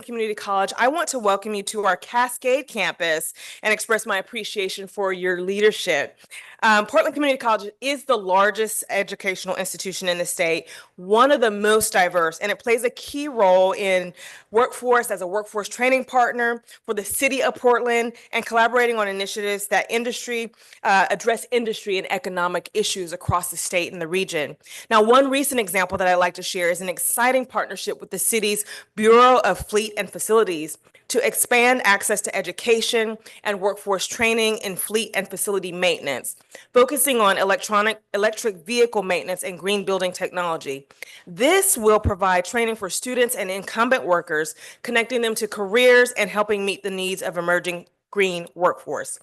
Community College, I want to welcome you to our Cascade campus and express my appreciation for your leadership. Portland Community College is the largest educational institution in the state, one of the most diverse, and it plays a key role in workforce as a workforce training partner for the city of Portland and collaborating on initiatives that address industry and economic issues across the state and the region. Now, one recent example that I'd like to share is an exciting partnership with the city's Bureau of Fleet and Facilities to expand access to education and workforce training in fleet and facility maintenance, focusing on electric vehicle maintenance and green building technology. This will provide training for students and incumbent workers, connecting them to careers and helping meet the needs of emerging green workforce.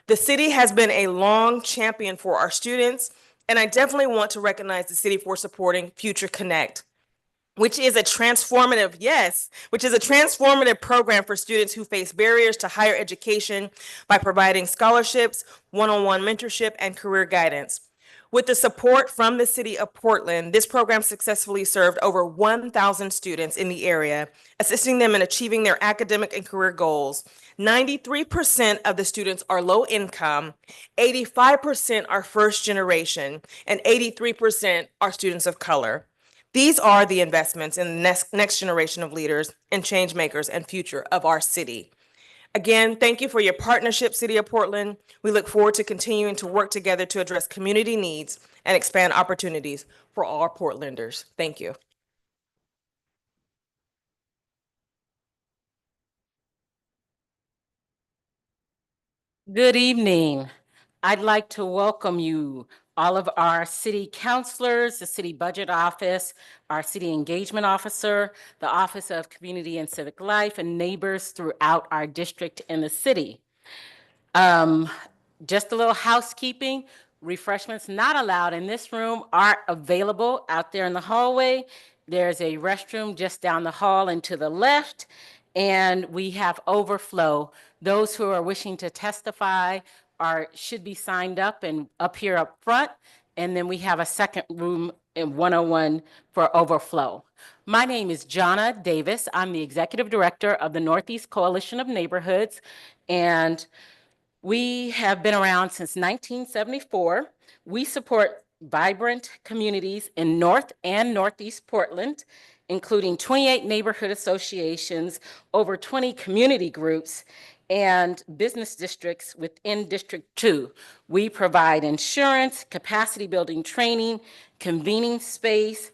The city has been a long champion for our students, and I definitely want to recognize the city for supporting Future Connect, which is a transformative program for students who face barriers to higher education by providing scholarships, one-on-one mentorship, and career guidance. With the support from the city of Portland, this program successfully served over 1,000 students in the area, assisting them in achieving their academic and career goals. 93% of the students are low income, 85% are first generation, and 83% are students of color. These are the investments in the next generation of leaders and change makers and future of our city. Again, thank you for your partnership, City of Portland. We look forward to continuing to work together to address community needs and expand opportunities for all Portlanders. Thank you. Good evening. I'd like to welcome you, all of our city councilors, the city budget office, our city engagement officer, the Office of Community and Civic Life, and neighbors throughout our district and the city. Just a little housekeeping. Refreshments not allowed in this room are available out there in the hallway. There's a restroom just down the hall and to the left, and we have overflow. Those who are wishing to testify should be signed up and up here up front, and then we have a second room in 101 for overflow. My name is Jonna Davis. I'm the Executive Director of the Northeast Coalition of Neighborhoods, and we have been around since 1974. We support vibrant communities in North and Northeast Portland, including 28 neighborhood associations, over 20 community groups, and business districts within District 2. We provide insurance, capacity building training, convening space,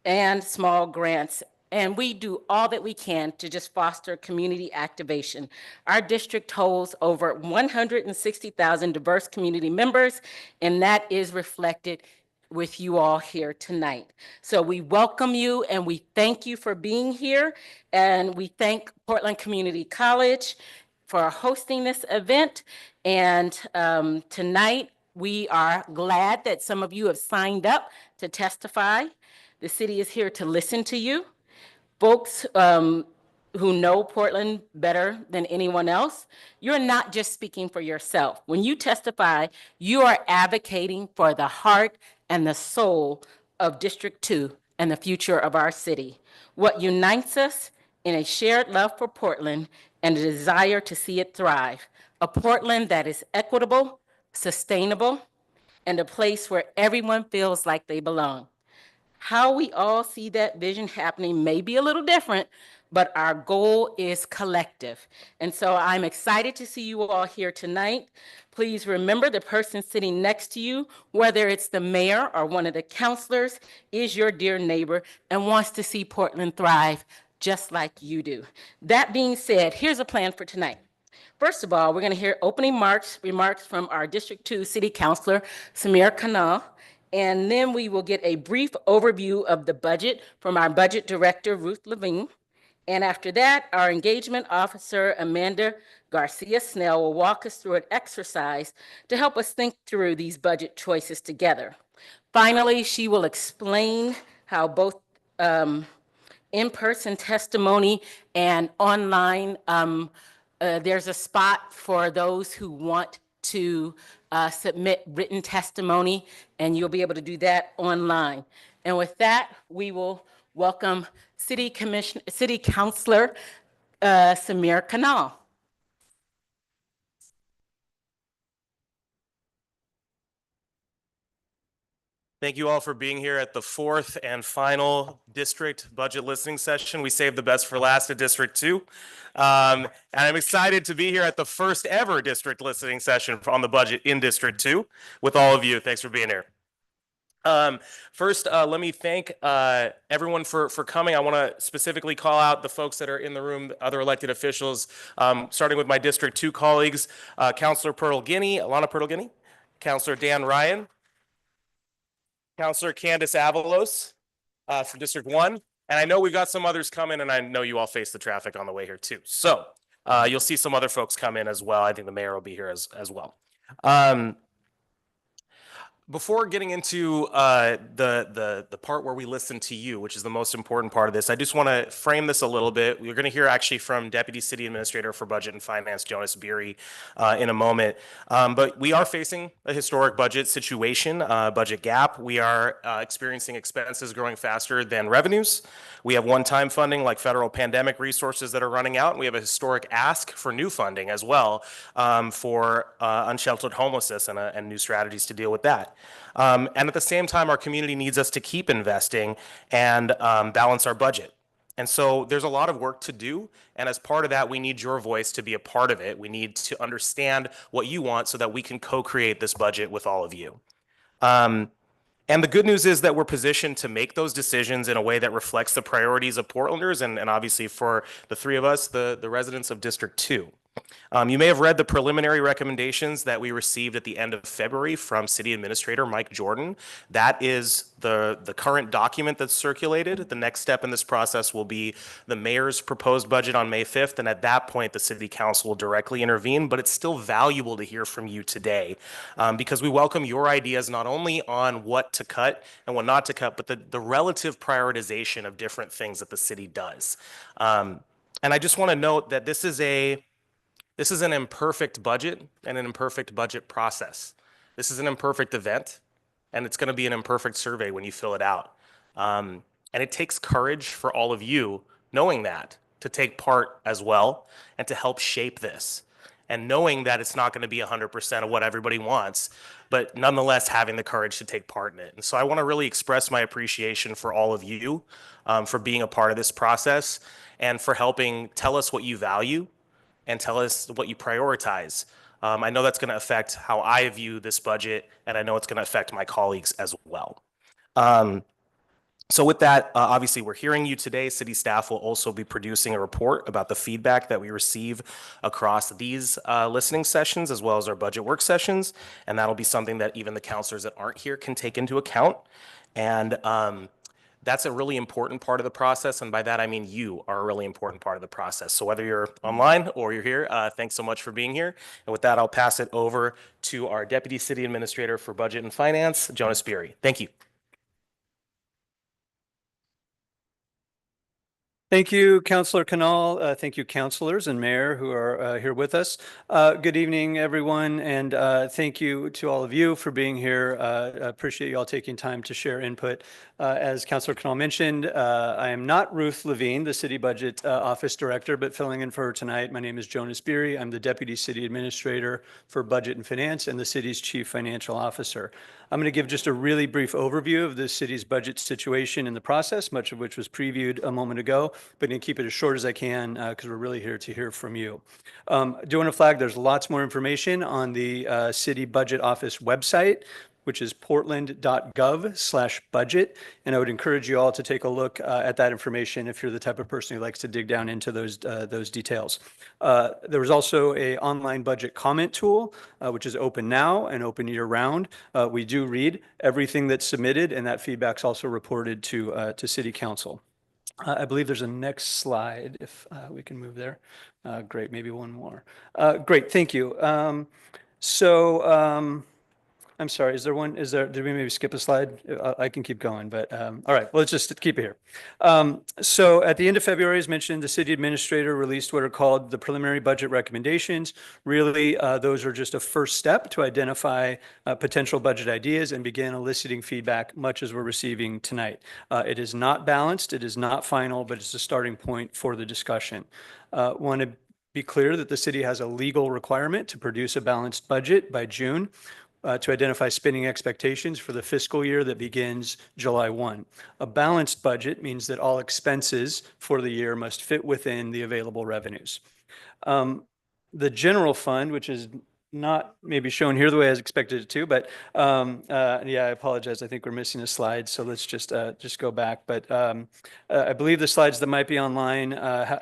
and small grants. And we do all that we can to just foster community activation. Our district holds over 160,000 diverse community members, and that is reflected with you all here tonight. So we welcome you and we thank you for being here. And we thank Portland Community College for hosting this event. And tonight, we are glad that some of you have signed up to testify. The city is here to listen to you. Folks who know Portland better than anyone else, you're not just speaking for yourself. When you testify, you are advocating for the heart and the soul of District 2 and the future of our city. What unites us in a shared love for Portland and a desire to see it thrive. A Portland that is equitable, sustainable, and a place where everyone feels like they belong. How we all see that vision happening may be a little different, but our goal is collective. And so I'm excited to see you all here tonight. Please remember the person sitting next to you, whether it's the mayor or one of the councilors, is your dear neighbor and wants to see Portland thrive just like you do. That being said, here's a plan for tonight. First of all, we're going to hear opening remarks from our District 2 City Councilor, Samir Kanal. And then we will get a brief overview of the budget from our Budget Director, Ruth Levine. And after that, our Engagement Officer, Amanda Garcia Snell, will walk us through an exercise to help us think through these budget choices together. Finally, she will explain how both in-person testimony and online, there's a spot for those who want to submit written testimony, and you'll be able to do that online. And with that, we will welcome City Councilor Samir Kanal. Thank you all for being here at the fourth and final district budget listening session. We saved the best for last at District 2. And I'm excited to be here at the first ever district listening session on the budget in District 2 with all of you. Thanks for being here. First, let me thank everyone for coming. I want to specifically call out the folks that are in the room, other elected officials, starting with my District 2 colleagues, Councilor Alana Purtle-Guiney, Councilor Dan Ryan, Councilor Candace Avalos from District 1. And I know we've got some others coming, and I know you all face the traffic on the way here too. So you'll see some other folks come in as well. I think the mayor will be here as well. Before getting into the part where we listen to you, which is the most important part of this, I just want to frame this a little bit. We're going to hear actually from Deputy City Administrator for Budget and Finance, Jonas Beery, in a moment. But we are facing a historic budget situation, budget gap. We are experiencing expenses growing faster than revenues. We have one-time funding like federal pandemic resources that are running out, and we have a historic ask for new funding as well for unsheltered homelessness and new strategies to deal with that. And at the same time, our community needs us to keep investing and balance our budget. And so there's a lot of work to do. And as part of that, we need your voice to be a part of it. We need to understand what you want so that we can co-create this budget with all of you. And the good news is that we're positioned to make those decisions in a way that reflects the priorities of Portlanders and obviously for the three of us, the residents of District 2. You may have read the preliminary recommendations that we received at the end of February from City Administrator Mike Jordan. That is the current document that's circulated. The next step in this process will be the mayor's proposed budget on May 5th, and at that point, the City Council will directly intervene, but it's still valuable to hear from you today because we welcome your ideas not only on what to cut and what not to cut, but the relative prioritization of different things that the city does. And I just want to note that this is an imperfect budget and an imperfect budget process. This is an imperfect event, and it's going to be an imperfect survey when you fill it out. And it takes courage for all of you, knowing that, to take part as well and to help shape this. And knowing that it's not going to be 100% of what everybody wants, but nonetheless having the courage to take part in it. And so I want to really express my appreciation for all of you for being a part of this process and for helping tell us what you value and tell us what you prioritize. I know that's going to affect how I view this budget, and I know it's going to affect my colleagues as well. So with that, obviously we're hearing you today. City staff will also be producing a report about the feedback that we receive across these listening sessions as well as our budget work sessions, and that'll be something that even the counselors that aren't here can take into account. And that's a really important part of the process. And by that, I mean you are a really important part of the process. So whether you're online or you're here, thanks so much for being here. And with that, I'll pass it over to our Deputy City Administrator for Budget and Finance, Jonas Beery. Thank you. Thank you, Councilor Kanal. Thank you, councilors and mayor who are here with us. Good evening, everyone, and thank you to all of you for being here. I appreciate you all taking time to share input. As Councilor Kanal mentioned, I am not Ruth Levine, the City Budget Office Director, but filling in for her tonight. My name is Jonas Beery. I'm the Deputy City Administrator for Budget and Finance and the city's Chief Financial Officer. I'm going to give just a really brief overview of the city's budget situation in the process, much of which was previewed a moment ago, but I'm going to keep it as short as I can because we're really here to hear from you. Do want to flag there's lots more information on the City Budget Office website, which is portland.gov/budget. And I would encourage you all to take a look at that information if you're the type of person who likes to dig down into those details. There was also an online budget comment tool, which is open now and open year round. We do read everything that's submitted, and that feedback's also reported to City Council. I believe there's a next slide, if we can move there. Great, maybe one more. Great, thank you. I'm sorry, did we maybe skip a slide? I can keep going, but all right, well, let's just keep it here. So at the end of February, as mentioned, the city administrator released what are called the preliminary budget recommendations. Really, those are just a first step to identify potential budget ideas and begin eliciting feedback, much as we're receiving tonight. It is not balanced, it is not final, but it's a starting point for the discussion. Want to be clear that the city has a legal requirement to produce a balanced budget by June to identify spending expectations for the fiscal year that begins July 1. A balanced budget means that all expenses for the year must fit within the available revenues. The general fund, which is not maybe shown here the way I was expected it to, but yeah, I apologize. I think we're missing a slide, so let's just go back. But I believe the slides that might be online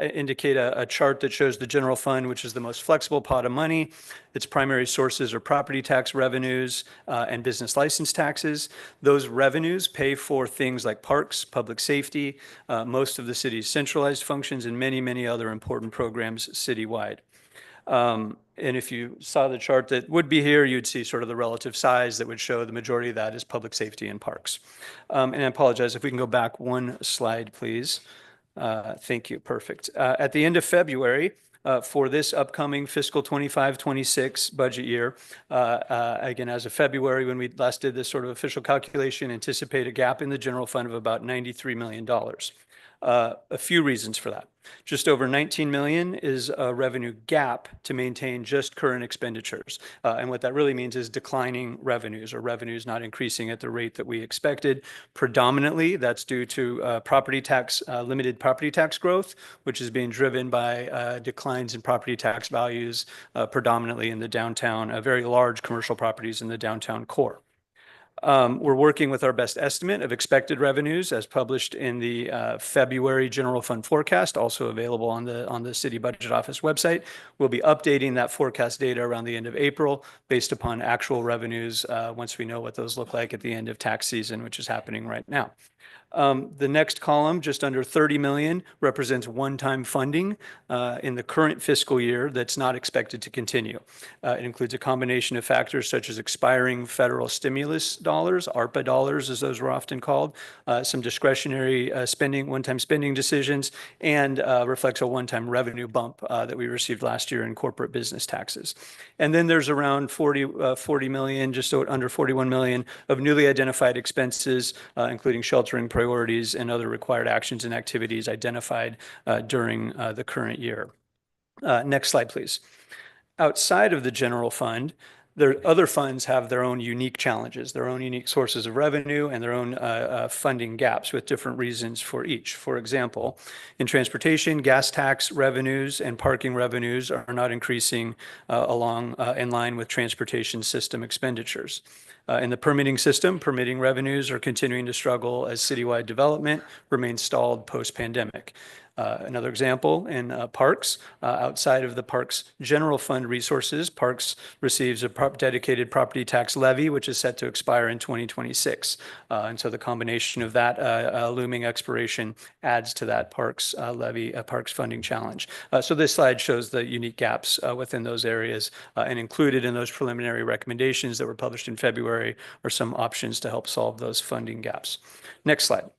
indicate a chart that shows the general fund, which is the most flexible pot of money. Its primary sources are property tax revenues and business license taxes. Those revenues pay for things like parks, public safety, most of the city's centralized functions, and many, many other important programs citywide. And if you saw the chart that would be here, you'd see sort of the relative size that would show the majority of that is public safety and parks. And I apologize, if we can go back one slide, please. Thank you, perfect. At the end of February, for this upcoming fiscal 25-26 budget year, again, as of February, when we last did this sort of official calculation, anticipate a gap in the general fund of about $93 million. A few reasons for that. Just over 19 million is a revenue gap to maintain just current expenditures. And what that really means is declining revenues, or revenues not increasing at the rate that we expected. Predominantly, that's due to property tax, limited property tax growth, which is being driven by declines in property tax values, predominantly in the downtown, very large commercial properties in the downtown core. We're working with our best estimate of expected revenues as published in the February general fund forecast, also available on the City Budget Office website. We'll be updating that forecast data around the end of April based upon actual revenues once we know what those look like at the end of tax season, which is happening right now. The next column, just under 30 million, represents one-time funding in the current fiscal year that's not expected to continue. It includes a combination of factors such as expiring federal stimulus dollars, ARPA dollars, as those were often called, some discretionary spending, one-time spending decisions, and reflects a one-time revenue bump that we received last year in corporate business taxes. And then there's around 40 million, just under 41 million of newly identified expenses, including sheltering priorities and other required actions and activities identified during the current year. Next slide, please. Outside of the general fund, other funds have their own unique challenges, their own unique sources of revenue, and their own funding gaps with different reasons for each. For example, in transportation, gas tax revenues and parking revenues are not increasing in line with transportation system expenditures. In the permitting system, permitting revenues are continuing to struggle as citywide development remains stalled post-pandemic. Another example, in parks, outside of the parks general fund resources, parks receives a dedicated property tax levy, which is set to expire in 2026. And so the combination of that looming expiration adds to that parks levy, parks funding challenge. So this slide shows the unique gaps within those areas, and included in those preliminary recommendations that were published in February are some options to help solve those funding gaps. Next slide.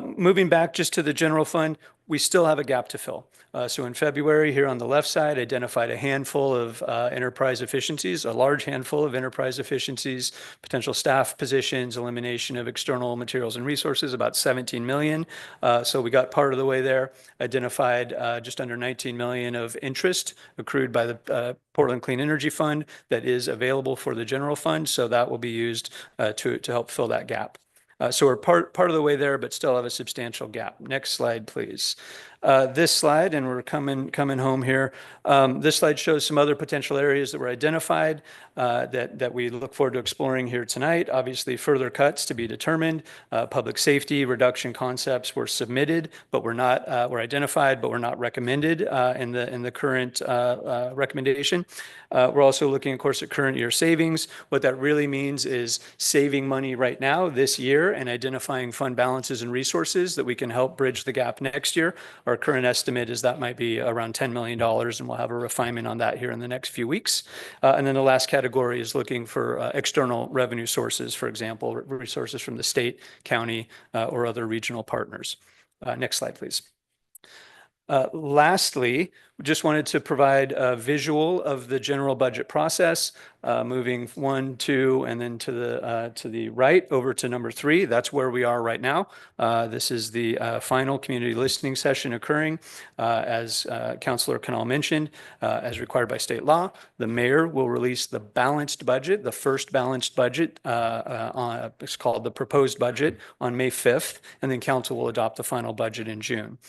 Moving back just to the general fund, we still have a gap to fill. So in February, here on the left side, identified a handful of enterprise efficiencies, a large handful of enterprise efficiencies, potential staff positions, elimination of external materials and resources, about 17 million. So we got part of the way there, identified just under 19 million of interest accrued by the Portland Clean Energy Fund that is available for the general fund. So that will be used to help fill that gap. So we're part of the way there, but still have a substantial gap. Next slide, please. This slide, and we're coming home here. This slide shows some other potential areas that were identified that we look forward to exploring here tonight. Obviously, further cuts to be determined. Public safety reduction concepts were submitted, but were identified, but were not recommended in the current recommendation. We're also looking, of course, at current year savings. What that really means is saving money right now, this year, and identifying fund balances and resources that we can help bridge the gap next year. Our current estimate is that might be around $10 million, and we'll have a refinement on that here in the next few weeks. And then the last category is looking for external revenue sources, for example, resources from the state, county, or other regional partners. Next slide, please. Lastly, we just wanted to provide a visual of the general budget process, moving 1, 2, and then to the right over to number 3. That's where we are right now. This is the final community listening session occurring, as Councilor Canal mentioned, as required by state law. The mayor will release the balanced budget, the first balanced budget, it's called the proposed budget, on May 5th, and then council will adopt the final budget in June.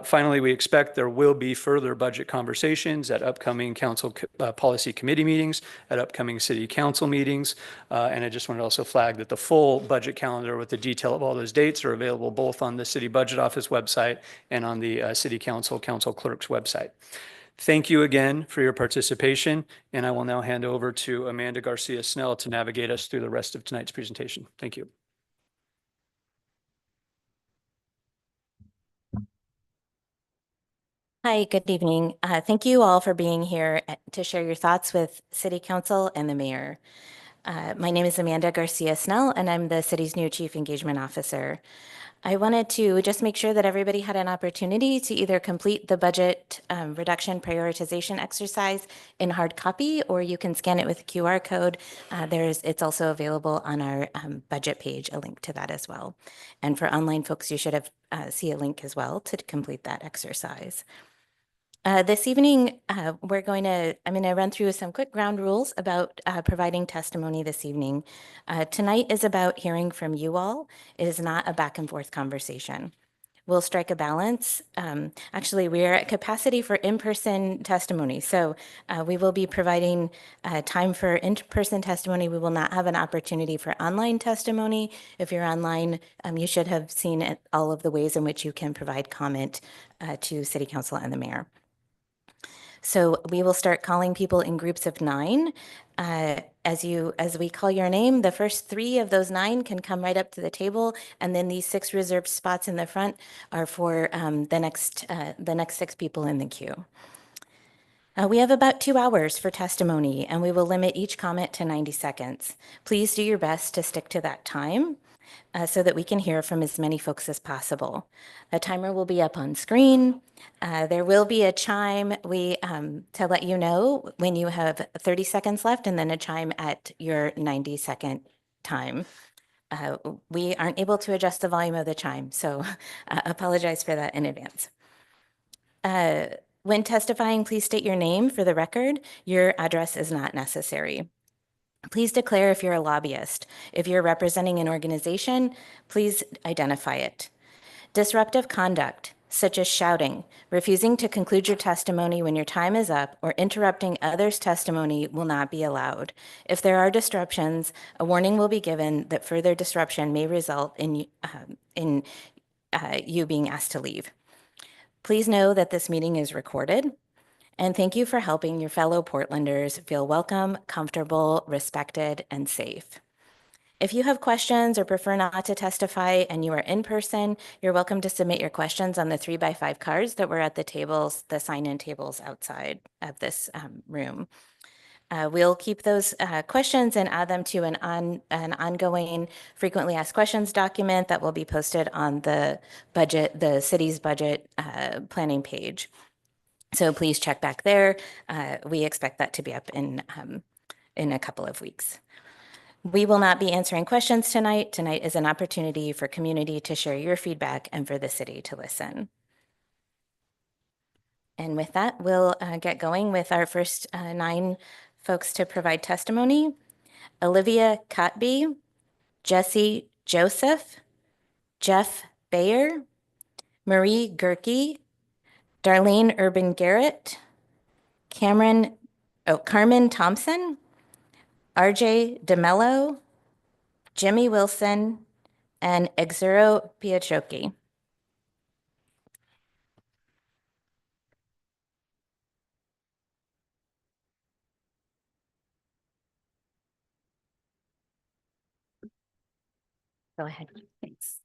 Finally, we expect there will be further budget conversations at upcoming council policy committee meetings, at upcoming city council meetings. And I just wanted to also flag that the full budget calendar with the detail of all those dates are available both on the city budget office website and on the city council clerk's website. Thank you again for your participation, and I will now hand over to Amanda Garcia Snell to navigate us through the rest of tonight's presentation. Thank you. Hi, good evening. Thank you all for being here to share your thoughts with City Council and the Mayor. My name is Amanda Garcia Snell, and I'm the city's new Chief Engagement Officer. I wanted to just make sure that everybody had an opportunity to either complete the budget reduction prioritization exercise in hard copy, or you can scan it with a QR code. It's also available on our budget page, a link to that as well. And for online folks, you should have see a link as well to complete that exercise. This evening, I'm going to run through some quick ground rules about providing testimony this evening. Tonight is about hearing from you all. It is not a back and forth conversation. We'll strike a balance. Actually, we are at capacity for in-person testimony. So we will be providing time for in-person testimony. We will not have an opportunity for online testimony. If you're online, you should have seen all of the ways in which you can provide comment to City Council and the Mayor. So we will start calling people in groups of 9. As we call your name, the first 3 of those 9 can come right up to the table, and then these 6 reserved spots in the front are for the next 6 people in the queue. We have about 2 hours for testimony, and we will limit each comment to 90 seconds. Please do your best to stick to that time so that we can hear from as many folks as possible. A timer will be up on screen. There will be a chime to let you know when you have 30 seconds left, and then a chime at your 90-second time. We aren't able to adjust the volume of the chime, so apologize for that in advance. When testifying, please state your name for the record. Your address is not necessary. Please declare if you're a lobbyist. If you're representing an organization, please identify it. Disruptive conduct, such as shouting, refusing to conclude your testimony when your time is up, or interrupting others' testimony will not be allowed. If there are disruptions, a warning will be given that further disruption may result in you being asked to leave. Please know that this meeting is recorded. And thank you for helping your fellow Portlanders feel welcome, comfortable, respected, and safe. If you have questions or prefer not to testify and you are in person, you're welcome to submit your questions on the 3x5 cards that were at the tables, the sign-in tables outside of this room. We'll keep those questions and add them to an ongoing frequently asked questions document that will be posted on the city's budget planning page. So please check back there. We expect that to be up in a couple of weeks. We will not be answering questions tonight. Tonight is an opportunity for community to share your feedback and for the city to listen. And with that, we'll get going with our first 9 folks to provide testimony. Olivia Cotby, Jesse Joseph, Jeff Bayer, Marie Gerke, Darlene Urban Garrett, Carmen Thompson, RJ DeMello, Jimmy Wilson, and Exuro Piachoki. Go ahead. Thanks.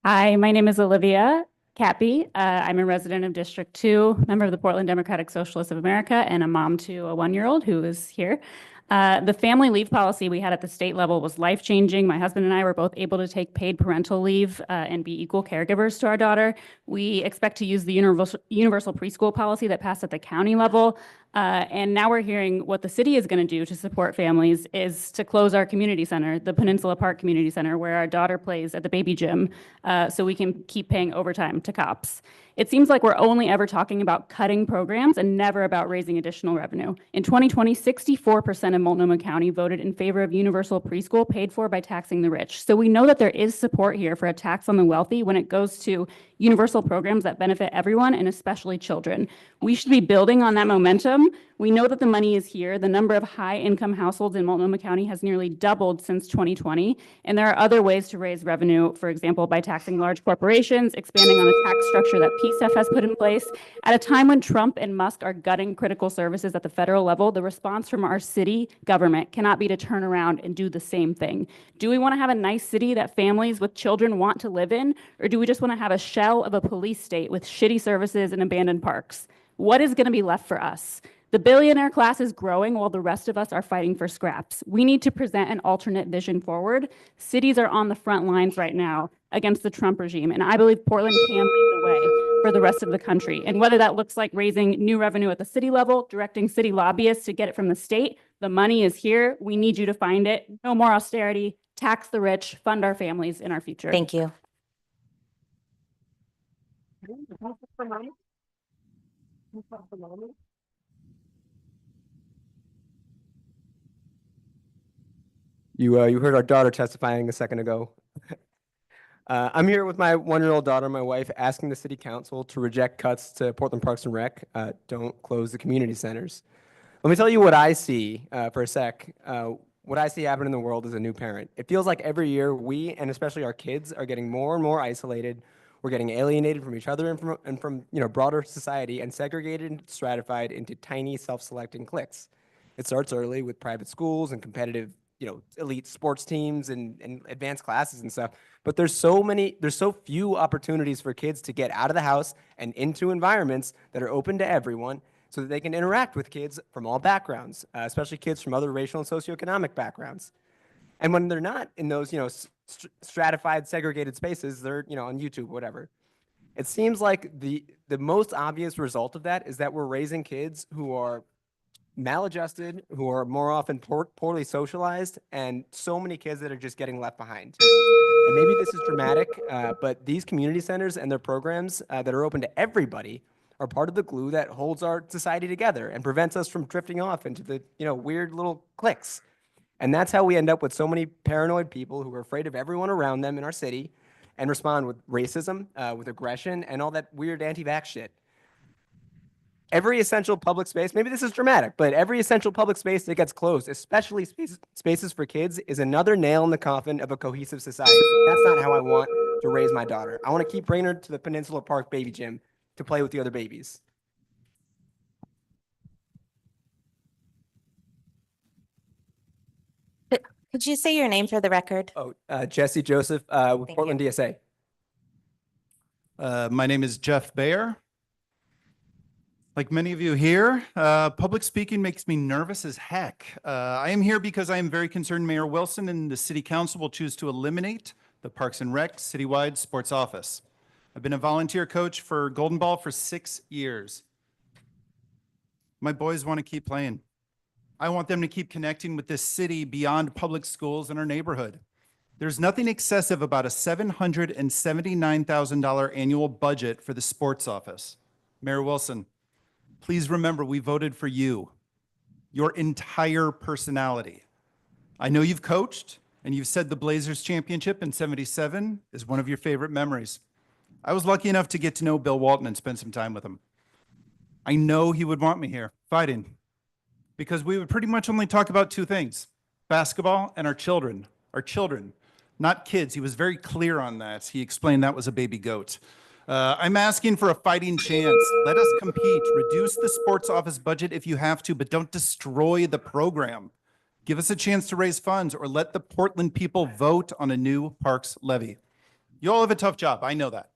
Hi, my name is Olivia Cappy. I'm a resident of District 2, member of the Portland Democratic Socialists of America, and a mom to a 1-year-old who is here. The family leave policy we had at the state level was life-changing. My husband and I were both able to take paid parental leave and be equal caregivers to our daughter. We expect to use the universal preschool policy that passed at the county level. And now we're hearing what the city is going to do to support families is to close our community center, the Peninsula Park Community Center, where our daughter plays at the baby gym, so we can keep paying overtime to cops. It seems like we're only ever talking about cutting programs and never about raising additional revenue. In 2020, 64% of Multnomah County voted in favor of universal preschool paid for by taxing the rich. So we know that there is support here for a tax on the wealthy when it goes to universal programs that benefit everyone and especially children. We should be building on that momentum. We know that the money is here. The number of high-income households in Multnomah County has nearly doubled since 2020, and there are other ways to raise revenue, for example, by taxing large corporations, expanding on the tax structure that PSEF has put in place. At a time when Trump and Musk are gutting critical services at the federal level, the response from our city government cannot be to turn around and do the same thing. Do we want to have a nice city that families with children want to live in, or do we just want to have a shell of a police state with shitty services and abandoned parks? What is going to be left for us? The billionaire class is growing while the rest of us are fighting for scraps. We need to present an alternate vision forward. Cities are on the front lines right now against the Trump regime, and I believe Portland can lead the way for the rest of the country. And whether that looks like raising new revenue at the city level, directing city lobbyists to get it from the state, the money is here. We need you to find it. No more austerity. Tax the rich, fund our families in our future. Thank you. You heard our daughter testifying a second ago. I'm here with my 1-year-old daughter, my wife, asking the city council to reject cuts to Portland Parks and Rec. Don't close the community centers. Let me tell you what I see for a sec. What I see happening in the world as a new parent. It feels like every year we, and especially our kids, are getting more and more isolated. We're getting alienated from each other and from broader society and segregated and stratified into tiny self-selecting cliques. It starts early with private schools and competitive elite sports teams and advanced classes and stuff. But there's so few opportunities for kids to get out of the house and into environments that are open to everyone so that they can interact with kids from all backgrounds, especially kids from other racial and socioeconomic backgrounds. And when they're not in those, stratified, segregated spaces, they're, on YouTube, whatever. It seems like the most obvious result of that is that we're raising kids who are maladjusted, who are more often poorly socialized, and so many kids that are just getting left behind. And maybe this is dramatic, but these community centers and their programs that are open to everybody are part of the glue that holds our society together and prevents us from drifting off into the weird little cliques. And that's how we end up with so many paranoid people who are afraid of everyone around them in our city and respond with racism, with aggression, and all that weird anti-vax shit. Every essential public space, maybe this is dramatic, but every essential public space that gets closed, especially spaces for kids, is another nail in the coffin of a cohesive society. That's not how I want to raise my daughter. I want to keep bringing her to the Peninsula Park baby gym to play with the other babies. Could you say your name for the record? Oh, Jesse Joseph with Thank Portland you. DSA. My name is Jeff Bayer. Like many of you here, public speaking makes me nervous as heck. I am here because I am very concerned Mayor Wilson and the city council will choose to eliminate the Parks and Rec citywide sports office. I've been a volunteer coach for Golden Ball for 6 years. My boys want to keep playing. I want them to keep connecting with this city beyond public schools in our neighborhood. There's nothing excessive about a $779,000 annual budget for the sports office. Mayor Wilson, please remember we voted for you, your entire personality. I know you've coached and you've said the Blazers championship in '77 is one of your favorite memories. I was lucky enough to get to know Bill Walton and spend some time with him. I know he would want me here fighting because we would pretty much only talk about two things, basketball and our children, not kids. He was very clear on that. He explained that was a baby goat. I'm asking for a fighting chance. Let us compete. Reduce the sports office budget if you have to, but don't destroy the program. Give us a chance to raise funds or let the Portland people vote on a new parks levy. You all have a tough job. I know that.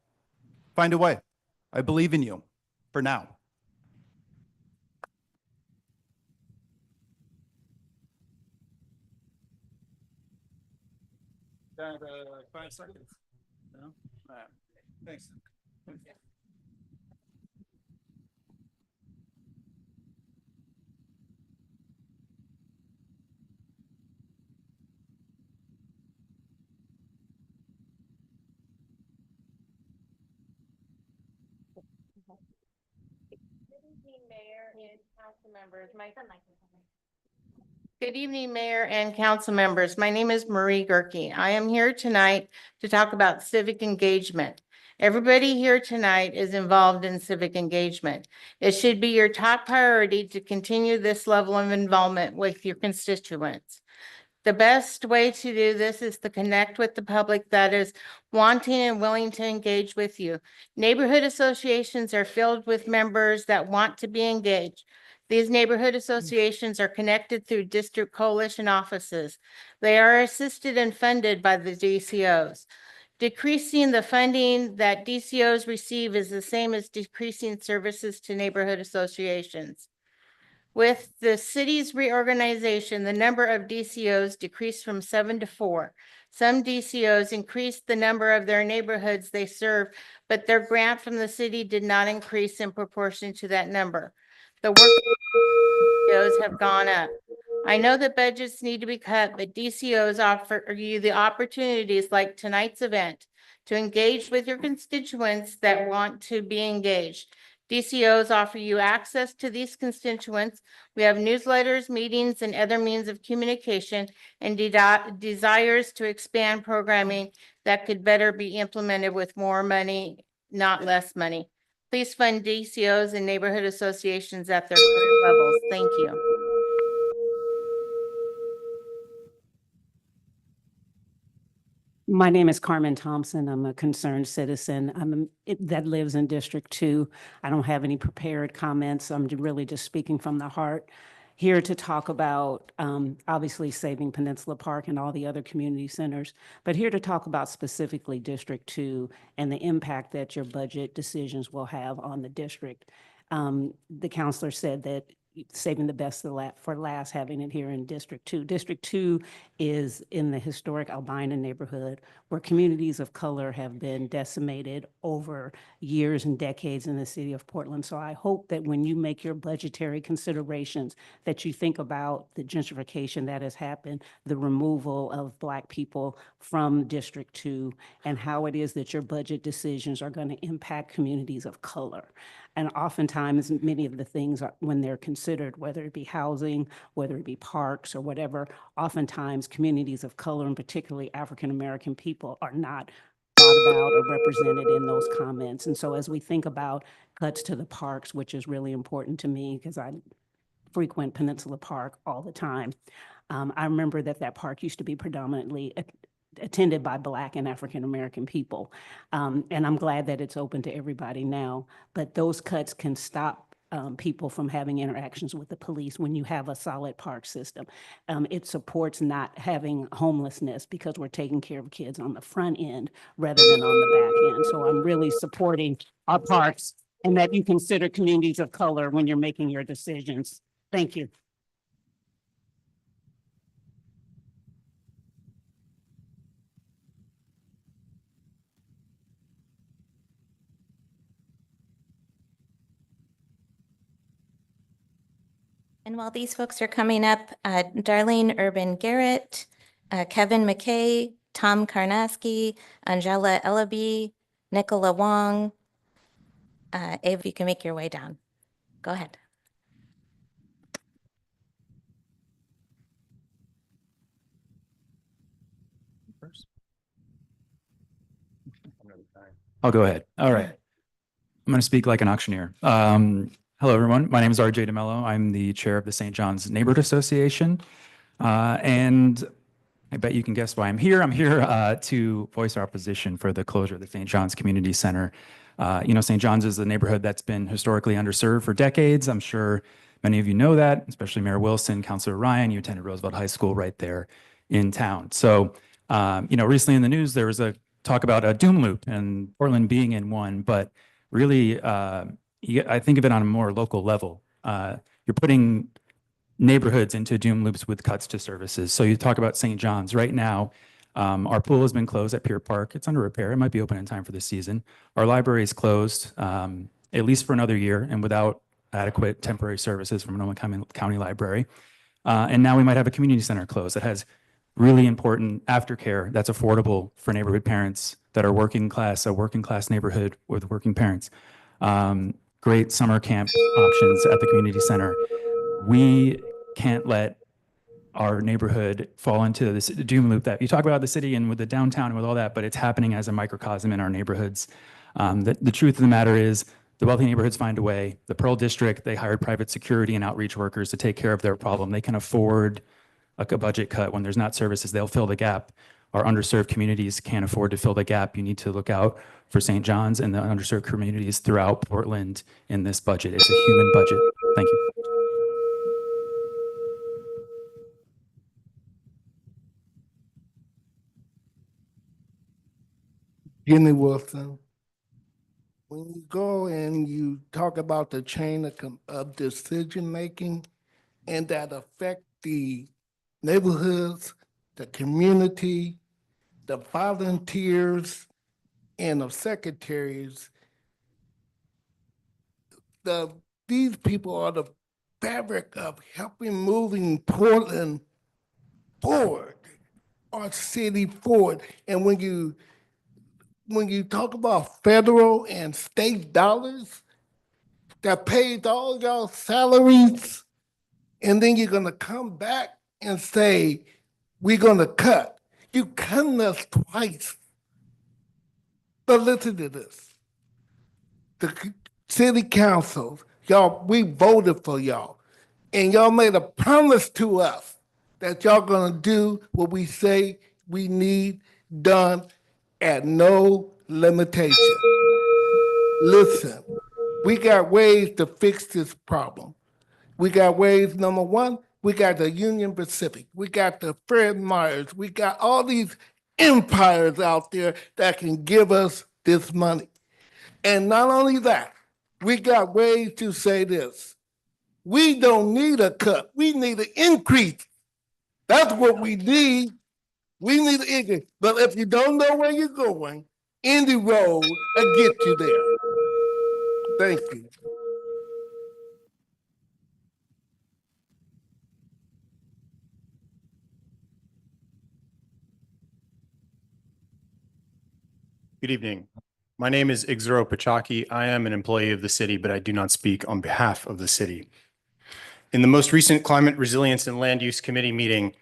Find a way. I believe in you for now. Got 5 seconds. No? All right. Thanks. Good evening, Mayor and council members. My name is Marie Gerke. I am here tonight to talk about civic engagement. Everybody here tonight is involved in civic engagement. It should be your top priority to continue this level of involvement with your constituents. The best way to do this is to connect with the public that is wanting and willing to engage with you. Neighborhood associations are filled with members that want to be engaged. These neighborhood associations are connected through district coalition offices. They are assisted and funded by the DCOs. Decreasing the funding that DCOs receive is the same as decreasing services to neighborhood associations. With the city's reorganization, the number of DCOs decreased from 7 to 4. Some DCOs increased the number of their neighborhoods they serve, but their grant from the city did not increase in proportion to that number. The work DCOs have gone up. I know that budgets need to be cut, but DCOs offer you the opportunities like tonight's event to engage with your constituents that want to be engaged. DCOs offer you access to these constituents. We have newsletters, meetings, and other means of communication and desires to expand programming that could better be implemented with more money, not less money. Please fund DCOs and neighborhood associations at their current levels. Thank you. My name is Carmen Thompson. I'm a concerned citizen. That lives in District 2. I don't have any prepared comments. I'm really just speaking from the heart. Here to talk about, obviously, saving Peninsula Park and all the other community centers, but here to talk about specifically District 2 and the impact that your budget decisions will have on the district. The counselor said that saving the best for last, having it here in District 2. District 2 is in the historic Albina neighborhood where communities of color have been decimated over years and decades in the city of Portland. So I hope that when you make your budgetary considerations, that you think about the gentrification that has happened, the removal of Black people from District 2, and how it is that your budget decisions are going to impact communities of color. And oftentimes, many of the things when they're considered, whether it be housing, whether it be parks or whatever, oftentimes communities of color, and particularly African-American people, are not thought about or represented in those comments. And so as we think about cuts to the parks, which is really important to me because I frequent Peninsula Park all the time, I remember that park used to be predominantly attended by Black and African-American people. And I'm glad that it's open to everybody now, but those cuts can stop people from having interactions with the police when you have a solid park system. It supports not having homelessness because we're taking care of kids on the front end rather than on the back end. So I'm really supporting our parks and that you consider communities of color when you're making your decisions. Thank you. And while these folks are coming up, Darlene Urban Garrett, Kevin McKay, Tom Karnaski, Angela Ellaby, Nicola Wong. If you can make your way down, go ahead. I'll go ahead. All right. I'm going to speak like an auctioneer. Hello, everyone. My name is RJ DeMello. I'm the chair of the St. John's Neighborhood Association. And I bet you can guess why I'm here. I'm here to voice our opposition for the closure of the St. John's Community Center. St. John's is a neighborhood that's been historically underserved for decades. I'm sure many of you know that, especially Mayor Wilson, Councilor Ryan. You attended Roosevelt High School right there in town. So, recently in the news, there was a talk about a doom loop and Portland being in one, but really, I think of it on a more local level. You're putting neighborhoods into doom loops with cuts to services. So you talk about St. John's right now. Our pool has been closed at Pier Park. It's under repair. It might be open in time for this season. Our library is closed, at least for another year and without adequate temporary services from Sonoma County Library. And now we might have a community center closed that has really important aftercare that's affordable for neighborhood parents that are working class, a working class neighborhood with working parents. Great summer camp options at the community center. We can't let our neighborhood fall into this doom loop that you talk about the city and with the downtown and with all that, but it's happening as a microcosm in our neighborhoods. The truth of the matter is the wealthy neighborhoods find a way. The Pearl District, they hired private security and outreach workers to take care of their problem. They can afford a budget cut. When there's not services, they'll fill the gap. Our underserved communities can't afford to fill the gap. You need to look out for St. John's and the underserved communities throughout Portland in this budget. It's a human budget. Thank you. Jimmy Wilson. When you go and you talk about the chain of decision making and that affect the neighborhoods, the community, the volunteers, and the secretaries, these people are the fabric of helping moving Portland forward, our city forward. And when you talk about federal and state dollars that pays all y'all salaries, and then you're gonna come back and say, we're gonna cut. You cutting us twice. But listen to this. The city council, y'all, we voted for y'all. And y'all made a promise to us that y'all gonna do what we say we need done at no limitation. Listen, we got ways to fix this problem. We got ways, number one, we got the Union Pacific, we got the Fred Meyers, we got all these empires out there that can give us this money. And not only that, we got ways to say this. We don't need a cut, we need an increase. That's what we need. We need an increase. But if you don't know where you're going, Indy Road will get you there. Thank you. Good evening. My name is Ixaro Pachaki. I am an employee of the city, but I do not speak on behalf of the city. In the most recent Climate Resilience and Land Use Committee meeting,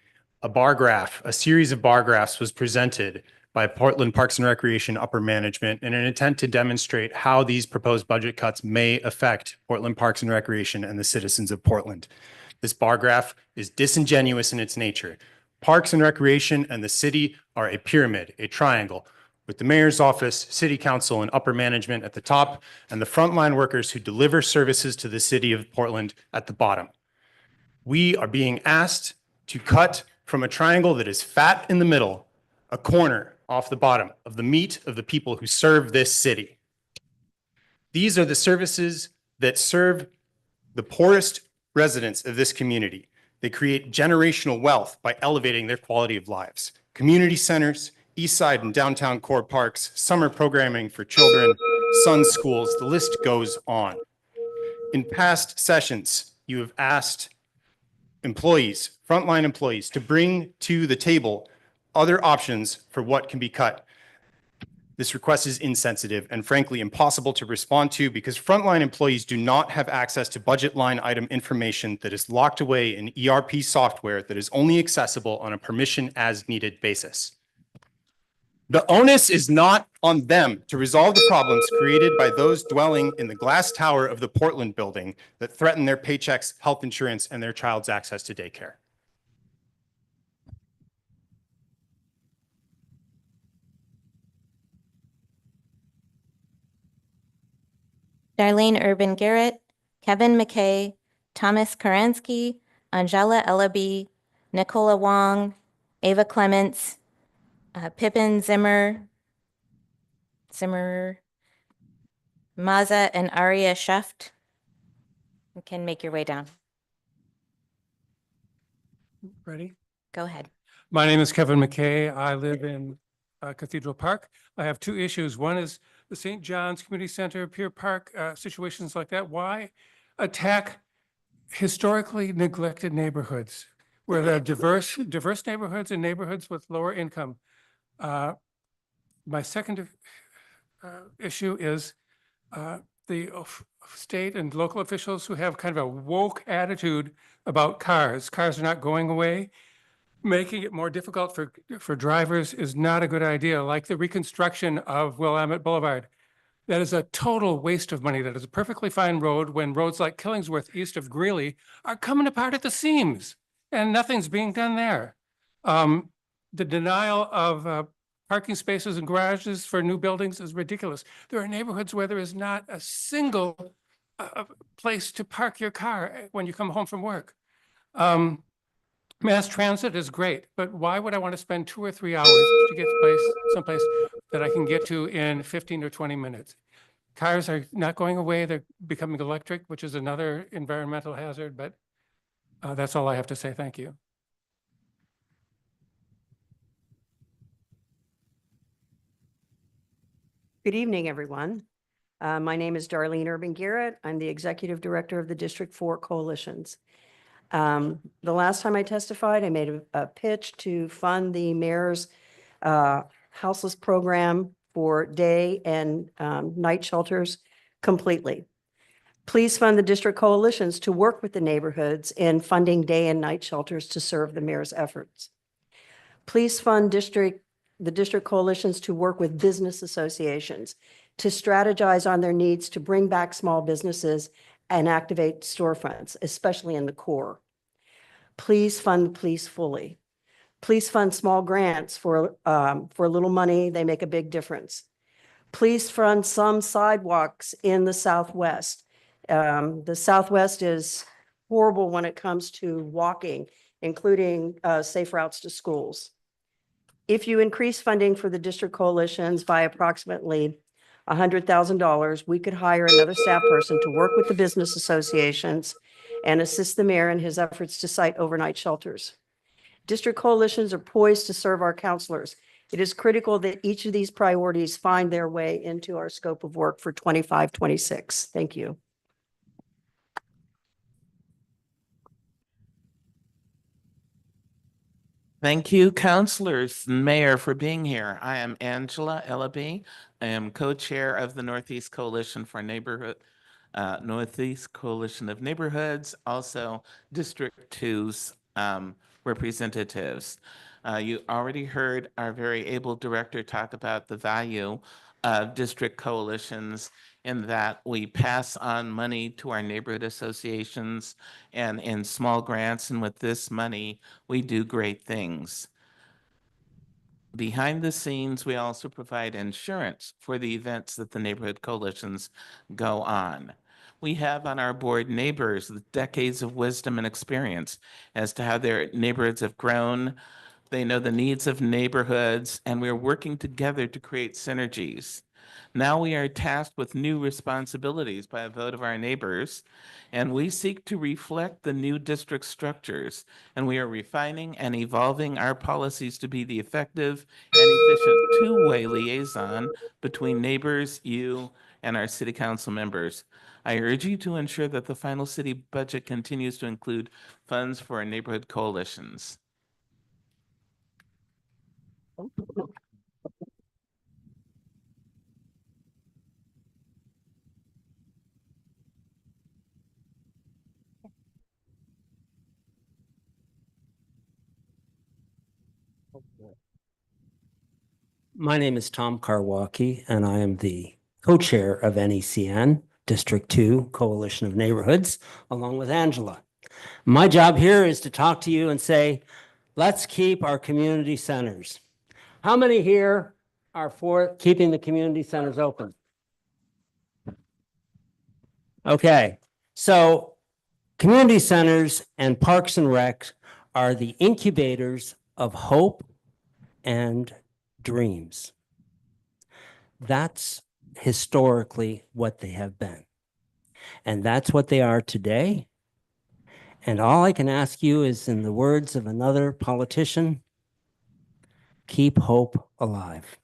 a series of bar graphs was presented by Portland Parks and Recreation upper management in an intent to demonstrate how these proposed budget cuts may affect Portland Parks and Recreation and the citizens of Portland. This bar graph is disingenuous in its nature. Parks and Recreation and the city are a pyramid, a triangle, with the mayor's office, city council, and upper management at the top, and the frontline workers who deliver services to the city of Portland at the bottom. We are being asked to cut from a triangle that is fat in the middle, a corner off the bottom of the meat of the people who serve this city. These are the services that serve the poorest residents of this community. They create generational wealth by elevating their quality of lives. Community centers, East Side and downtown core parks, summer programming for children, sun schools, the list goes on. In past sessions, you have asked employees, frontline employees, to bring to the table other options for what can be cut. This request is insensitive and frankly impossible to respond to because frontline employees do not have access to budget line item information that is locked away in ERP software that is only accessible on a permission as needed basis. The onus is not on them to resolve the problems created by those dwelling in the glass tower of the Portland building that threaten their paychecks, health insurance, and their child's access to daycare. Darlene Urban Garrett, Kevin McKay, Thomas Karansky, Angela Ellaby, Nicola Wong, Ava Clements, Pippin Zimmer, Maza, and Aria Sheft. You can make your way down. Ready? Go ahead. My name is Kevin McKay. I live in Cathedral Park. I have two issues. One is the St. John's Community Center, Pier Park, situations like that. Why attack historically neglected neighborhoods where there are diverse neighborhoods and neighborhoods with lower income? My second issue is the state and local officials who have kind of a woke attitude about cars. Cars are not going away. Making it more difficult for drivers is not a good idea, like the reconstruction of Willamette Boulevard. That is a total waste of money. That is a perfectly fine road when roads like Killingsworth east of Greeley are coming apart at the seams and nothing's being done there. The denial of parking spaces and garages for new buildings is ridiculous. There are neighborhoods where there is not a single place to park your car when you come home from work. Mass transit is great, but why would I want to spend 2 or 3 hours to get someplace that I can get to in 15 or 20 minutes? Cars are not going away. They're becoming electric, which is another environmental hazard, but that's all I have to say. Thank you. Good evening, everyone. My name is Darlene Urban Garrett. I'm the Executive Director of the District 4 Coalitions. The last time I testified, I made a pitch to fund the mayor's houseless program for day and night shelters completely. Please fund the district coalitions to work with the neighborhoods in funding day and night shelters to serve the mayor's efforts. Please fund the district coalitions to work with business associations to strategize on their needs to bring back small businesses and activate storefronts, especially in the core. Please fund the police fully. Please fund small grants for little money. They make a big difference. Please fund some sidewalks in the Southwest. The Southwest is horrible when it comes to walking, including safe routes to schools. If you increase funding for the district coalitions by approximately $100,000, we could hire another staff person to work with the business associations and assist the mayor in his efforts to site overnight shelters. District coalitions are poised to serve our counselors. It is critical that each of these priorities find their way into our scope of work for 25-26. Thank you. Thank you, councilors and mayor, for being here. I am Angela Ellaby. I am co-chair of the Northeast Coalition for Northeast Coalition of Neighborhoods, also District 2's representatives. You already heard our very able director talk about the value of district coalitions in that we pass on money to our neighborhood associations and in small grants, and with this money, we do great things. Behind the scenes, we also provide insurance for the events that the neighborhood coalitions go on. We have on our board neighbors with decades of wisdom and experience as to how their neighborhoods have grown. They know the needs of neighborhoods, and we're working together to create synergies. Now we are tasked with new responsibilities by a vote of our neighbors, and we seek to reflect the new district structures, and we are refining and evolving our policies to be the effective and efficient two-way liaison between neighbors, you, and our city council members. I urge you to ensure that the final city budget continues to include funds for our neighborhood coalitions. My name is Tom Karwacki, and I am the co-chair of NECN, District 2 Coalition of Neighborhoods, along with Angela. My job here is to talk to you and say, let's keep our community centers. How many here are for keeping the community centers open? Okay, so community centers and parks and recs are the incubators of hope and dreams. That's historically what they have been. And that's what they are today. And all I can ask you is, in the words of another politician, Keep hope alive.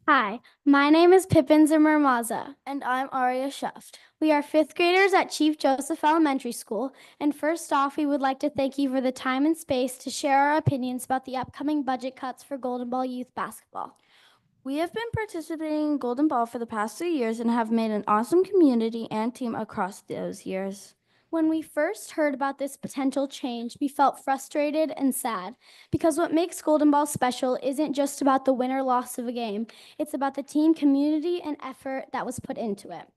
Hi, my name is Pippin Zimmer Maza. And I'm Aria Shuft. We are fifth graders at Chief Joseph Elementary School. And first off, we would like to thank you for the time and space to share our opinions about the upcoming budget cuts for Golden Ball Youth Basketball. We have been participating in Golden Ball for the past 3 years and have made an awesome community and team across those years. When we first heard about this potential change, we felt frustrated and sad because what makes Golden Ball special isn't just about the win or loss of a game, it's about the team community and effort that was put into it.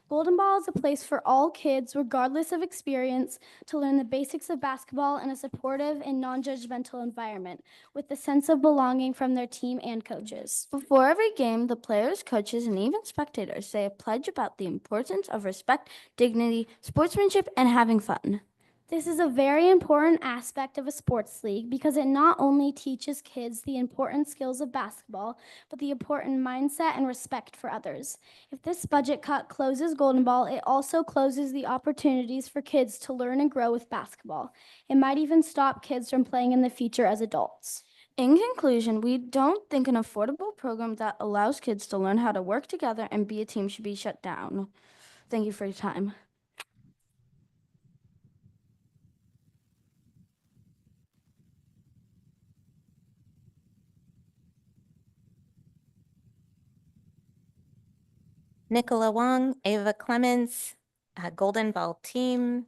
Golden Ball is a place for all kids, regardless of experience, to learn the basics of basketball in a supportive and non-judgmental environment, with the sense of belonging from their team and coaches. Before every game, the players, coaches, and even spectators say a pledge about the importance of respect, dignity, sportsmanship, and having fun. This is a very important aspect of a sports league because it not only teaches kids the important skills of basketball, but the important mindset and respect for others. If this budget cut closes Golden Ball, it also closes the opportunities for kids to learn and grow with basketball. It might even stop kids from playing in the future as adults. In conclusion, we don't think an affordable program that allows kids to learn how to work together and be a team should be shut down. Thank you for your time. Nicola Wong, Ava Clements, Golden Ball Team,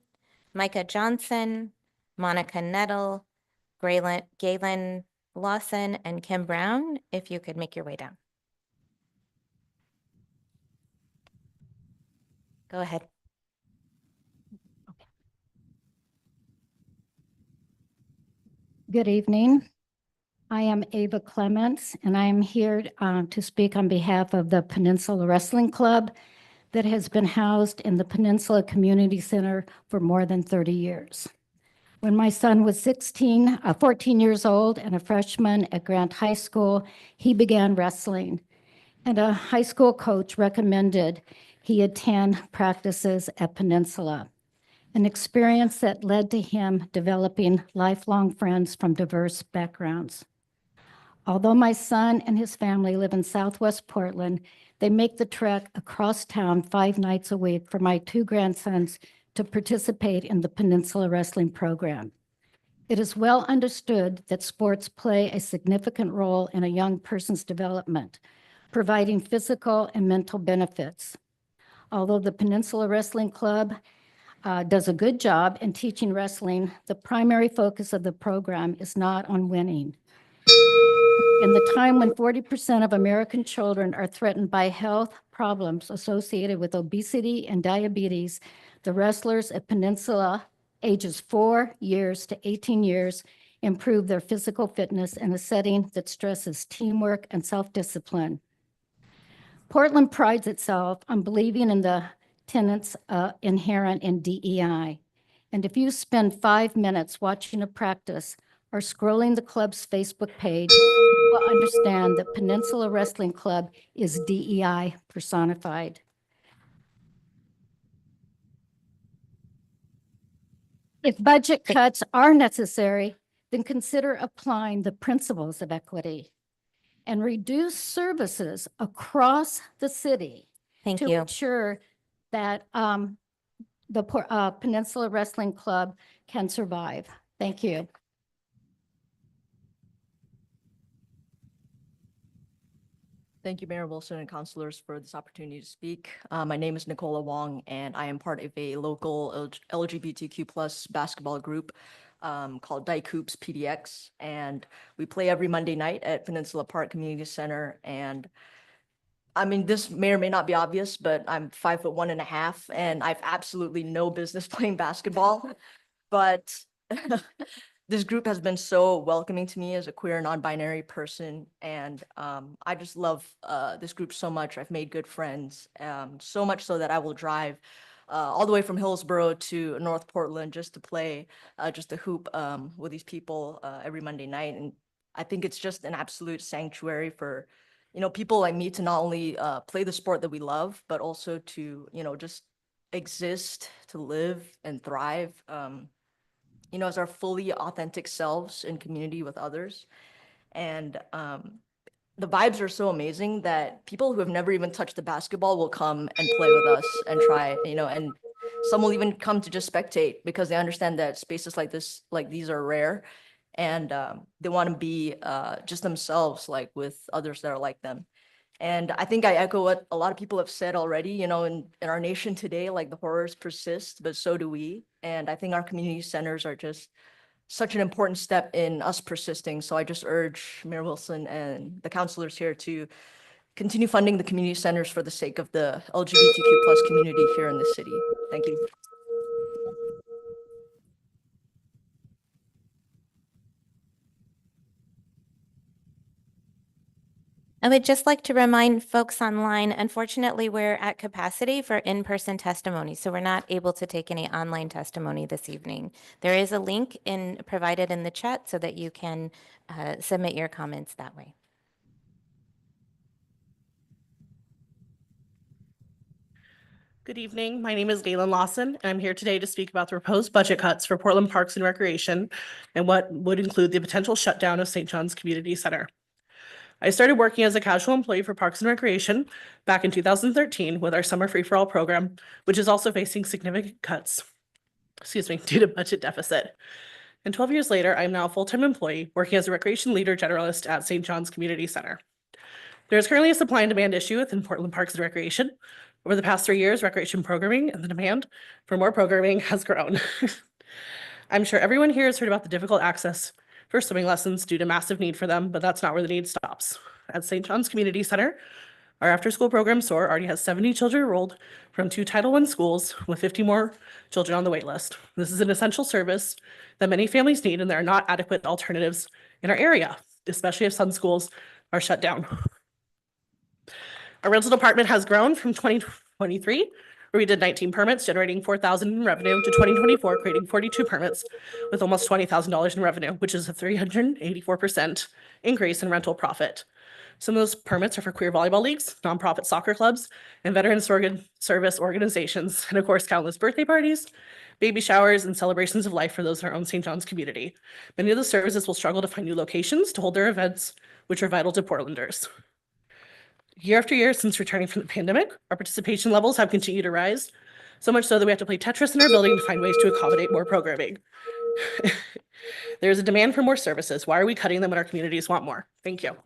Micah Johnson, Monica Nettle, Galen Lawson, and Kim Brown, if you could make your way down. Go ahead. Good evening. I am Ava Clements, and I am here to speak on behalf of the Peninsula Wrestling Club that has been housed in the Peninsula Community Center for more than 30 years. When my son was 14 years old and a freshman at Grant High School, he began wrestling, and a high school coach recommended he attend practices at Peninsula, an experience that led to him developing lifelong friends from diverse backgrounds. Although my son and his family live in Southwest Portland, they make the trek across town 5 nights a week for my 2 grandsons to participate in the Peninsula Wrestling program. It is well understood that sports play a significant role in a young person's development, providing physical and mental benefits. Although the Peninsula Wrestling Club does a good job in teaching wrestling, the primary focus of the program is not on winning. In the time when 40% of American children are threatened by health problems associated with obesity and diabetes, the wrestlers at Peninsula, ages 4 years to 18 years, improve their physical fitness in a setting that stresses teamwork and self-discipline. Portland prides itself on believing in the tenets inherent in DEI. And if you spend 5 minutes watching a practice or scrolling the club's Facebook page, you will understand that Peninsula Wrestling Club is DEI personified. If budget cuts are necessary, then consider applying the principles of equity and reduce services across the city to ensure that the Peninsula Wrestling Club can survive. Thank you. Thank you, Mayor Wilson and councilors, for this opportunity to speak. My name is Nicola Wong, and I am part of a local LGBTQ+ basketball group called Dyke Hoops PDX. And we play every Monday night at Peninsula Park Community Center. And I mean, this may or may not be obvious, but I'm 5'1.5", and I've absolutely no business playing basketball. But this group has been so welcoming to me as a queer non-binary person, and I just love this group so much. I've made good friends, so much so that I will drive all the way from Hillsborough to North Portland just to play, just to hoop with these people every Monday night. And I think it's just an absolute sanctuary for, you know, people like me to not only play the sport that we love, but also to, you know, just exist, to live and thrive, as our fully authentic selves in community with others. And the vibes are so amazing that people who have never even touched the basketball will come and play with us and try, and some will even come to just spectate because they understand that spaces like this, like these are rare, and they want to be just themselves, like with others that are like them. And I think I echo what a lot of people have said already, in our nation today, like the horrors persist, but so do we. And I think our community centers are just such an important step in us persisting. So I just urge Mayor Wilson and the councilors here to continue funding the community centers for the sake of the LGBTQ+ community here in the city. Thank you. I would just like to remind folks online, unfortunately, we're at capacity for in-person testimony, so we're not able to take any online testimony this evening. There is a link provided in the chat so that you can submit your comments that way. Good evening. My name is Galen Lawson, and I'm here today to speak about the proposed budget cuts for Portland Parks and Recreation and what would include the potential shutdown of St. John's Community Center. I started working as a casual employee for Parks and Recreation back in 2013 with our summer free-for-all program, which is also facing significant cuts, due to budget deficit. And 12 years later, I am now a full-time employee working as a recreation leader generalist at St. John's Community Center. There is currently a supply and demand issue within Portland Parks and Recreation. Over the past 3 years, recreation programming and the demand for more programming has grown. I'm sure everyone here has heard about the difficult access for swimming lessons due to massive need for them, but that's not where the need stops. At St. John's Community Center, our after-school program, SOAR, already has 70 children enrolled from 2 Title I schools with 50 more children on the wait list. This is an essential service that many families need, and there are not adequate alternatives in our area, especially if some schools are shut down. Our rental department has grown from 2023, where we did 19 permits, generating $4,000 in revenue, to 2024, creating 42 permits with almost $20,000 in revenue, which is a 384% increase in rental profit. Some of those permits are for queer volleyball leagues, nonprofit soccer clubs, and veterans service organizations, and of course, countless birthday parties, baby showers, and celebrations of life for those in our own St. John's community. Many of the services will struggle to find new locations to hold their events, which are vital to Portlanders. Year after year since returning from the pandemic, our participation levels have continued to rise, so much so that we have to play Tetris in our building to find ways to accommodate more programming. There's a demand for more services. Why are we cutting them when our communities want more? Thank you.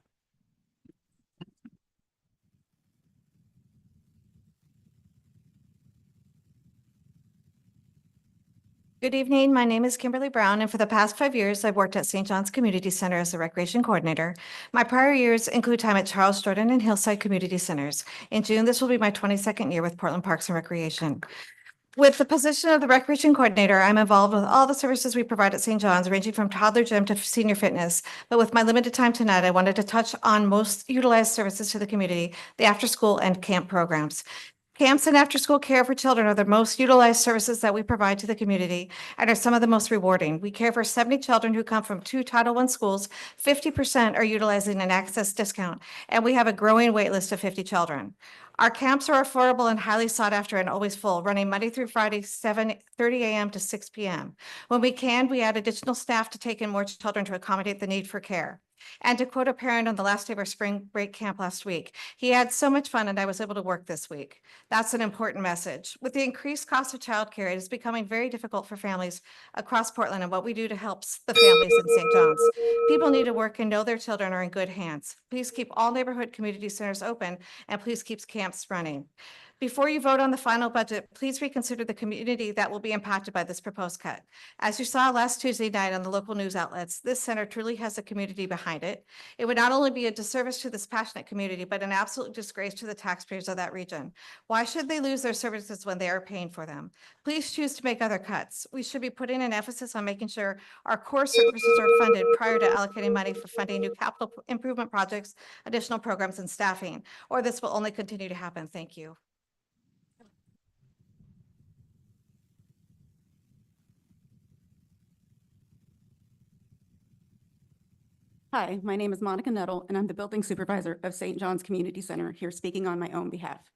Good evening. My name is Kimberly Brown, and for the past 5 years, I've worked at St. John's Community Center as a recreation coordinator. My prior years include time at Charles Jordan and Hillside Community Centers. In June, this will be my 22nd year with Portland Parks and Recreation. With the position of the recreation coordinator, I'm involved with all the services we provide at St. John's, ranging from toddler gym to senior fitness. But with my limited time tonight, I wanted to touch on most utilized services to the community, the after-school and camp programs. Camps and after-school care for children are the most utilized services that we provide to the community and are some of the most rewarding. We care for 70 children who come from 2 Title I schools. 50% are utilizing an access discount, and we have a growing wait list of 50 children. Our camps are affordable and highly sought after and always full, running Monday through Friday, 7:30 a.m. to 6 p.m. When we can, we add additional staff to take in more children to accommodate the need for care. And to quote a parent on the last day of our spring break camp last week, he had so much fun and I was able to work this week. That's an important message. With the increased cost of childcare, it is becoming very difficult for families across Portland, and what we do to help the families in St. John's. People need to work and know their children are in good hands. Please keep all neighborhood community centers open, and please keep camps running. Before you vote on the final budget, please reconsider the community that will be impacted by this proposed cut. As you saw last Tuesday night on the local news outlets, this center truly has a community behind it. It would not only be a disservice to this passionate community, but an absolute disgrace to the taxpayers of that region. Why should they lose their services when they are paying for them? Please choose to make other cuts. We should be putting an emphasis on making sure our core services are funded prior to allocating money for funding new capital improvement projects, additional programs, and staffing, or this will only continue to happen. Thank you. Hi, my name is Monica Nettle, and I'm the building supervisor of St. John's Community Center, here speaking on my own behalf.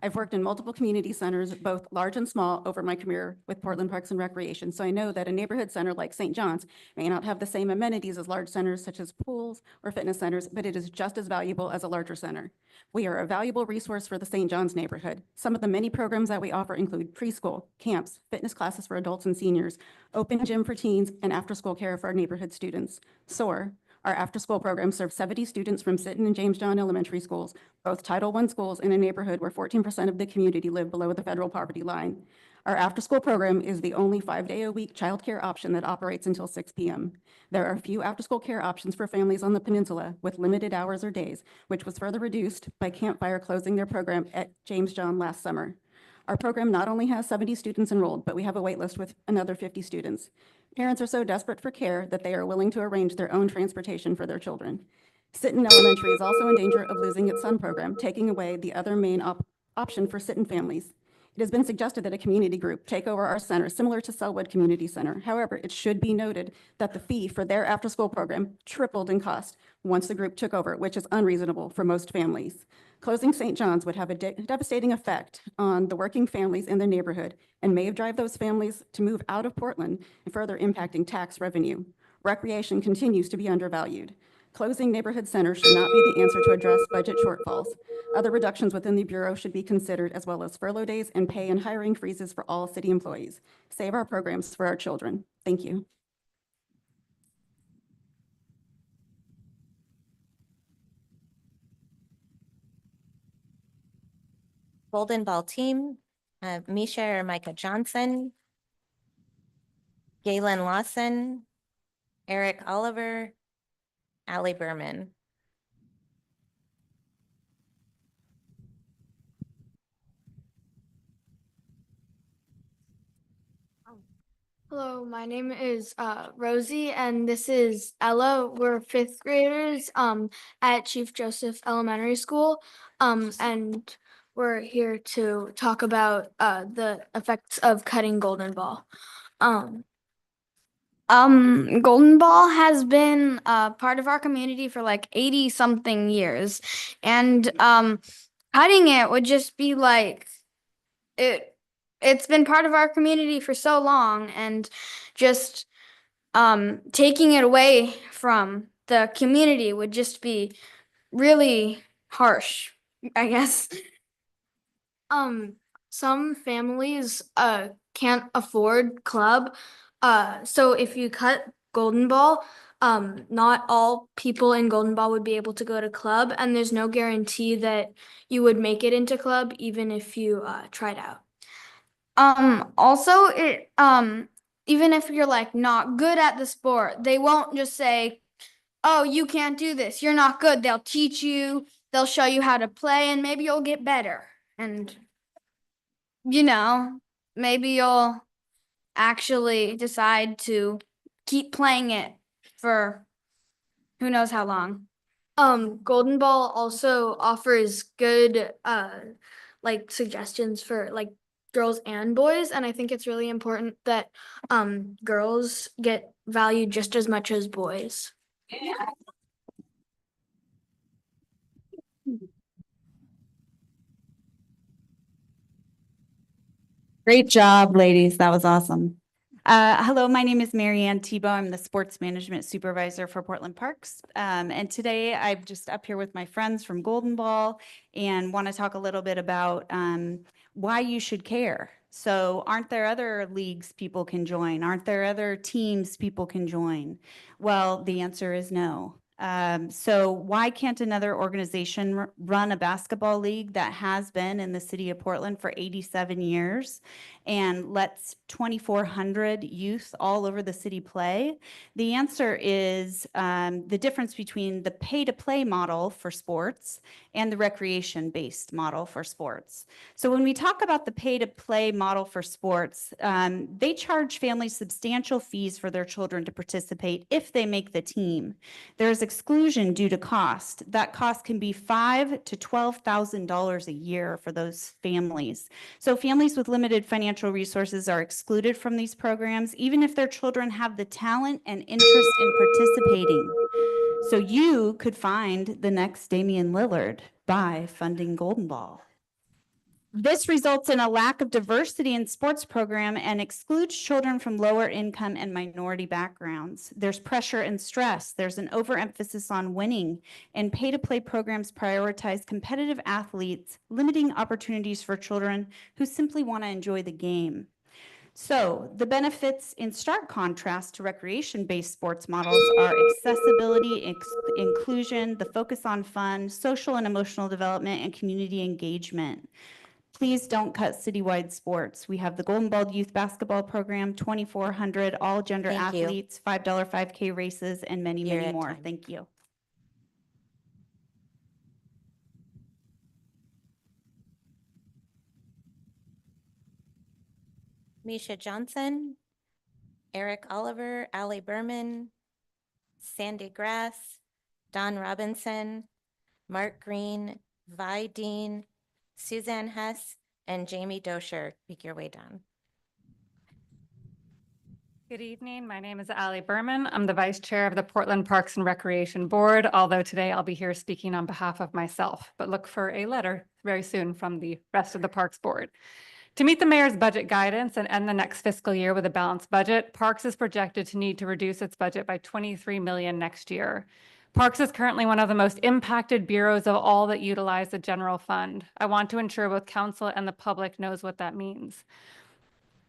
I've worked in multiple community centers, both large and small, over my career with Portland Parks and Recreation, so I know that a neighborhood center like St. John's may not have the same amenities as large centers such as pools or fitness centers, but it is just as valuable as a larger center. We are a valuable resource for the St. John's neighborhood. Some of the many programs that we offer include preschool, camps, fitness classes for adults and seniors, open gym for teens, and after-school care for our neighborhood students. SOAR, our after-school program, serves 70 students from Sinton and James John elementary schools, both Title I schools in a neighborhood where 14% of the community live below the federal poverty line. Our after-school program is the only 5-day-a-week childcare option that operates until 6 p.m. There are few after-school care options for families on the peninsula with limited hours or days, which was further reduced by Campfire closing their program at James John last summer. Our program not only has 70 students enrolled, but we have a wait list with another 50 students. Parents are so desperate for care that they are willing to arrange their own transportation for their children. Sinton Elementary is also in danger of losing its SUN program, taking away the other main option for Sinton families. It has been suggested that a community group take over our center, similar to Selwood Community Center. However, it should be noted that the fee for their after-school program tripled in cost once the group took over, which is unreasonable for most families. Closing St. John's would have a devastating effect on the working families in the neighborhood and may drive those families to move out of Portland and further impacting tax revenue. Recreation continues to be undervalued. Closing neighborhood centers should not be the answer to address budget shortfalls. Other reductions within the Bureau should be considered, as well as furlough days and pay and hiring freezes for all city employees. Save our programs for our children. Thank you. Golden Ball team, Misha or Micah Johnson, Galen Lawson, Eric Oliver, Allie Berman. Hello, my name is Rosie, and this is Ella. We're fifth graders at Chief Joseph Elementary School, and we're here to talk about the effects of cutting Golden Ball. Golden Ball has been part of our community for like 80-something years, and cutting it would just be like it's been part of our community for so long, and just taking it away from the community would just be really harsh, I guess. Some families can't afford club. So if you cut Golden Ball, not all people in Golden Ball would be able to go to club, and there's no guarantee that you would make it into club even if you tried out. Also, even if you're like not good at the sport, they won't just say, oh, you can't do this, you're not good. They'll teach you, they'll show you how to play, and maybe you'll get better. And, you know, maybe you'll actually decide to keep playing it for who knows how long. Golden Ball also offers good like suggestions for like girls and boys, and I think it's really important that girls get valued just as much as boys. Great job, ladies. That was awesome. Hello, my name is Marianne Tebow. I'm the sports management supervisor for Portland Parks. And today I'm just up here with my friends from Golden Ball and want to talk a little bit about why you should care. So aren't there other leagues people can join? Aren't there other teams people can join? Well, the answer is no. So why can't another organization run a basketball league that has been in the city of Portland for 87 years and lets 2,400 youth all over the city play? The answer is the difference between the pay-to-play model for sports and the recreation-based model for sports. So when we talk about the pay-to-play model for sports, they charge families substantial fees for their children to participate if they make the team. There's exclusion due to cost. That cost can be $5,000 to $12,000 a year for those families. So families with limited financial resources are excluded from these programs, even if their children have the talent and interest in participating. So you could find the next Damian Lillard by funding Golden Ball. This results in a lack of diversity in sports program and excludes children from lower income and minority backgrounds. There's pressure and stress. There's an overemphasis on winning, and pay-to-play programs prioritize competitive athletes, limiting opportunities for children who simply want to enjoy the game. So the benefits, in stark contrast to recreation-based sports models, are accessibility, inclusion, the focus on fun, social and emotional development, and community engagement. Please don't cut citywide sports. We have the Golden Ball Youth Basketball Program, 2,400 all gender Thank you. athletes, $5 5K races, and many, You're many at more. time. Thank you. Misha Johnson, Eric Oliver, Allie Berman, Sandy Grass, Don Robinson, Mark Green, Vi Dean, Suzanne Hess, and Jamie Dosher. Speak your way down. Good evening. My name is Allie Berman. I'm the Vice Chair of the Portland Parks and Recreation Board, although today I'll be here speaking on behalf of myself, but look for a letter very soon from the rest of the Parks Board. To meet the mayor's budget guidance and end the next fiscal year with a balanced budget, Parks is projected to need to reduce its budget by $23 million next year. Parks is currently one of the most impacted bureaus of all that utilize the general fund. I want to ensure both council and the public knows what that means.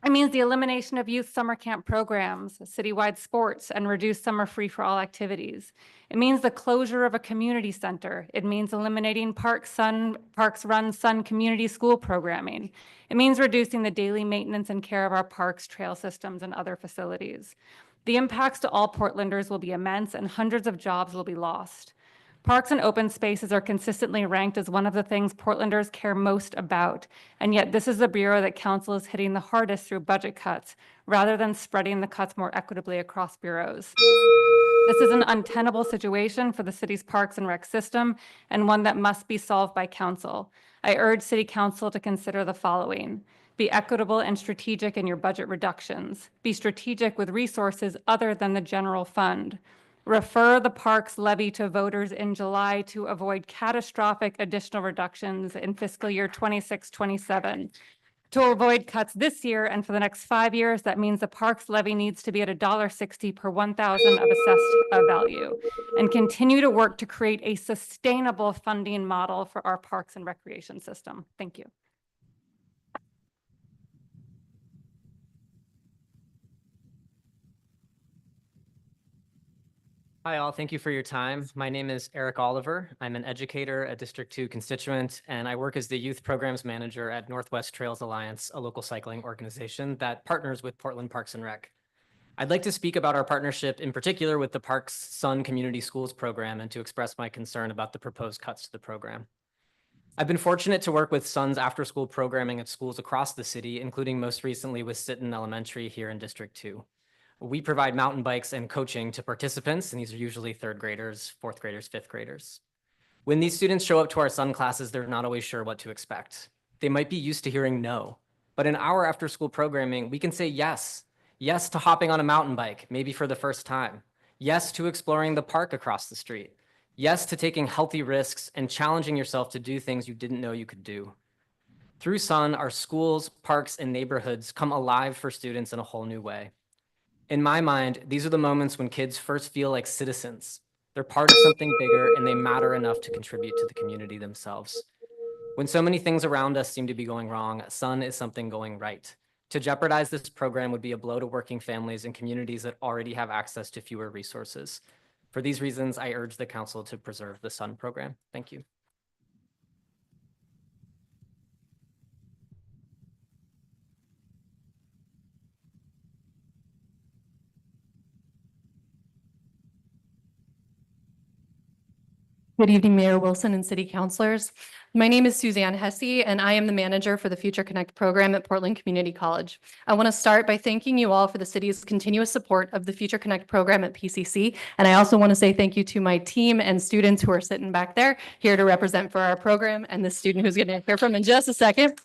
It means the elimination of youth summer camp programs, citywide sports, and reduced summer free-for-all activities. It means the closure of a community center. It means eliminating Parks Run Sun community school programming. It means reducing the daily maintenance and care of our parks, trail systems, and other facilities. The impacts to all Portlanders will be immense, and hundreds of jobs will be lost. Parks and open spaces are consistently ranked as one of the things Portlanders care most about, and yet this is the bureau that council is hitting the hardest through budget cuts, rather than spreading the cuts more equitably across bureaus. This is an untenable situation for the city's parks and rec system, and one that must be solved by council. I urge city council to consider the following. Be equitable and strategic in your budget reductions. Be strategic with resources other than the general fund. Refer the parks levy to voters in July to avoid catastrophic additional reductions in fiscal year 26-27. To avoid cuts this year and for the next 5 years, that means the parks levy needs to be at $1.60 per 1,000 of assessed value, and continue to work to create a sustainable funding model for our parks and recreation system. Thank you. Hi, all. Thank you for your time. My name is Eric Oliver. I'm an educator, a District 2 constituent, and I work as the Youth Programs Manager at Northwest Trails Alliance, a local cycling organization that partners with Portland Parks and Rec. I'd like to speak about our partnership in particular with the Parks Sun Community Schools program and to express my concern about the proposed cuts to the program. I've been fortunate to work with Sun's after-school programming at schools across the city, including most recently with Sitton Elementary here in District 2. We provide mountain bikes and coaching to participants, and these are usually third graders, fourth graders, fifth graders. When these students show up to our Sun classes, they're not always sure what to expect. They might be used to hearing no, but in our after-school programming, we can say yes. Yes to hopping on a mountain bike, maybe for the first time. Yes to exploring the park across the street. Yes to taking healthy risks and challenging yourself to do things you didn't know you could do. Through Sun, our schools, parks, and neighborhoods come alive for students in a whole new way. In my mind, these are the moments when kids first feel like citizens. They're part of something bigger and they matter enough to contribute to the community themselves. When so many things around us seem to be going wrong, Sun is something going right. To jeopardize this program would be a blow to working families and communities that already have access to fewer resources. For these reasons, I urge the council to preserve the Sun program. Thank you. Good evening, Mayor Wilson and city councilors. My name is Suzanne Hesse, and I am the manager for the Future Connect program at Portland Community College. I want to start by thanking you all for the city's continuous support of the Future Connect program at PCC. And I also want to say thank you to my team and students who are sitting back there here to represent for our program and the student who's going to hear from in just a second.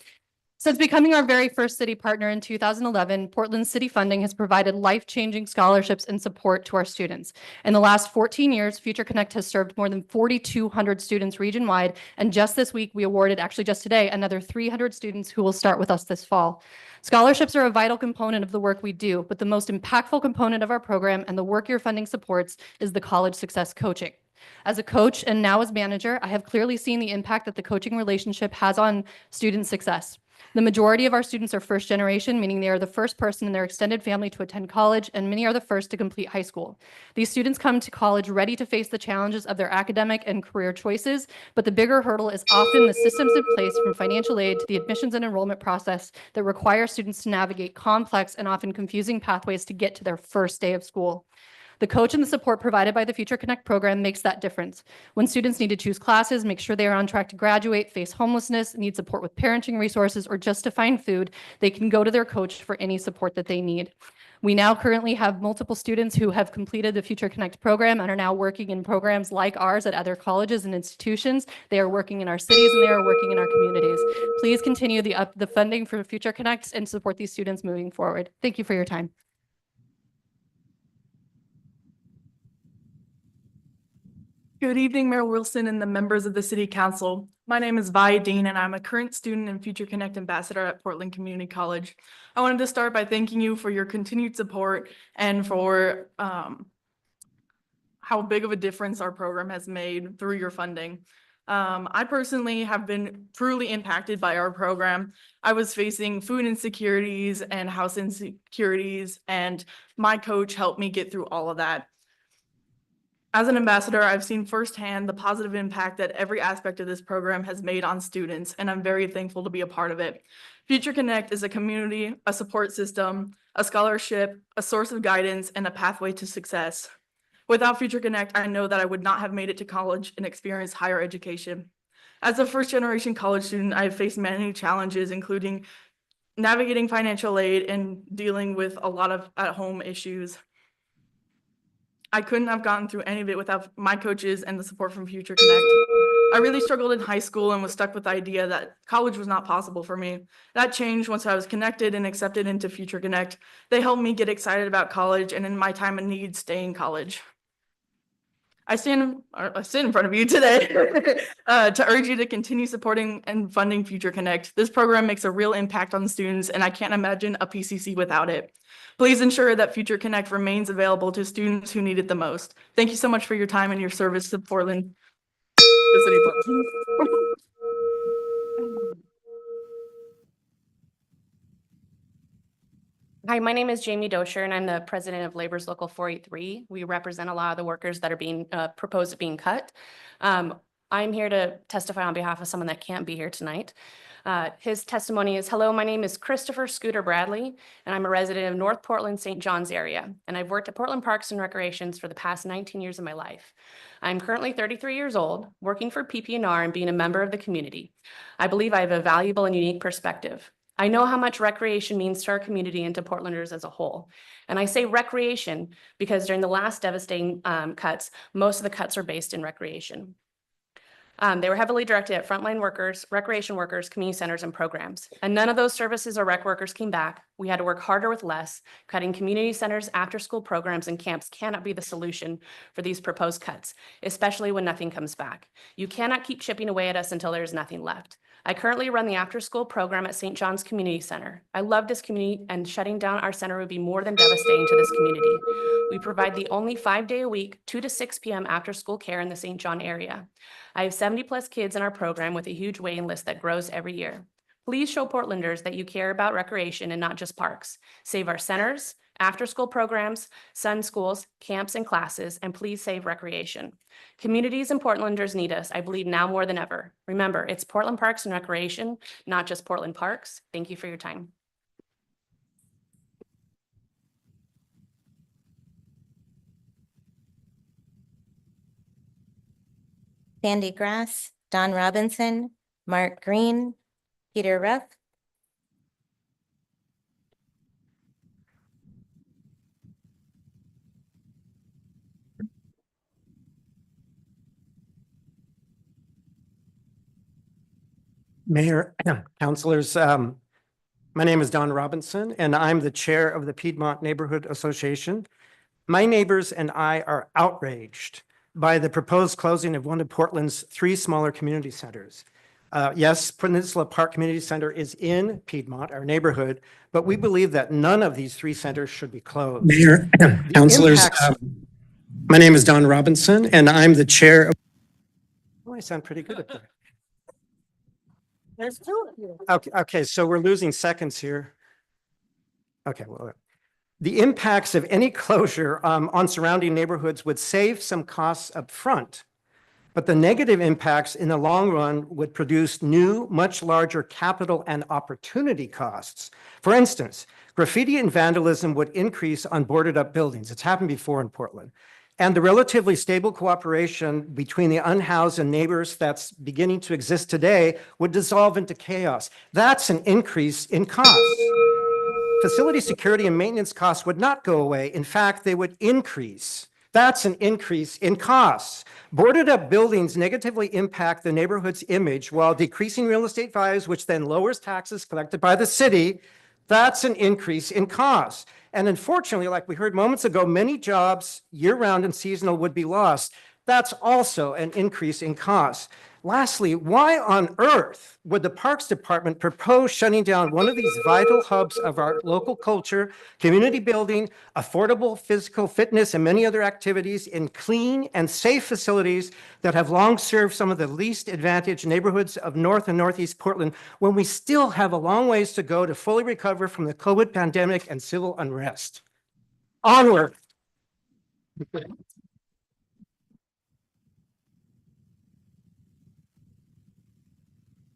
Since becoming our very first city partner in 2011, Portland City Funding has provided life-changing scholarships and support to our students. In the last 14 years, Future Connect has served more than 4,200 students region-wide, and just this week, we awarded, actually just today, another 300 students who will start with us this fall. Scholarships are a vital component of the work we do, but the most impactful component of our program and the work your funding supports is the college success coaching. As a coach and now as manager, I have clearly seen the impact that the coaching relationship has on student success. The majority of our students are first generation, meaning they are the first person in their extended family to attend college, and many are the first to complete high school. These students come to college ready to face the challenges of their academic and career choices, but the bigger hurdle is often the systems in place, from financial aid to the admissions and enrollment process, that require students to navigate complex and often confusing pathways to get to their first day of school. The coach and the support provided by the Future Connect program makes that difference. When students need to choose classes, make sure they are on track to graduate, face homelessness, need support with parenting resources, or just to find food, they can go to their coach for any support that they need. We now currently have multiple students who have completed the Future Connect program and are now working in programs like ours at other colleges and institutions. They are working in our cities and they are working in our communities. Please continue the funding for Future Connect and support these students moving forward. Thank you for your time. Good evening, Mayor Wilson and the members of the City Council. My name is Vi Dean, and I'm a current student and Future Connect ambassador at Portland Community College. I wanted to start by thanking you for your continued support and for how big of a difference our program has made through your funding. I personally have been truly impacted by our program. I was facing food insecurities and house insecurities, and my coach helped me get through all of that. As an ambassador, I've seen firsthand the positive impact that every aspect of this program has made on students, and I'm very thankful to be a part of it. Future Connect is a community, a support system, a scholarship, a source of guidance, and a pathway to success. Without Future Connect, I know that I would not have made it to college and experienced higher education. As a first-generation college student, I have faced many challenges, including navigating financial aid and dealing with a lot of at-home issues. I couldn't have gotten through any of it without my coaches and the support from Future Connect. I really struggled in high school and was stuck with the idea that college was not possible for me. That changed once I was connected and accepted into Future Connect. They helped me get excited about college and in my time of need, stay in college. I sit in front of you today to urge you to continue supporting and funding Future Connect. This program makes a real impact on students, and I can't imagine a PCC without it. Please ensure that Future Connect remains available to students who need it the most. Thank you so much for your time and your service to Portland, the city of Portland. Hi, my name is Jamie Dosher, and I'm the president of Labor's Local 483. We represent a lot of the workers that are being proposed being cut. I'm here to testify on behalf of someone that can't be here tonight. His testimony is, hello, my name is Christopher Scooter Bradley, and I'm a resident of North Portland, St. John's area, and I've worked at Portland Parks and Recreations for the past 19 years of my life. I'm currently 33 years old, working for PP&R and being a member of the community. I believe I have a valuable and unique perspective. I know how much recreation means to our community and to Portlanders as a whole. And I say recreation because during the last devastating cuts, most of the cuts are based in recreation. They were heavily directed at frontline workers, recreation workers, community centers, and programs. And none of those services or rec workers came back. We had to work harder with less. Cutting community centers, after-school programs, and camps cannot be the solution for these proposed cuts, especially when nothing comes back. You cannot keep chipping away at us until there is nothing left. I currently run the after-school program at St. John's Community Center. I love this community, and shutting down our center would be more than devastating to this community. We provide the only 5-day-a-week, 2 to 6 p.m. after-school care in the St. John area. I have 70+ kids in our program with a huge waiting list that grows every year. Please show Portlanders that you care about recreation and not just parks. Save our centers, after-school programs, sun schools, camps, and classes, and please save recreation. Communities and Portlanders need us, I believe, now more than ever. Remember, it's Portland Parks and Recreation, not just Portland Parks. Thank you for your time. Sandy Grass, Don Robinson, Mark Green, Peter Ruff. Mayor, councilors, My name is Don Robinson, and I'm the chair of the Piedmont Neighborhood Association. My neighbors and I are outraged by the proposed closing of one of Portland's 3 smaller community centers. Yes, Peninsula Park Community Center is in Piedmont, our neighborhood, but we believe that none of these 3 centers should be closed. Mayor, councilors, my name is Don Robinson, and I'm the chair of. Oh, I sound pretty good at that. There's 2 of you. Okay, so we're losing seconds here. Okay, well, the impacts of any closure on surrounding neighborhoods would save some costs up front, but the negative impacts in the long run would produce new, much larger capital and opportunity costs. For instance, graffiti and vandalism would increase on boarded up buildings. It's happened before in Portland. And the relatively stable cooperation between the unhoused and neighbors that's beginning to exist today would dissolve into chaos. That's an increase in costs. Facility security and maintenance costs would not go away. In fact, they would increase. That's an increase in costs. Boarded up buildings negatively impact the neighborhood's image while decreasing real estate values, which then lowers taxes collected by the city. That's an increase in costs. And unfortunately, like we heard moments ago, many jobs year-round and seasonal would be lost. That's also an increase in costs. Lastly, why on earth would the Parks Department propose shutting down one of these vital hubs of our local culture, community building, affordable physical fitness, and many other activities in clean and safe facilities that have long served some of the least advantaged neighborhoods of North and Northeast Portland, when we still have a long ways to go to fully recover from the COVID pandemic and civil unrest? Onward.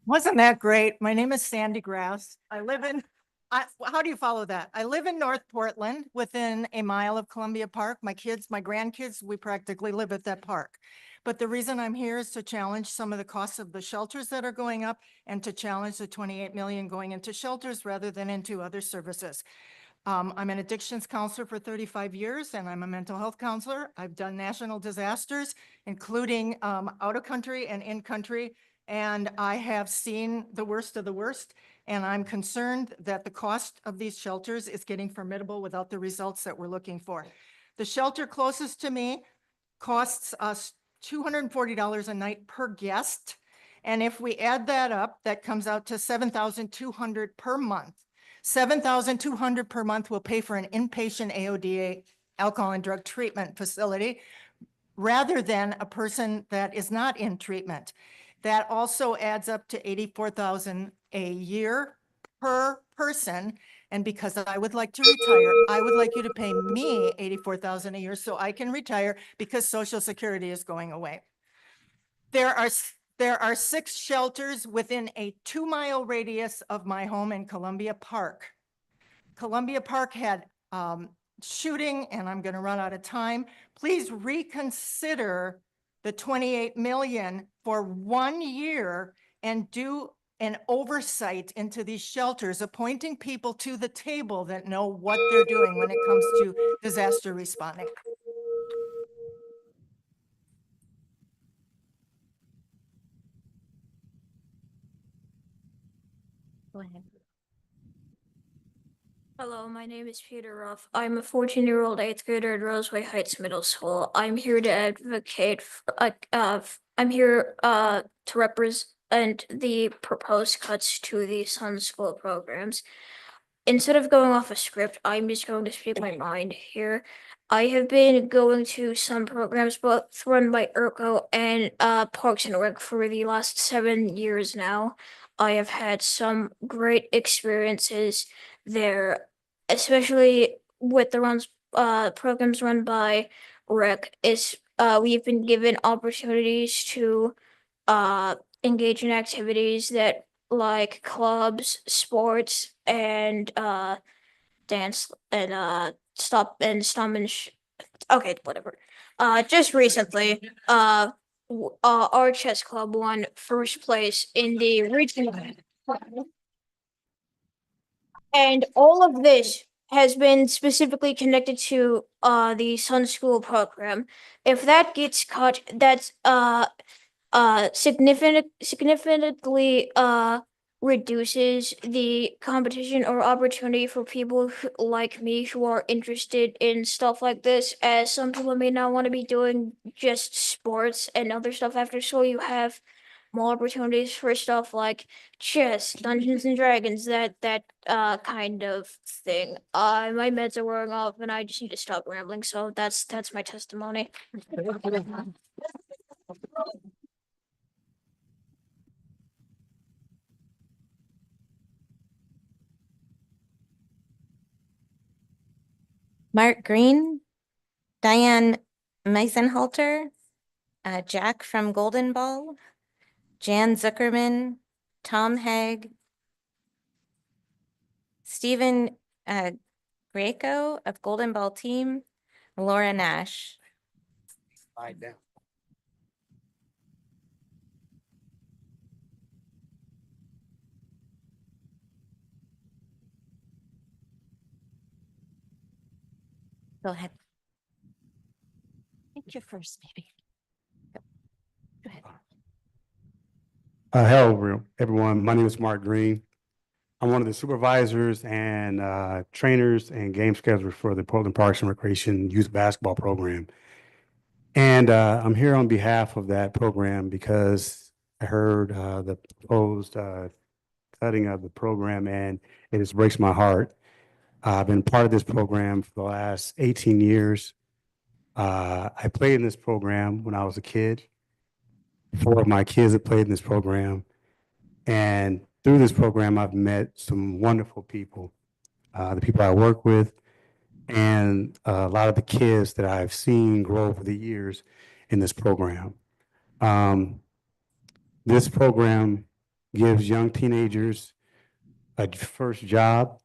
Wasn't that great? My name is Sandy Grass. How do you follow that? I live in North Portland within a mile of Columbia Park. My kids, my grandkids, we practically live at that park. But the reason I'm here is to challenge some of the costs of the shelters that are going up and to challenge the 28 million going into shelters rather than into other services. I'm an addictions counselor for 35 years and I'm a mental health counselor. I've done national disasters, including out of country and in country. And I have seen the worst of the worst, and I'm concerned that the cost of these shelters is getting formidable without the results that we're looking for. The shelter closest to me costs us $240 a night per guest. And if we add that up, that comes out to $7,200 per month. $7,200 per month will pay for an inpatient AODA alcohol and drug treatment facility rather than a person that is not in treatment. That also adds up to $84,000 a year per person. And because I would like to retire, I would like you to pay me $84,000 a year so I can retire because Social Security is going away. There are 6 shelters within a 2-mile radius of my home in Columbia Park. Columbia Park had shooting, and I'm going to run out of time. Please reconsider the 28 million for 1 year and do an oversight into these shelters, appointing people to the table that know what they're doing when it comes to disaster responding. Go ahead. Hello, my name is Peter Ruff. I'm a 14-year-old 8th grader at Roseway Heights Middle School. I'm here to advocate, I'm here to represent the proposed cuts to the Sun School programs. Instead of going off a script, I'm just going to speak my mind here. I have been going to some programs both run by ERCO and Parks and Rec for the last 7 years now. I have had some great experiences there, especially with the programs run by Rec. We've been given opportunities to engage in activities that like clubs, sports, and dance and okay, whatever. Just recently, our chess club won first place in the regional. And all of this has been specifically connected to the Sun School program. If that gets cut, that's significantly reduces the competition or opportunity for people like me who are interested in stuff like this, as some people may not want to be doing just sports and other stuff after school. You have more opportunities for stuff like chess, Dungeons and Dragons, that kind of thing. My meds are wearing off and I just need to stop rambling, so that's my testimony. Mark Green, Diane Meisenhalter, Jack from Golden Ball, Jan Zuckerman, Tom Haig, Stephen Greco of Golden Ball team, Laura Nash. Slide down. Go ahead. I think you're first, maybe. Go ahead. Hello, everyone. My name is Mark Green. I'm one of the supervisors and trainers and game schedulers for the Portland Parks and Recreation Youth Basketball Program. And I'm here on behalf of that program because I heard the proposed cutting of the program, and it just breaks my heart. I've been part of this program for the last 18 years. I played in this program when I was a kid. 4 of my kids have played in this program. And through this program, I've met some wonderful people, the people I work with, and a lot of the kids that I've seen grow over the years in this program. This program gives young teenagers a first job.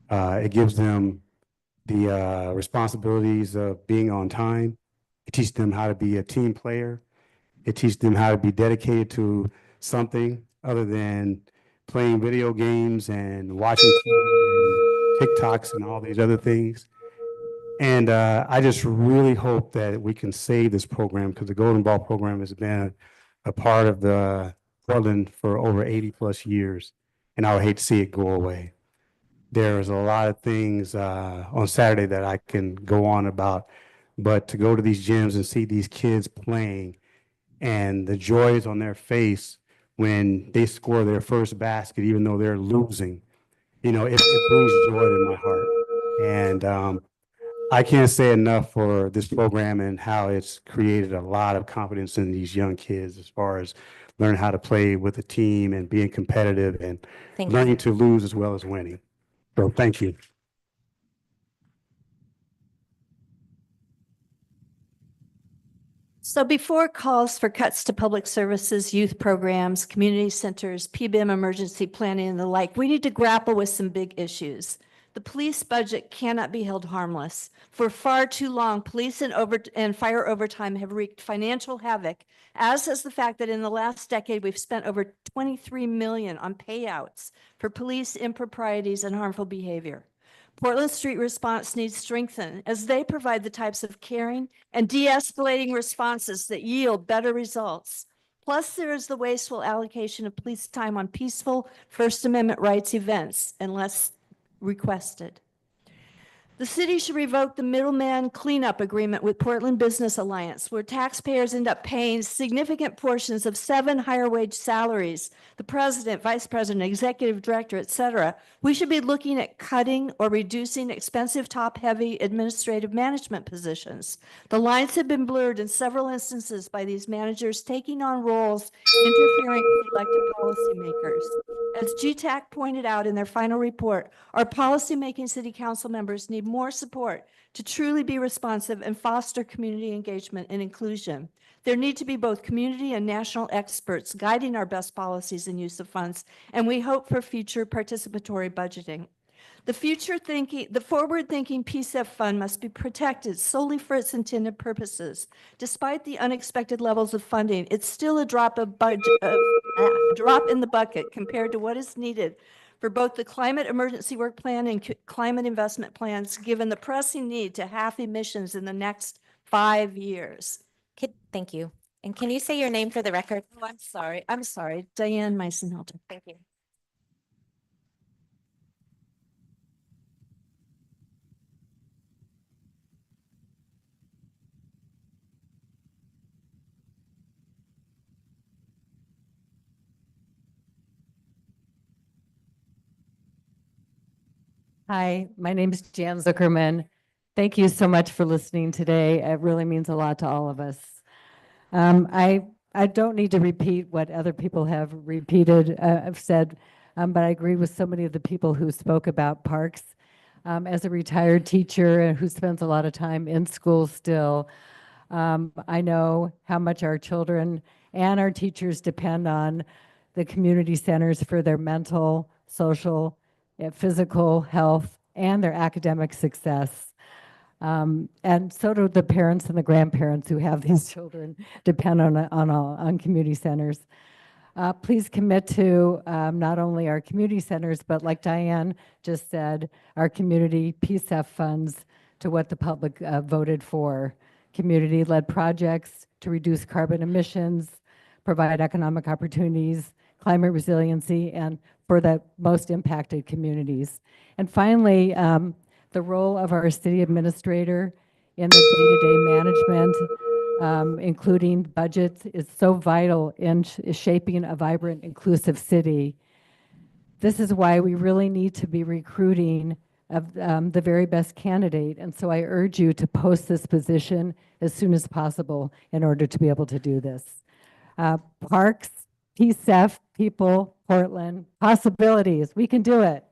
It gives them the responsibilities of being on time. It teaches them how to be a team player. It teaches them how to be dedicated to something other than playing video games and watching TV and TikToks and all these other things. And I just really hope that we can save this program, because the Golden Ball program has been a part of the Portland for over 80+ years, and I would hate to see it go away. There's a lot of things on Saturday that I can go on about, but to go to these gyms and see these kids playing and the joys on their face when they score their first basket, even though they're losing, it brings joy to my heart. And I can't say enough for this program and how it's created a lot of confidence in these young kids as far as learning how to play with a team and being competitive and learning to lose as well as winning. So thank you. So before calls for cuts to public services, youth programs, community centers, PBM emergency planning and the like, we need to grapple with some big issues. The police budget cannot be held harmless. For far too long, police and fire overtime have wreaked financial havoc, as has the fact that in the last decade, we've spent over $23 million on payouts for police improprieties and harmful behavior. Portland Street Response needs strengthened as they provide the types of caring and de-escalating responses that yield better results. Plus, there is the wasteful allocation of police time on peaceful First Amendment rights events unless requested. The city should revoke the middleman cleanup agreement with Portland Business Alliance, where taxpayers end up paying significant portions of 7 higher wage salaries, the president, vice president, executive director, et cetera. We should be looking at cutting or reducing expensive top-heavy administrative management positions. The lines have been blurred in several instances by these managers taking on roles interfering with elected policymakers. As GTAC pointed out in their final report, our policymaking city council members need more support to truly be responsive and foster community engagement and inclusion. There need to be both community and national experts guiding our best policies and use of funds, and we hope for future participatory budgeting. The forward-thinking PCEF fund must be protected solely for its intended purposes. Despite the unexpected levels of funding, it's still a drop in the bucket compared to what is needed for both the climate emergency work plan and climate investment plans, given the pressing need to halve emissions in the next 5 years. Thank you. And can you say your name for the record? Oh, I'm sorry. Diane Meisenhalter. Thank you. Hi, my name is Jan Zuckerman. Thank you so much for listening today. It really means a lot to all of us. I don't need to repeat what other people have have said, but I agree with so many of the people who spoke about parks. As a retired teacher who spends a lot of time in school still, I know how much our children and our teachers depend on the community centers for their mental, social, physical health, and their academic success. And so do the parents and the grandparents who have these children depend on community centers. Please commit to not only our community centers, but like Diane just said, our community PSEF funds to what the public voted for. Community-led projects to reduce carbon emissions, provide economic opportunities, climate resiliency, and for the most impacted communities. And finally, the role of our city administrator in the day-to-day management, including budgets, is so vital in shaping a vibrant, inclusive city. This is why we really need to be recruiting of the very best candidate. And so I urge you to post this position as soon as possible in order to be able to do this. Parks, PSEF, people, Portland, possibilities. We can do it.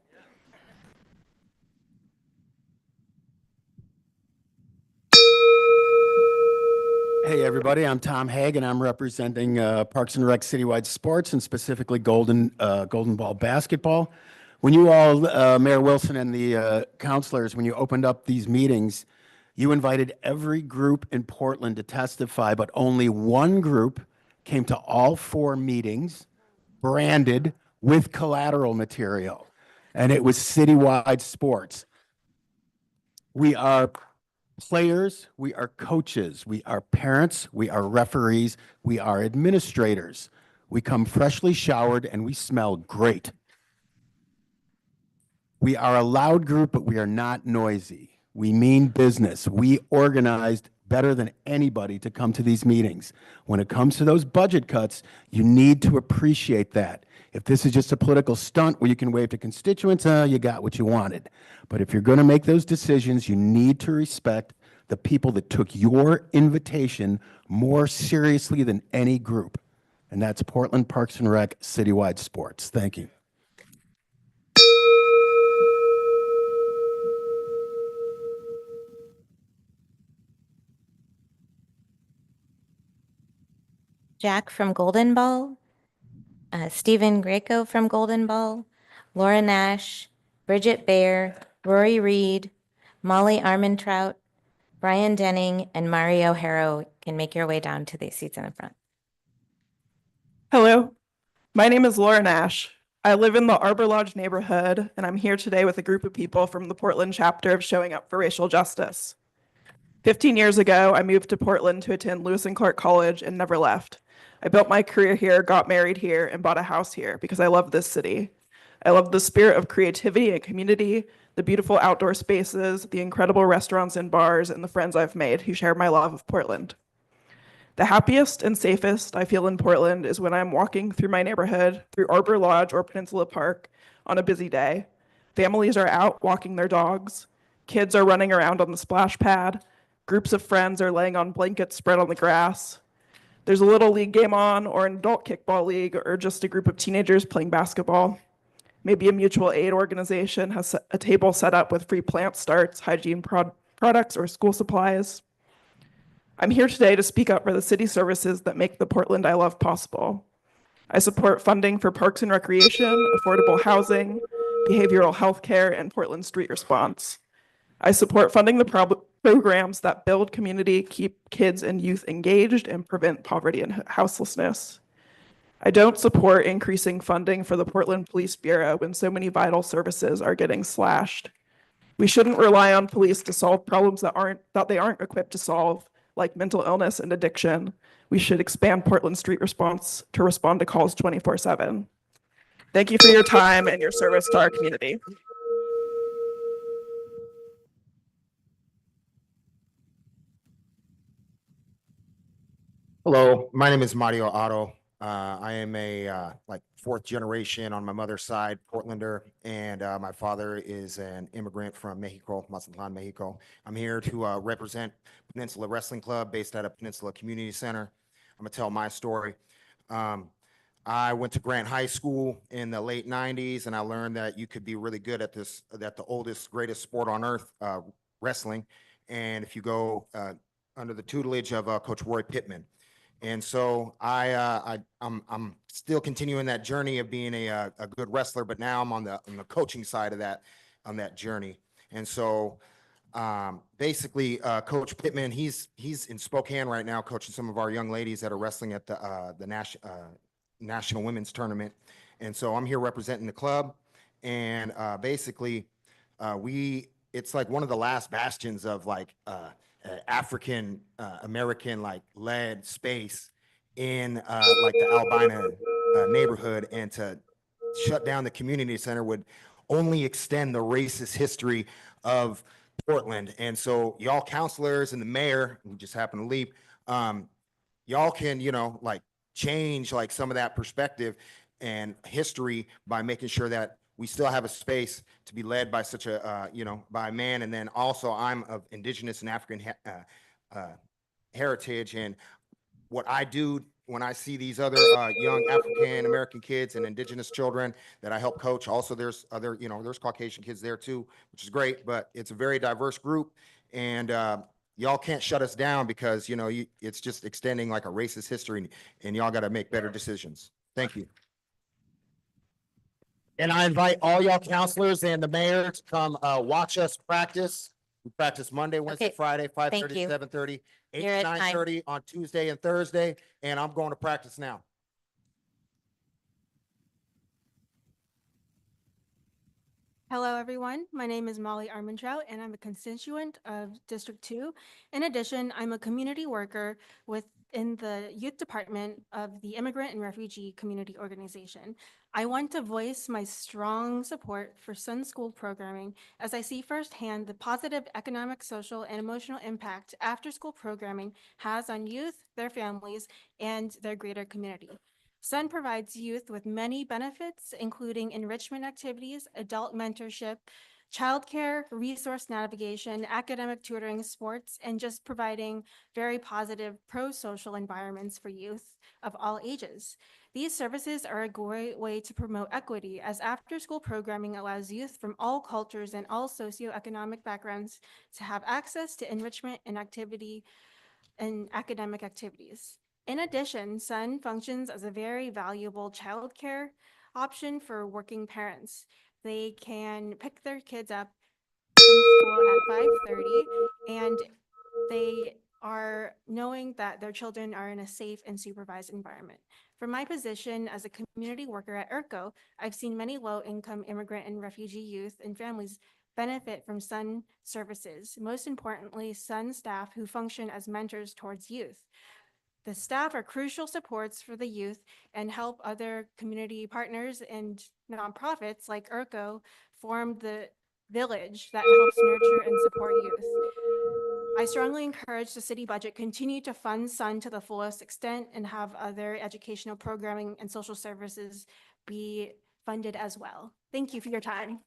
Hey, everybody, I'm Tom Haig, and I'm representing Parks and Rec Citywide Sports, and specifically Golden Ball Basketball. When you all, Mayor Wilson and the councilors, when you opened up these meetings, you invited every group in Portland to testify, but only one group came to all 4 meetings, branded with collateral material, and it was Citywide Sports. We are players, we are coaches, we are parents, we are referees, we are administrators. We come freshly showered and we smell great. We are a loud group, but we are not noisy. We mean business. We organized better than anybody to come to these meetings. When it comes to those budget cuts, you need to appreciate that. If this is just a political stunt where you can wave to constituents, you got what you wanted. But if you're going to make those decisions, you need to respect the people that took your invitation more seriously than any group. And that's Portland Parks and Rec Citywide Sports. Thank you. Jack from Golden Ball, Stephen Greco from Golden Ball, Laura Nash, Bridget Baer, Rory Reed, Molly Armentrout, Brian Denning, and Mario Harrow can make your way down to the seats in the front. Hello, my name is Laura Nash. I live in the Arbor Lodge neighborhood, and I'm here today with a group of people from the Portland chapter of Showing Up for Racial Justice. 15 years ago, I moved to Portland to attend Lewis and Clark College and never left. I built my career here, got married here, and bought a house here because I love this city. I love the spirit of creativity and community, the beautiful outdoor spaces, the incredible restaurants and bars, and the friends I've made who share my love of Portland. The happiest and safest I feel in Portland is when I'm walking through my neighborhood, through Arbor Lodge or Peninsula Park on a busy day. Families are out walking their dogs. Kids are running around on the splash pad. Groups of friends are laying on blankets spread on the grass. There's a little league game on, or an adult kickball league, or just a group of teenagers playing basketball. Maybe a mutual aid organization has a table set up with free plant starts, hygiene products, or school supplies. I'm here today to speak up for the city services that make the Portland I love possible. I support funding for parks and recreation, affordable housing, behavioral health care, and Portland street response. I support funding the programs that build community, keep kids and youth engaged, and prevent poverty and houselessness. I don't support increasing funding for the Portland Police Bureau when so many vital services are getting slashed. We shouldn't rely on police to solve problems that they aren't equipped to solve, like mental illness and addiction. We should expand Portland street response to respond to calls 24/7. Thank you for your time and your service to our community. Hello, my name is Mario Otto. I am a like fourth generation on my mother's side, Portlander, and my father is an immigrant from Mexico, Mazatlan, Mexico. I'm here to represent Peninsula Wrestling Club based out of Peninsula Community Center. I'm gonna tell my story. I went to Grant High School in the late 90s, and I learned that you could be really good at this, that the oldest, greatest sport on earth, wrestling. And if you go under the tutelage of Coach Roy Pittman. And so I'm still continuing that journey of being a good wrestler, but now I'm on the coaching side of that, on that journey. And so basically, Coach Pittman, he's in Spokane right now, coaching some of our young ladies that are wrestling at the National Women's Tournament. And so I'm here representing the club. And basically, it's like one of the last bastions of like African American like led space in like the Albina neighborhood, and to shut down the community center would only extend the racist history of Portland. And so y'all counselors and the mayor, who just happened to leave, y'all can, you know, like change like some of that perspective and history by making sure that we still have a space to be led by such a, you know, by a man. And then also I'm of indigenous and African heritage. And what I do when I see these other young African American kids and indigenous children that I help coach, also there's other, you know, there's Caucasian kids there too, which is great, but it's a very diverse group. And y'all can't shut us down because, you know, it's just extending like a racist history, and y'all got to make better decisions. Thank you. And I invite all y'all counselors and the mayor to come watch us practice. We practice Monday, Wednesday, Friday, 5:30 to 7:30, 8 to 9:30 on Tuesday and Thursday. And I'm going to practice now. Hello, everyone. My name is Molly Armentrout, and I'm a constituent of District 2. In addition, I'm a community worker within the youth department of the Immigrant and Refugee Community Organization. I want to voice my strong support for Sun School programming, as I see firsthand the positive economic, social, and emotional impact after-school programming has on youth, their families, and their greater community. Sun provides youth with many benefits, including enrichment activities, adult mentorship, childcare, resource navigation, academic tutoring, sports, and just providing very positive pro-social environments for youth of all ages. These services are a great way to promote equity, as after-school programming allows youth from all cultures and all socioeconomic backgrounds to have access to enrichment and activity and academic activities. In addition, Sun functions as a very valuable childcare option for working parents. They can pick their kids up from school at 5:30, and they are knowing that their children are in a safe and supervised environment. From my position as a community worker at ERCO, I've seen many low-income immigrant and refugee youth and families benefit from Sun services. Most importantly, Sun staff who function as mentors towards youth. The staff are crucial supports for the youth and help other community partners and nonprofits like ERCO form the village that helps nurture and support youth. I strongly encourage the city budget continue to fund Sun to the fullest extent and have other educational programming and social services be funded as well. Thank you for your time.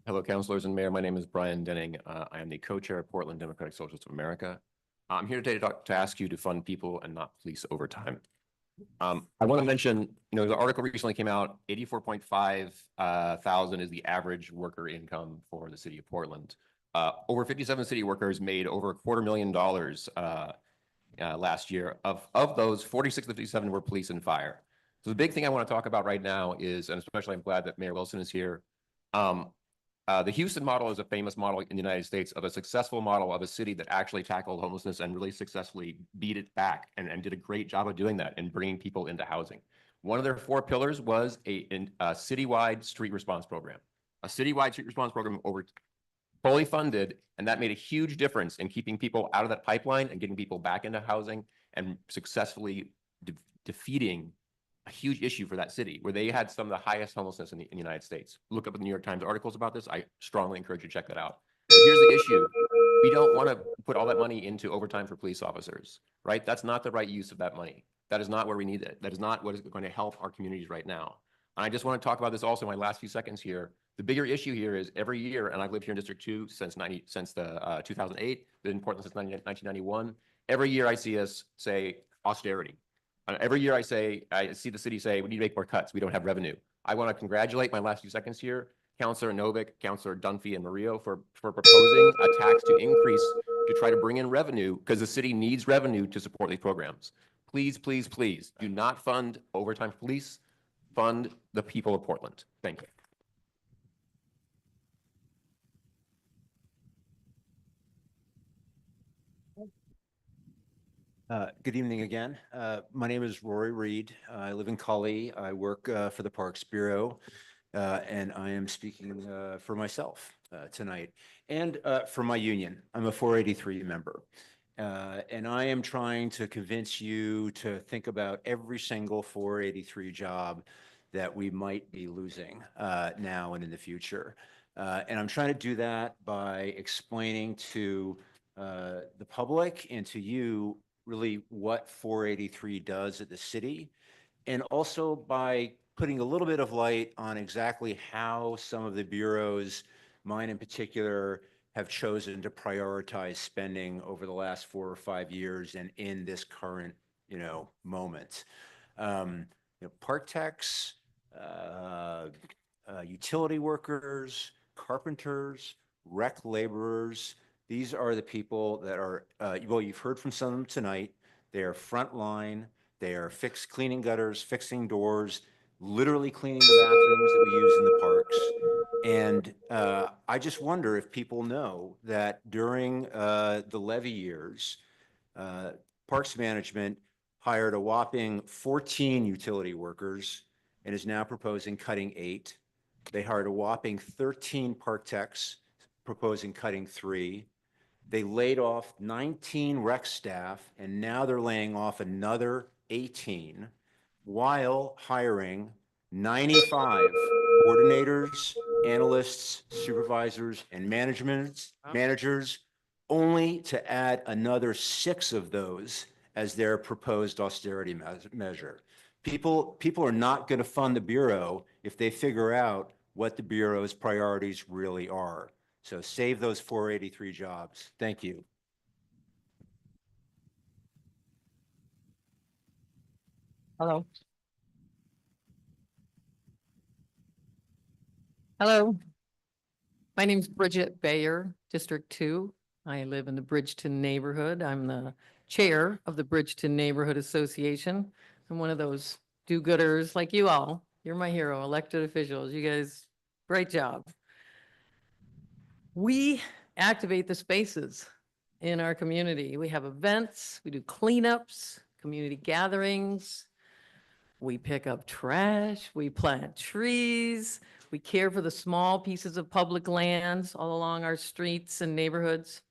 Hello, councilors and mayor. My name is Brian Denning. I am the co-chair of Portland Democratic Socialists of America. I'm here today to ask you to fund people and not police overtime. I want to mention, the article recently came out, 84.5 thousand is the average worker income for the city of Portland. Over 57 city workers made over $250,000 last year. Of those, 46 to 57 were police and fire. So the big thing I want to talk about right now is, and especially I'm glad that Mayor Wilson is here, the Houston model is a famous model in the United States of a successful model of a city that actually tackled homelessness and really successfully beat it back and did a great job of doing that and bringing people into housing. One of their 4 pillars was a citywide street response program. A citywide street response program fully funded, and that made a huge difference in keeping people out of that pipeline and getting people back into housing and successfully defeating a huge issue for that city, where they had some of the highest homelessness in the United States. Look up the New York Times articles about this. I strongly encourage you to check that out. here's the issue. We don't want to put all that money into overtime for police officers, right? That's not the right use of that money. That is not where we need it. That is not what is going to help our communities right now. And I just want to talk about this also in my last few seconds here. The bigger issue here is every year, and I've lived here in District 2 since 2008, been in Portland since 1991. Every year I see us say austerity. Every year I see the city say, we need to make more cuts. We don't have revenue. I want to congratulate my last few seconds here, Councilor Novick, Councilor Dunphy, and Murillo for proposing a tax to increase to try to bring in revenue because the city needs revenue to support these programs. Please, please, please do not fund overtime for police. Fund the people of Portland. Thank you. Good evening again. My name is Rory Reed. I live in Cully. I work for the Parks Bureau, and I am speaking for myself tonight and for my union. I'm a 483 member, and I am trying to convince you to think about every single 483 job that we might be losing now and in the future. And I'm trying to do that by explaining to the public and to you really what 483 does at the city, and also by putting a little bit of light on exactly how some of the bureaus, mine in particular, have chosen to prioritize spending over the last 4 or 5 years and in this current, moment. Park techs, utility workers, carpenters, rec laborers. These are the people that are, well, you've heard from some of them tonight. They are frontline. They are cleaning gutters, fixing doors, literally cleaning the bathrooms that we use in the parks. And I just wonder if people know that during the levy years, Parks Management hired a whopping 14 utility workers and is now proposing cutting 8. They hired a whopping 13 park techs, proposing cutting 3. They laid off 19 rec staff, and now they're laying off another 18, while hiring 95 coordinators, analysts, supervisors, and managers, only to add another 6 of those as their proposed austerity measure. People are not going to fund the Bureau if they figure out what the Bureau's priorities really are. So save those 483 jobs. Thank you. Hello. Hello. My name's Bridget Bayer, District 2. I live in the Bridgeton neighborhood. I'm the chair of the Bridgeton Neighborhood Association. I'm one of those do-gooders like you all. You're my hero, elected officials. You guys, great job. We activate the spaces in our community. We have events, we do cleanups, community gatherings. We pick up trash, we plant trees, we care for the small pieces of public lands all along our streets and neighborhoods.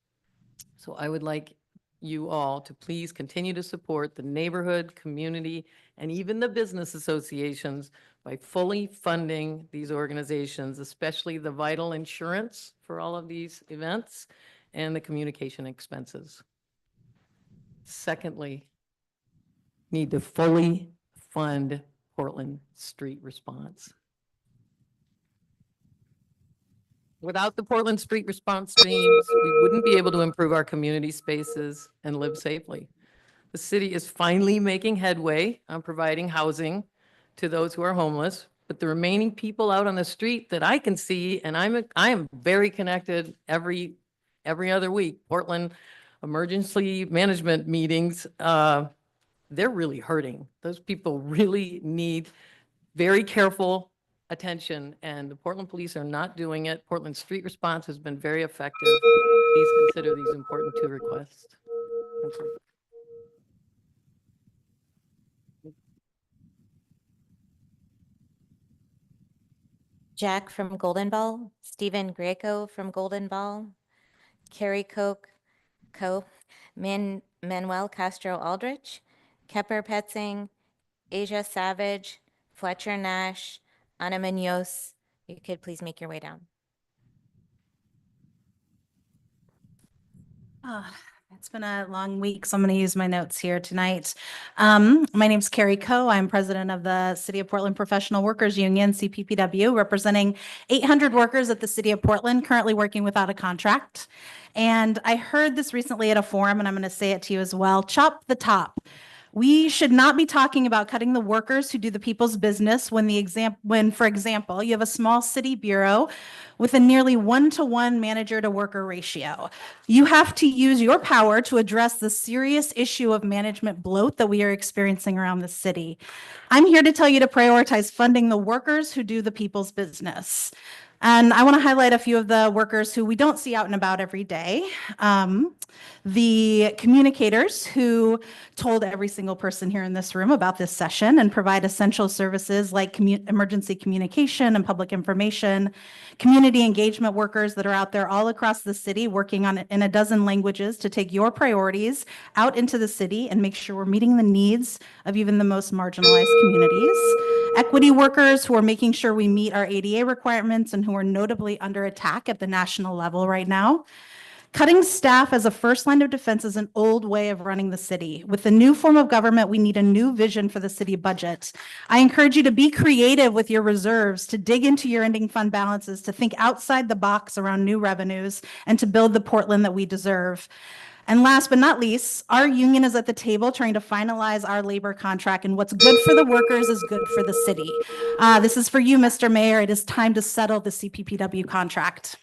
So I would like you all to please continue to support the neighborhood, community, and even the business associations by fully funding these organizations, especially the vital insurance for all of these events and the communication expenses. Secondly, need to fully fund Portland Street Response. Without the Portland Street Response teams, we wouldn't be able to improve our community spaces and live safely. The city is finally making headway on providing housing to those who are homeless, but the remaining people out on the street that I can see, and I am very connected every other week, Portland emergency management meetings, they're really hurting. Those people really need very careful attention, and the Portland police are not doing it. Portland Street Response has been very effective. Please consider these important 2 requests. Thank you. Jack from Golden Ball, Stephen Greco from Golden Ball, Carrie Koch, Manuel Castro Aldrich, Kepper Petzing, Asia Savage, Fletcher Nash, Ana Munoz. You could please make your way down. It's been a long week, so I'm going to use my notes here tonight. My name's Carrie Coe. I'm president of the City of Portland Professional Workers Union, CPPW, representing 800 workers at the City of Portland, currently working without a contract. And I heard this recently at a forum, and I'm going to say it to you as well. Chop the top. We should not be talking about cutting the workers who do the people's business when, for example, you have a small city bureau with a nearly 1-to-1 manager to worker ratio. You have to use your power to address the serious issue of management bloat that we are experiencing around the city. I'm here to tell you to prioritize funding the workers who do the people's business. And I want to highlight a few of the workers who we don't see out and about every day. The communicators who told every single person here in this room about this session and provide essential services like emergency communication and public information, community engagement workers that are out there all across the city working on it in a dozen languages to take your priorities out into the city and make sure we're meeting the needs of even the most marginalized communities. Equity workers who are making sure we meet our ADA requirements and who are notably under attack at the national level right now. Cutting staff as a first line of defense is an old way of running the city. With the new form of government, we need a new vision for the city budget. I encourage you to be creative with your reserves, to dig into your ending fund balances, to think outside the box around new revenues, and to build the Portland that we deserve. And last but not least, our union is at the table trying to finalize our labor contract, and what's good for the workers is good for the city. This is for you, Mr. Mayor. It is time to settle the CPPW contract.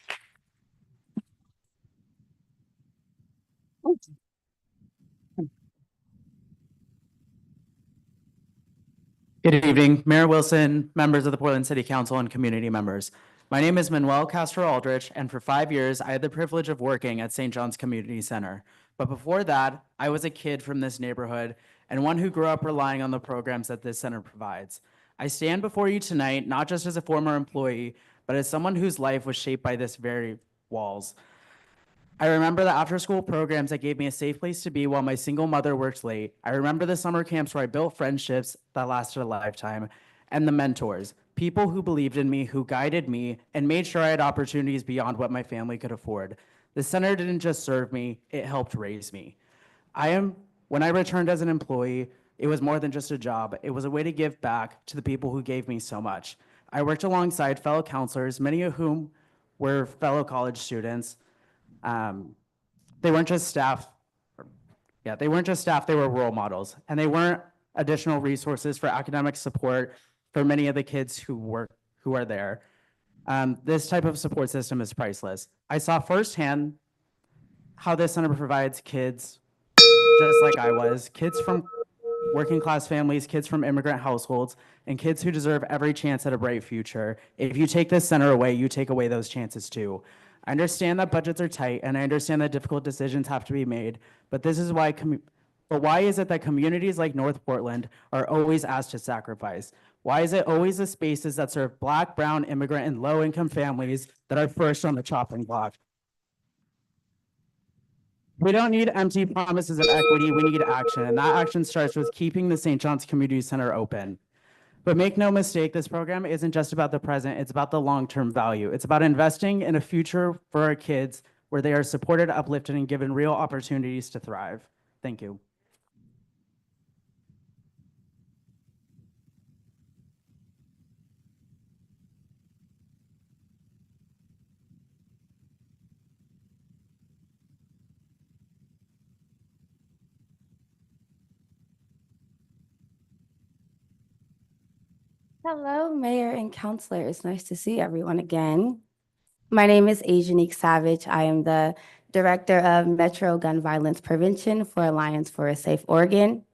Good evening, Mayor Wilson, members of the Portland City Council, and community members. My name is Manuel Castro Aldrich, and for 5 years, I had the privilege of working at St. John's Community Center. But before that, I was a kid from this neighborhood and one who grew up relying on the programs that this center provides. I stand before you tonight, not just as a former employee, but as someone whose life was shaped by this very walls. I remember the after-school programs that gave me a safe place to be while my single mother worked late. I remember the summer camps where I built friendships that lasted a lifetime, and the mentors, people who believed in me, who guided me, and made sure I had opportunities beyond what my family could afford. The center didn't just serve me, it helped raise me. When I returned as an employee, it was more than just a job. It was a way to give back to the people who gave me so much. I worked alongside fellow counselors, many of whom were fellow college students. They weren't just staff. They were role models, and they weren't additional resources for academic support for many of the kids who are there. This type of support system is priceless. I saw firsthand how this center provides kids just like I was, kids from working class families, kids from immigrant households, and kids who deserve every chance at a bright future. If you take this center away, you take away those chances too. I understand that budgets are tight, and I understand that difficult decisions have to be made, but why is it that communities like North Portland are always asked to sacrifice? Why is it always the spaces that serve Black, brown, immigrant, and low-income families that are first on the chopping block? We don't need empty promises of equity, we need action, and that action starts with keeping the St. John's Community Center open. But make no mistake, this program isn't just about the present, it's about the long-term value. It's about investing in a future for our kids where they are supported, uplifted, and given real opportunities to thrive. Thank you. Hello, Mayor and Councilor. It's nice to see everyone again. My name is Ajanique Savage. I am the Director of Metro Gun Violence Prevention for Alliance for a Safe Oregon.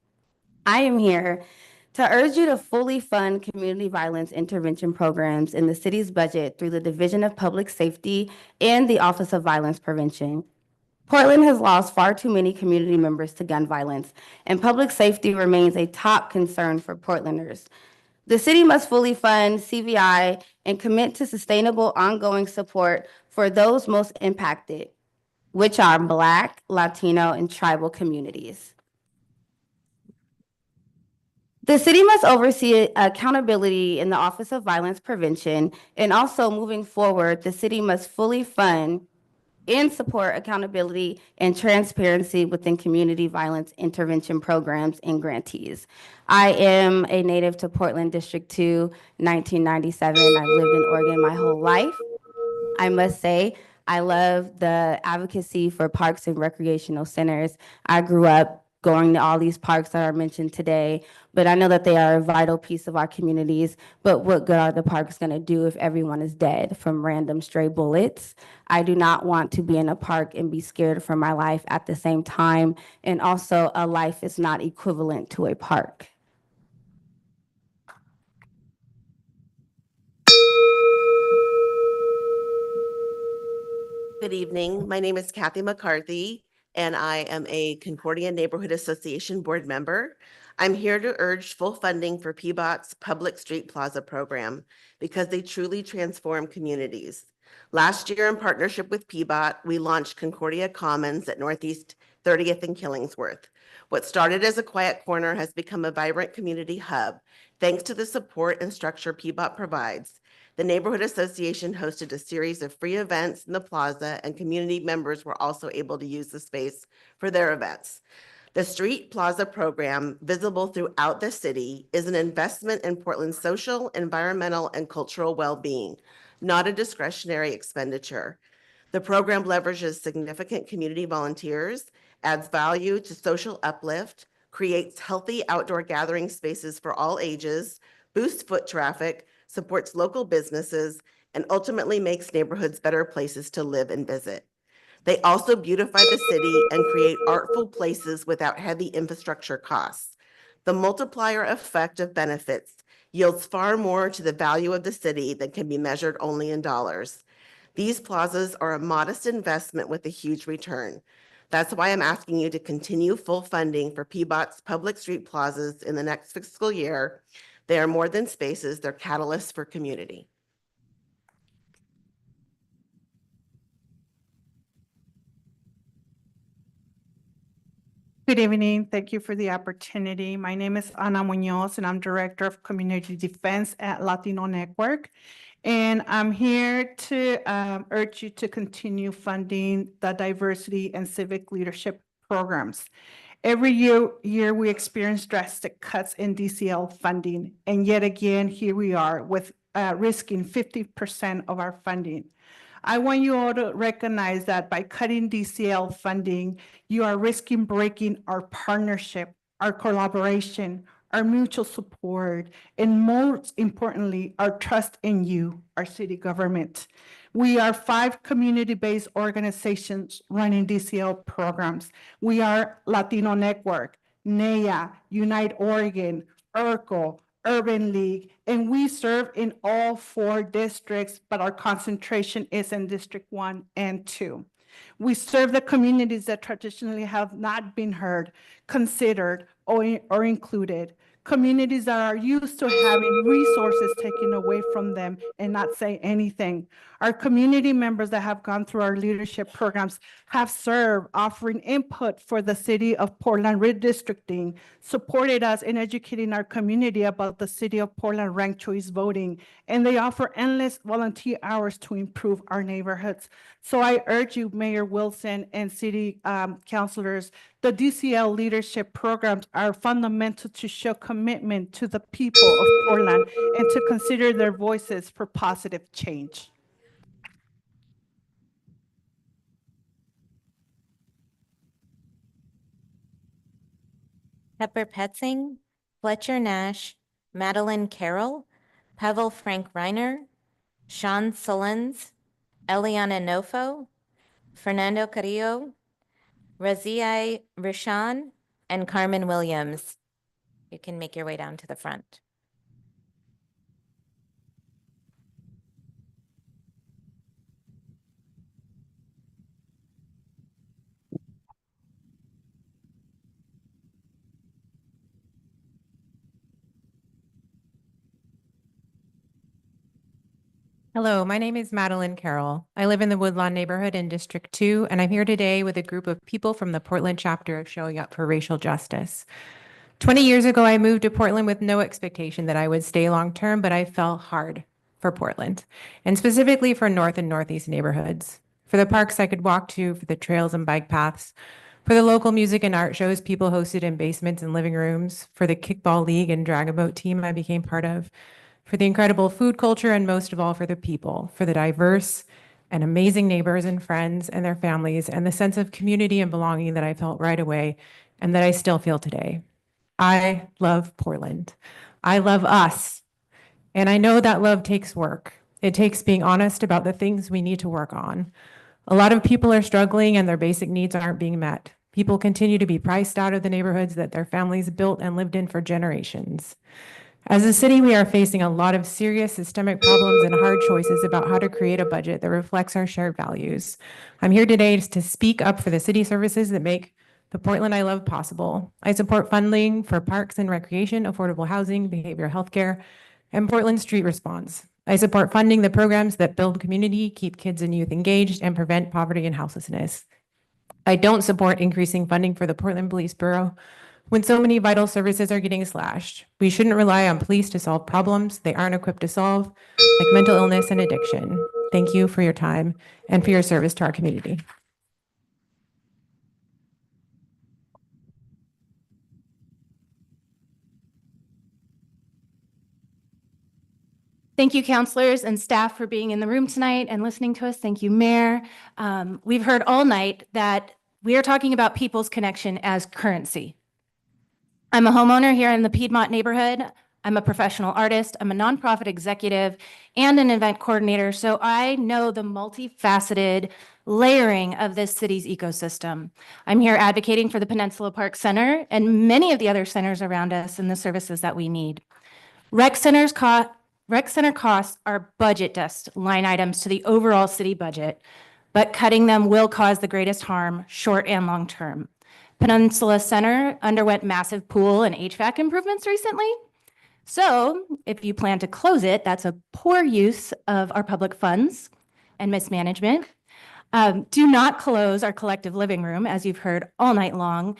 I am here to urge you to fully fund community violence intervention programs in the city's budget through the Division of Public Safety and the Office of Violence Prevention. Portland has lost far too many community members to gun violence, and public safety remains a top concern for Portlanders. The city must fully fund CVI and commit to sustainable ongoing support for those most impacted, which are Black, Latino, and tribal communities. The city must oversee accountability in the Office of Violence Prevention, and also moving forward, the city must fully fund and support accountability and transparency within community violence intervention programs and grantees. I am a native to Portland District 2, 1997. I've lived in Oregon my whole life. I must say, I love the advocacy for parks and recreational centers. I grew up going to all these parks that are mentioned today, but I know that they are a vital piece of our communities. But what good are the parks going to do if everyone is dead from random stray bullets? I do not want to be in a park and be scared for my life at the same time. And also, a life is not equivalent to a park. Good evening. My name is Kathy McCarthy, and I am a Concordia Neighborhood Association board member. I'm here to urge full funding for PBOT's Public Street Plaza program because they truly transform communities. Last year, in partnership with PBOT, we launched Concordia Commons at Northeast 30th and Killingsworth. What started as a quiet corner has become a vibrant community hub, thanks to the support and structure PBOT provides. The Neighborhood Association hosted a series of free events in the plaza, and community members were also able to use the space for their events. The Street Plaza program, visible throughout the city, is an investment in Portland's social, environmental, and cultural well-being, not a discretionary expenditure. The program leverages significant community volunteers, adds value to social uplift, creates healthy outdoor gathering spaces for all ages, boosts foot traffic, supports local businesses, and ultimately makes neighborhoods better places to live and visit. They also beautify the city and create artful places without heavy infrastructure costs. The multiplier effect of benefits yields far more to the value of the city than can be measured only in dollars. These plazas are a modest investment with a huge return. That's why I'm asking you to continue full funding for PBOT's public street plazas in the next fiscal year. They are more than spaces, they're catalysts for community. Good evening. Thank you for the opportunity. My name is Ana Munoz, and I'm Director of Community Defense at Latino Network. And I'm here to urge you to continue funding the diversity and civic leadership programs. Every year we experience drastic cuts in DCL funding. And yet again, here we are with risking 50% of our funding. I want you all to recognize that by cutting DCL funding, you are risking breaking our partnership, our collaboration, our mutual support, and most importantly, our trust in you, our city government. We are 5 community-based organizations running DCL programs. We are Latino Network, NEA, Unite Oregon, URCO, Urban League, and we serve in all 4 districts, but our concentration is in District 1 and 2. We serve the communities that traditionally have not been heard, considered, or included. Communities that are used to having resources taken away from them and not say anything. Our community members that have gone through our leadership programs have served, offering input for the city of Portland redistricting, supported us in educating our community about the city of Portland ranked choice voting, and they offer endless volunteer hours to improve our neighborhoods. So I urge you, Mayor Wilson and city councilors, the DCL leadership programs are fundamental to show commitment to the people of Portland and to consider their voices for positive change. Pepper Petzing, Fletcher Nash, Madeline Carroll, Pavel Frank Reiner, Sean Solens, Eliana Nofo, Fernando Carrillo, Raziai Rishan, and Carmen Williams. You can make your way down to the front. Hello, my name is Madeline Carroll. I live in the Woodlawn neighborhood in District 2, and I'm here today with a group of people from the Portland chapter of Showing Up for Racial Justice. 20 years ago, I moved to Portland with no expectation that I would stay long-term, but I fell hard for Portland, and specifically for North and Northeast neighborhoods. for the parks I could walk to, for the trails and bike paths, for the local music and art shows people hosted in basements and living rooms, for the kickball league and dragon boat team I became part of, for the incredible food culture, and most of all, for the people, for the diverse and amazing neighbors and friends and their families, and the sense of community and belonging that I felt right away and that I still feel today. I love Portland. I love us. And I know that love takes work. It takes being honest about the things we need to work on. A lot of people are struggling and their basic needs aren't being met. People continue to be priced out of the neighborhoods that their families built and lived in for generations. As a city, we are facing a lot of serious systemic problems and hard choices about how to create a budget that reflects our shared values. I'm here today to speak up for the city services that make the Portland I love possible. I support funding for parks and recreation, affordable housing, behavioral health care, and Portland Street Response. I support funding the programs that build community, keep kids and youth engaged, and prevent poverty and houselessness. I don't support increasing funding for the Portland Police Bureau when so many vital services are getting slashed. We shouldn't rely on police to solve problems they aren't equipped to solve, like mental illness and addiction. Thank you for your time and for your service to our community. Thank you, counselors and staff, for being in the room tonight and listening to us. Thank you, Mayor. We've heard all night that we are talking about people's connection as currency. I'm a homeowner here in the Piedmont neighborhood. I'm a professional artist. I'm a nonprofit executive and an event coordinator. So I know the multifaceted layering of this city's ecosystem. I'm here advocating for the Peninsula Park Center and many of the other centers around us and the services that we need. Rec center costs are budget dust line items to the overall city budget, but cutting them will cause the greatest harm, short and long term. Peninsula Center underwent massive pool and HVAC improvements recently. So if you plan to close it, that's a poor use of our public funds and mismanagement. Do not close our collective living room, as you've heard all night long.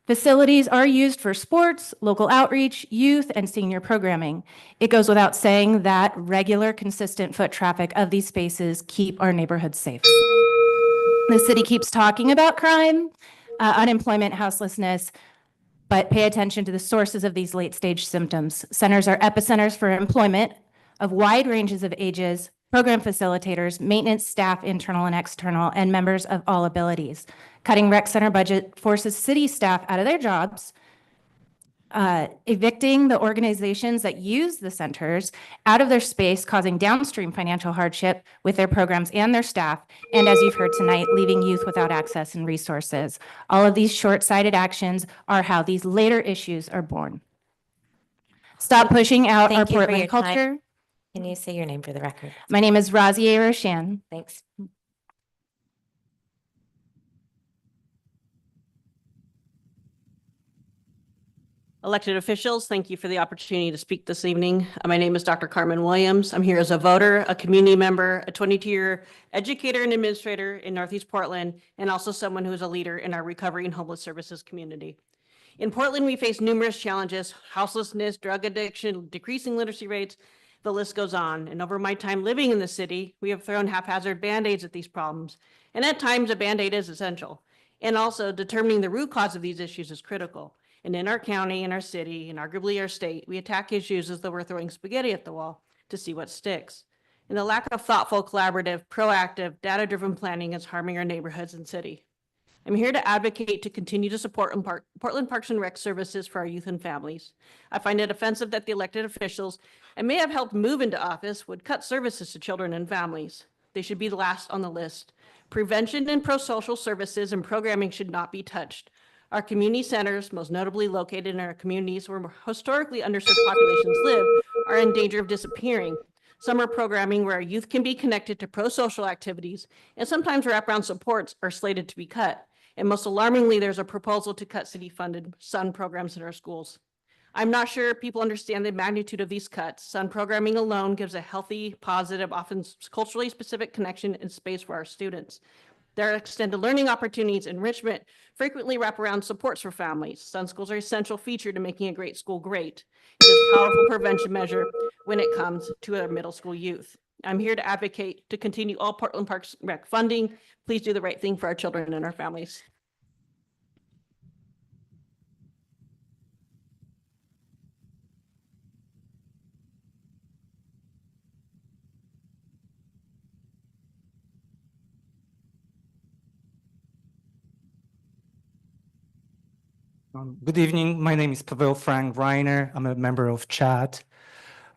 Facilities are used for sports, local outreach, youth, and senior programming. It goes without saying that regular, consistent foot traffic of these spaces keep our neighborhoods safe. The city keeps talking about crime, unemployment, houselessness, but pay attention to the sources of these late-stage symptoms. Centers are epicenters for employment of wide ranges of ages, program facilitators, maintenance staff, internal and external, and members of all abilities. Cutting rec center budget forces city staff out of their jobs, evicting the organizations that use the centers out of their space, causing downstream financial hardship with their programs and their staff, and as you've heard tonight, leaving youth without access and resources. All of these short-sighted actions are how these later issues are born. Stop pushing out our Thank you for your Portland time. culture. Can you say your name for the record? My name is Razier Roshan. Thanks. Elected officials, thank you for the opportunity to speak this evening. My name is Dr. Carmen Williams. I'm here as a voter, a community member, a 22-year educator and administrator in Northeast Portland, and also someone who is a leader in our recovery and homeless services community. In Portland, we face numerous challenges: houselessness, drug addiction, decreasing literacy rates, the list goes on. And over my time living in the city, we have thrown haphazard Band-Aids at these problems. And at times, a Band-Aid is essential. And also, determining the root cause of these issues is critical. And in our county, in our city, and arguably our state, we attack issues as though we're throwing spaghetti at the wall to see what sticks. And the lack of thoughtful, collaborative, proactive, data-driven planning is harming our neighborhoods and city. I'm here to advocate to continue to support Portland Parks and Rec services for our youth and families. I find it offensive that the elected officials I may have helped move into office would cut services to children and families. They should be the last on the list. Prevention and pro-social services and programming should not be touched. Our community centers, most notably located in our communities where historically underserved populations live, are in danger of disappearing. Summer programming where our youth can be connected to pro-social activities and sometimes wraparound supports are slated to be cut. And most alarmingly, there's a proposal to cut city-funded SUN programs in our schools. I'm not sure people understand the magnitude of these cuts. SUN programming alone gives a healthy, positive, often culturally specific connection and space for our students. There are extended learning opportunities, enrichment, frequently wraparound supports for families. SUN schools are an essential feature to making a great school great. It is a powerful prevention measure when it comes to our middle school youth. I'm here to advocate to continue all Portland Parks and Rec funding. Please do the right thing for our children and our families. Good evening. My name is Pavel Frank Reiner. I'm a member of CHAD.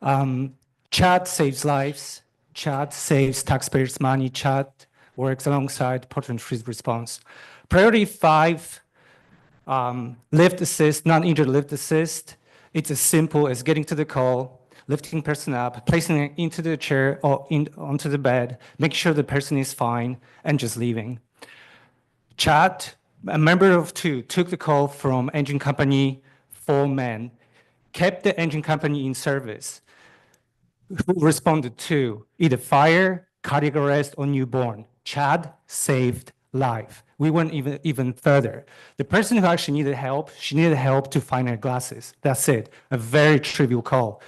CHAD saves lives. CHAD saves taxpayers' money. CHAD works alongside Portland Freeze Response. Priority 5, lift assist, non-injured lift assist. It's as simple as getting to the call, lifting person up, placing it into the chair or onto the bed, make sure the person is fine, and just leaving. CHAD, a member of 2, took the call from engine company 4 men, kept the engine company in service, who responded to either fire, cardiac arrest, or newborn. CHAD saved life. We went even further. The person who actually needed help, she needed help to find her glasses. That's it, a very trivial call.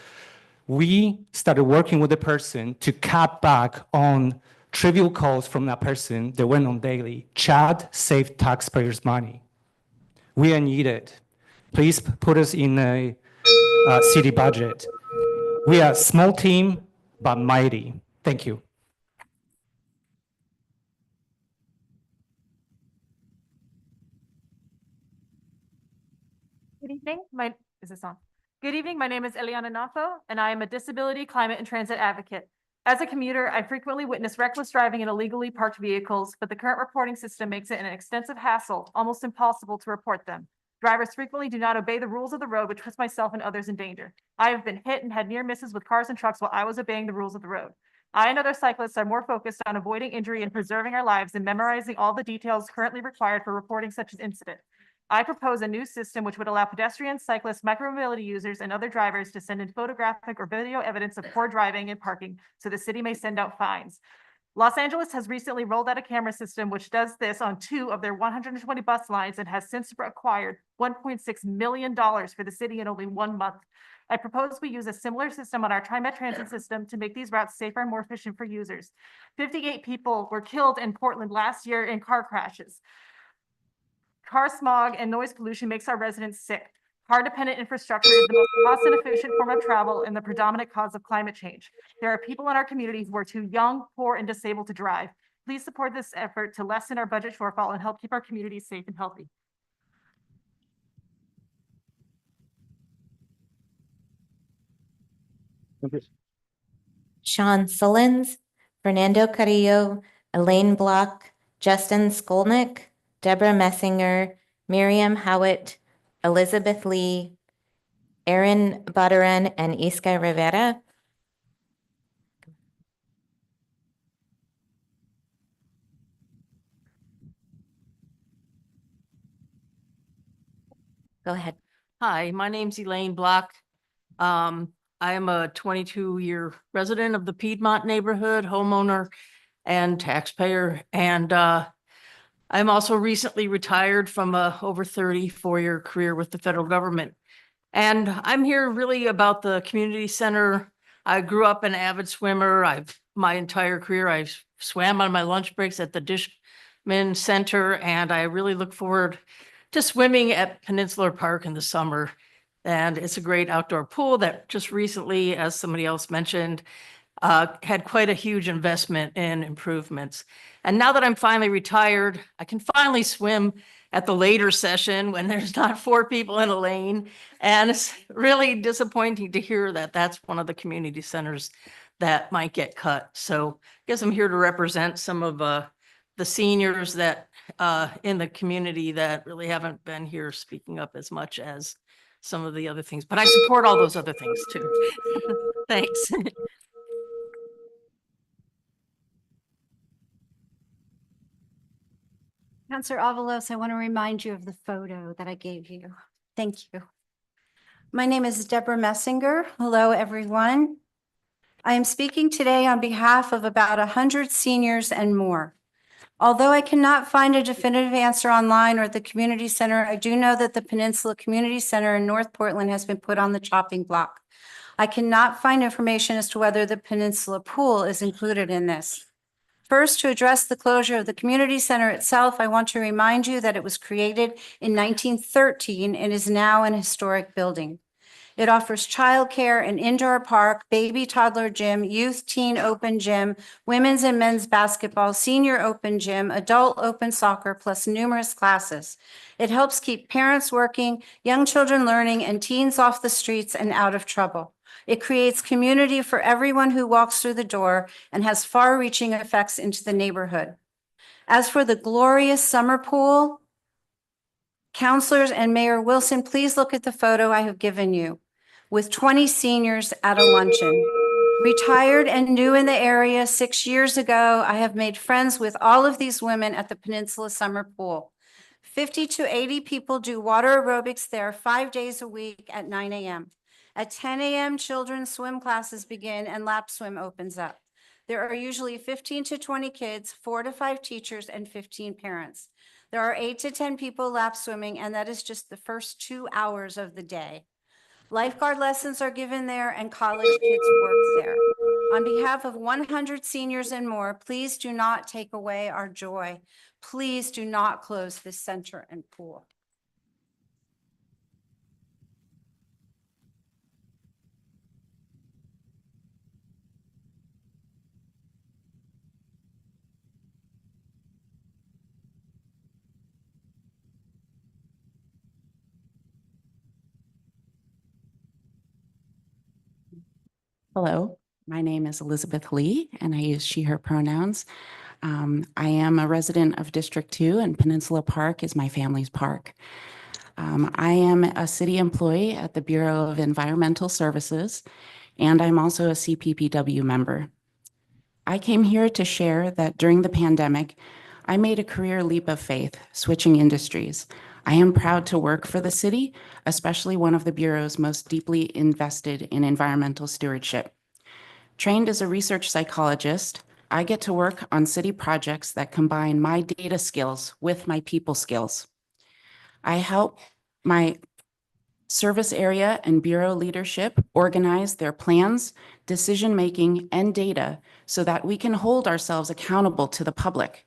We started working with the person to cut back on trivial calls from that person that went on daily. CHAD saved taxpayers' money. We are needed. Please put us in a city budget. We are a small team, but mighty. Thank you. Good evening. Is this on? Good evening. My name is Eliana Nafo, and I am a disability, climate, and transit advocate. As a commuter, I frequently witness reckless driving and illegally parked vehicles, but the current reporting system makes it an extensive hassle, almost impossible to report them. Drivers frequently do not obey the rules of the road, which puts myself and others in danger. I have been hit and had near misses with cars and trucks while I was obeying the rules of the road. I and other cyclists are more focused on avoiding injury and preserving our lives than memorizing all the details currently required for reporting such an incident. I propose a new system which would allow pedestrians, cyclists, micromobility users, and other drivers to send in photographic or video evidence of poor driving and parking so the city may send out fines. Los Angeles has recently rolled out a camera system which does this on 2 of their 120 bus lines and has since acquired $1.6 million for the city in only 1 month. I propose we use a similar system on our TriMet transit system to make these routes safer and more efficient for users. 58 people were killed in Portland last year in car crashes. Car smog and noise pollution makes our residents sick. Car-dependent infrastructure is the most cost and efficient form of travel and the predominant cause of climate change. There are people in our community who are too young, poor, and disabled to drive. Please support this effort to lessen our budget shortfall and help keep our communities safe and healthy. Sean Sullins, Fernando Carrillo, Elaine Block, Justin Skolnick, Deborah Messinger, Miriam Howitt, Elizabeth Lee, Aaron Badaran, and Iska Rivera. Go ahead. Hi, my name's Elaine Block. I am a 22-year resident of the Piedmont neighborhood, homeowner and taxpayer. And I'm also recently retired from a over 34-year career with the federal government. And I'm here really about the community center. I grew up an avid swimmer. My entire career, I swam on my lunch breaks at the Dishman Center, and I really look forward to swimming at Peninsular Park in the summer. And it's a great outdoor pool that just recently, as somebody else mentioned, had quite a huge investment in improvements. And now that I'm finally retired, I can finally swim at the later session when there's not 4 people in a lane. And it's really disappointing to hear that that's one of the community centers that might get cut. So I guess I'm here to represent some of the seniors that in the community that really haven't been here speaking up as much as some of the other things, but I support all those other things too. Thanks. Councilor Avalos, I want to remind you of the photo that I gave you. Thank you. My name is Deborah Messinger. Hello, everyone. I am speaking today on behalf of about 100 seniors and more. Although I cannot find a definitive answer online or at the community center, I do know that the Peninsula Community Center in North Portland has been put on the chopping block. I cannot find information as to whether the Peninsula Pool is included in this. First, to address the closure of the community center itself, I want to remind you that it was created in 1913 and is now an historic building. It offers childcare, an indoor park, baby toddler gym, youth teen open gym, women's and men's basketball, senior open gym, adult open soccer, plus numerous classes. It helps keep parents working, young children learning, and teens off the streets and out of trouble. It creates community for everyone who walks through the door and has far-reaching effects into the neighborhood. As for the glorious summer pool, counselors and Mayor Wilson, please look at the photo I have given you with 20 seniors at a luncheon. Retired and new in the area 6 years ago, I have made friends with all of these women at the Peninsula Summer Pool. 50 to 80 people do water aerobics there 5 days a week at 9 a.m. At 10 a.m., children's swim classes begin and lap swim opens up. There are usually 15 to 20 kids, 4 to 5 teachers, and 15 parents. There are 8 to 10 people lap swimming, and that is just the first 2 hours of the day. Lifeguard lessons are given there and college kids work there. On behalf of 100 seniors and more, please do not take away our joy. Please do not close this center and pool. Hello, my name is Elizabeth Lee, and I use she, her pronouns. I am a resident of District 2, and Peninsula Park is my family's park. I am a city employee at the Bureau of Environmental Services, and I'm also a CPPW member. I came here to share that during the pandemic, I made a career leap of faith, switching industries. I am proud to work for the city, especially one of the Bureau's most deeply invested in environmental stewardship. Trained as a research psychologist, I get to work on city projects that combine my data skills with my people skills. I help my service area and Bureau leadership organize their plans, decision-making, and data so that we can hold ourselves accountable to the public.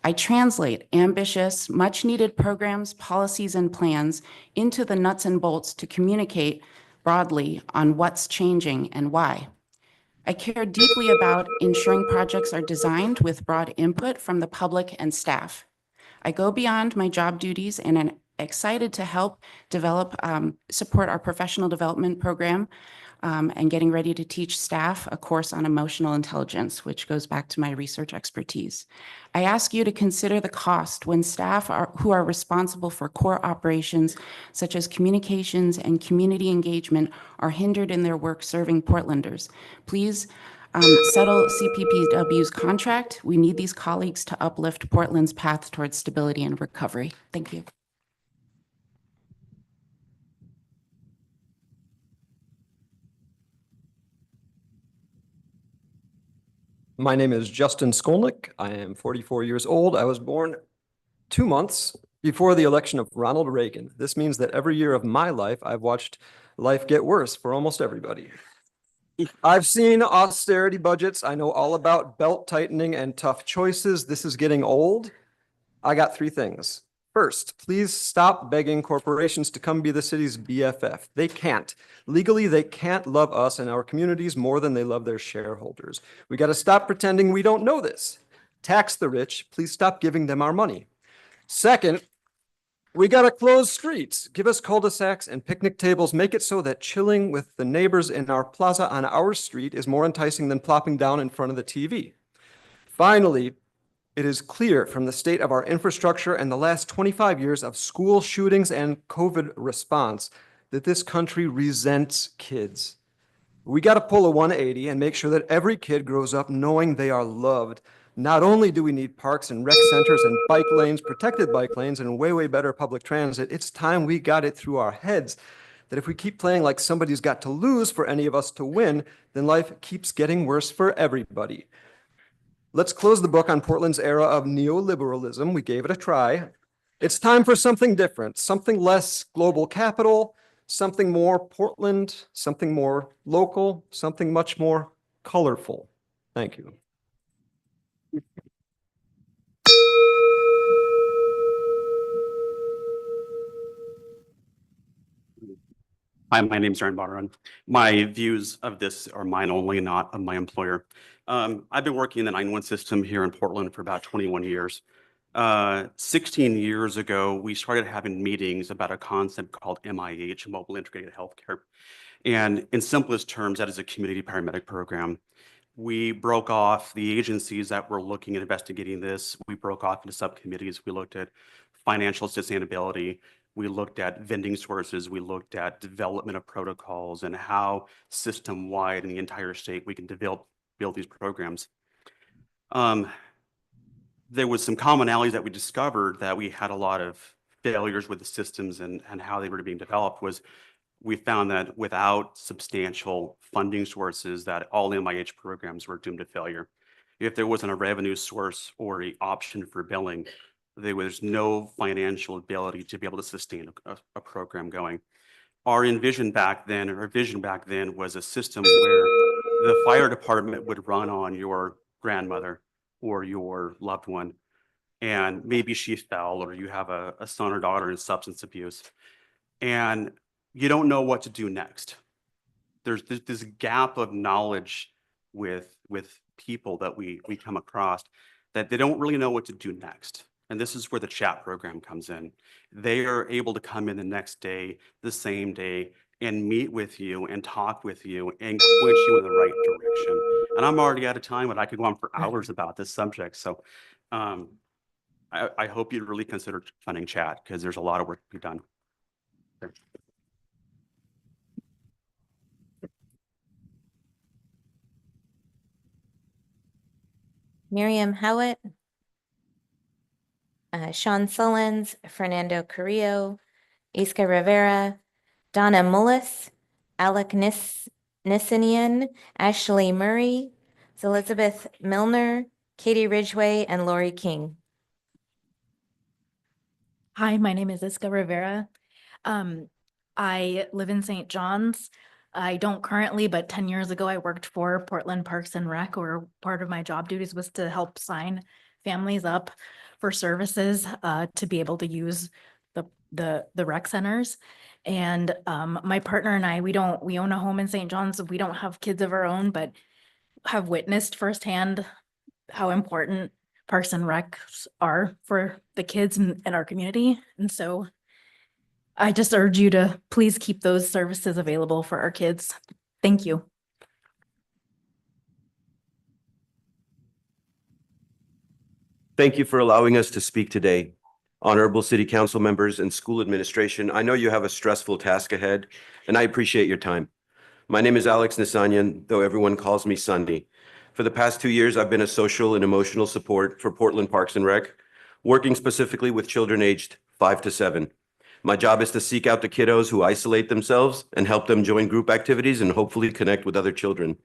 I translate ambitious, much-needed programs, policies, and plans into the nuts and bolts to communicate broadly on what's changing and why. I care deeply about ensuring projects are designed with broad input from the public and staff. I go beyond my job duties and am excited to help support our professional development program and getting ready to teach staff a course on emotional intelligence, which goes back to my research expertise. I ask you to consider the cost when staff who are responsible for core operations such as communications and community engagement are hindered in their work serving Portlanders. Please settle CPPW's contract. We need these colleagues to uplift Portland's path towards stability and recovery. Thank you. My name is Justin Skolnick. I am 44 years old. I was born 2 months before the election of Ronald Reagan. This means that every year of my life, I've watched life get worse for almost everybody. I've seen austerity budgets. I know all about belt tightening and tough choices. This is getting old. I got 3 things. First, please stop begging corporations to come be the city's BFF. They can't. Legally, they can't love us and our communities more than they love their shareholders. We got to stop pretending we don't know this. Tax the rich. Please stop giving them our money. Second, we got to close streets. Give us cul-de-sacs and picnic tables. Make it so that chilling with the neighbors in our plaza on our street is more enticing than plopping down in front of the TV. Finally, it is clear from the state of our infrastructure and the last 25 years of school shootings and COVID response that this country resents kids. We got to pull a 180 and make sure that every kid grows up knowing they are loved. Not only do we need parks and rec centers and bike lanes, protected bike lanes, and way, way better public transit, it's time we got it through our heads that if we keep playing like somebody's got to lose for any of us to win, then life keeps getting worse for everybody. Let's close the book on Portland's era of neoliberalism. We gave it a try. It's time for something different, something less global capital, something more Portland, something more local, something much more colorful. Thank you. Hi, my name is Aaron Barron. My views of this are mine only, not of my employer. I've been working in the 911 system here in Portland for about 21 years. 16 years ago, we started having meetings about a concept called MIH, Mobile Integrated Healthcare. And in simplest terms, that is a community paramedic program. We broke off the agencies that were looking at investigating this. We broke off into subcommittees. We looked at financial sustainability. We looked at vending sources. We looked at development of protocols and how system-wide in the entire state we can build these programs. There was some commonalities that we discovered that we had a lot of failures with the systems and how they were being developed. Was we found that without substantial funding sources, that all MIH programs were doomed to failure. If there wasn't a revenue source or an option for billing, there was no financial ability to be able to sustain a program going. Our vision back then was a system where the fire department would run on your grandmother or your loved one, and maybe she fell, or you have a son or daughter in substance abuse, and you don't know what to do next. There's this gap of knowledge with people that we come across, that they don't really know what to do next. And this is where the chat program comes in. They are able to come in the next day, the same day, and meet with you and talk with you and point you in the right direction. And I'm already out of time, but I could go on for hours about this subject. So I hope you'd really consider funding chat, because there's a lot of work to be done. Miriam Howitt, Sean Sullins, Fernando Carrillo, Iska Rivera, Donna Mullis, Alec Nissinian, Ashley Murray, Elizabeth Milner, Katie Ridgway, and Lori King. Hi, my name is Iska Rivera. I live in St. John's. I don't currently, but 10 years ago, I worked for Portland Parks and Rec, where part of my job duties was to help sign families up for services to be able to use the rec centers. And my partner and I, we own a home in St. John's. So we don't have kids of our own, but have witnessed firsthand how important Parks and Recs are for the kids in our community. And so I just urge you to please keep those services available for our kids. Thank you. Thank you for allowing us to speak today. Honorable City Council members and school administration, I know you have a stressful task ahead, and I appreciate your time. My name is Alex Nisanyan, though everyone calls me Sunny. For the past 2 years, I've been a social and emotional support for Portland Parks and Rec, working specifically with children aged 5 to 7. My job is to seek out the kiddos who isolate themselves and help them join group activities and hopefully connect with other children.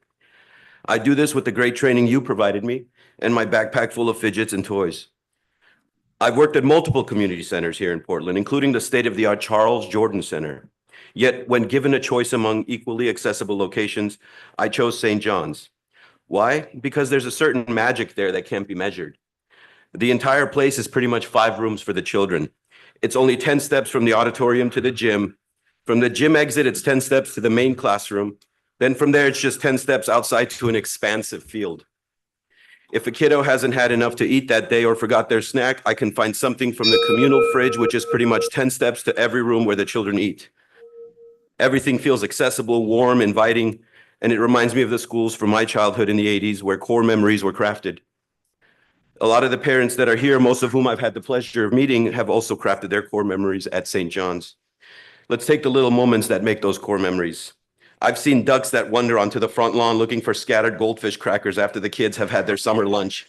I do this with the great training you provided me and my backpack full of fidgets and toys. I've worked at multiple community centers here in Portland, including the state-of-the-art Charles Jordan Center. Yet, when given a choice among equally accessible locations, I chose St. John's. Why? Because there's a certain magic there that can't be measured. The entire place is pretty much 5 rooms for the children. It's only 10 steps from the auditorium to the gym. From the gym exit, it's 10 steps to the main classroom. Then from there, it's just 10 steps outside to an expansive field. If a kiddo hasn't had enough to eat that day or forgot their snack, I can find something from the communal fridge, which is pretty much 10 steps to every room where the children eat. Everything feels accessible, warm, inviting, and it reminds me of the schools from my childhood in the 80s where core memories were crafted. A lot of the parents that are here, most of whom I've had the pleasure of meeting, have also crafted their core memories at St. John's. Let's take the little moments that make those core memories. I've seen ducks that wander onto the front lawn looking for scattered goldfish crackers after the kids have had their summer lunch.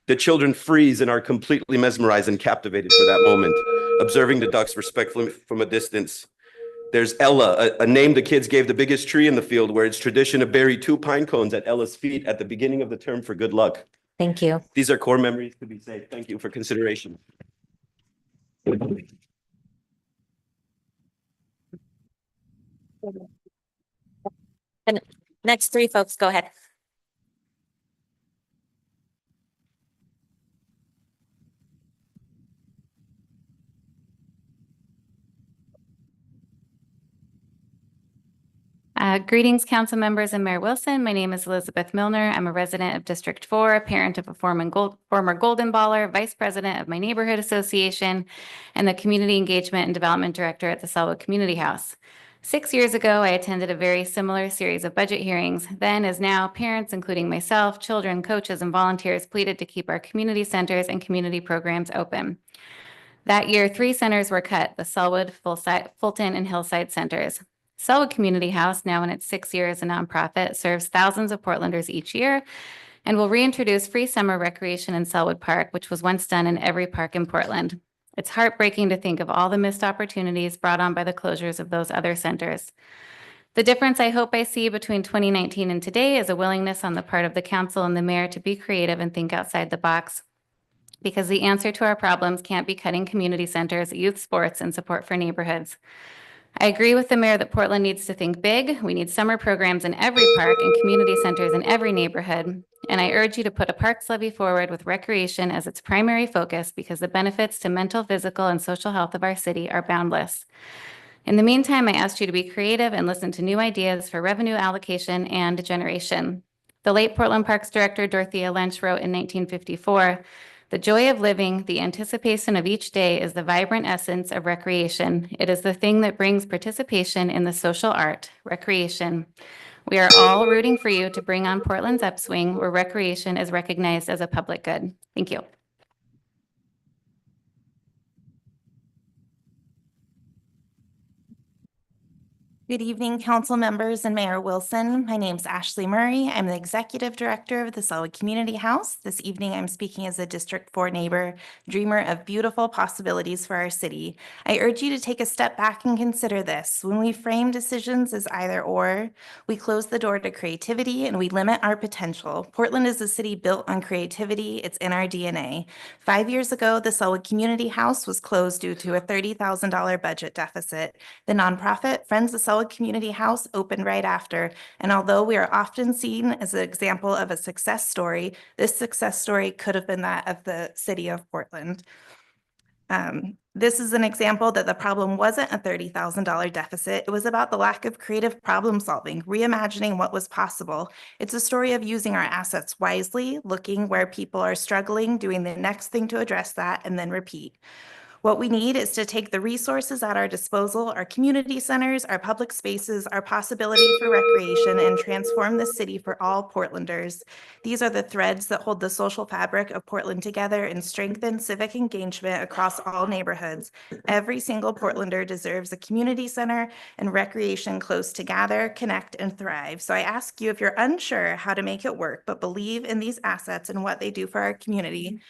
The children freeze and are completely mesmerized and captivated for that moment, observing the ducks respectfully from a distance. There's Ella, a name the kids gave the biggest tree in the field, where it's tradition to bury 2 pine cones at Ella's feet at the beginning of the term for good luck. Thank you. These are core memories to be saved. Thank you for consideration. The next three folks, go ahead. Greetings, council members and Mayor Wilson. My name is Elizabeth Milner. I'm a resident of District 4, a parent of a former Golden Baller, vice president of my neighborhood association, and the community engagement and development director at the Sellwood Community House. 6 years ago, I attended a very similar series of budget hearings. Then, as now, parents, including myself, children, coaches, and volunteers pleaded to keep our community centers and community programs open. That year, 3 centers were cut, the Sellwood, Fulton, and Hillside centers. Sellwood Community House, now in its 6th year as a nonprofit, serves thousands of Portlanders each year and will reintroduce free summer recreation in Sellwood Park, which was once done in every park in Portland. It's heartbreaking to think of all the missed opportunities brought on by the closures of those other centers. The difference I hope I see between 2019 and today is a willingness on the part of the council and the mayor to be creative and think outside the box, because the answer to our problems can't be cutting community centers, youth sports, and support for neighborhoods. I agree with the mayor that Portland needs to think big. We need summer programs in every park and community centers in every neighborhood. And I urge you to put a parks levy forward with recreation as its primary focus, because the benefits to mental, physical, and social health of our city are boundless. In the meantime, I asked you to be creative and listen to new ideas for revenue allocation and generation. The late Portland Parks director, Dorothea Lynch, wrote in 1954, "The joy of living, the anticipation of each day is the vibrant essence of recreation. It is the thing that brings participation in the social art, recreation." We are all rooting for you to bring on Portland's upswing, where recreation is recognized as a public good. Thank you. Good evening, council members and Mayor Wilson. My name's Ashley Murray. I'm the Executive Director of the Sellwood Community House. This evening, I'm speaking as a District 4 neighbor, dreamer of beautiful possibilities for our city. I urge you to take a step back and consider this. When we frame decisions as either or, we close the door to creativity and we limit our potential. Portland is a city built on creativity. It's in our DNA. 5 years ago, the Sellwood Community House was closed due to a $30,000 budget deficit. The nonprofit Friends of Sellwood Community House opened right after, and although we are often seen as an example of a success story, this success story could have been that of the city of Portland. This is an example that the problem wasn't a $30,000 deficit. It was about the lack of creative problem solving, reimagining what was possible. It's a story of using our assets wisely, looking where people are struggling, doing the next thing to address that, and then repeat. What we need is to take the resources at our disposal, our community centers, our public spaces, our possibility for recreation, and transform the city for all Portlanders. These are the threads that hold the social fabric of Portland together and strengthen civic engagement across all neighborhoods. Every single Portlander deserves a community center and recreation close to gather, connect, and thrive. So I ask you, if you're unsure how to make it work, but believe in these assets and what they do for our community,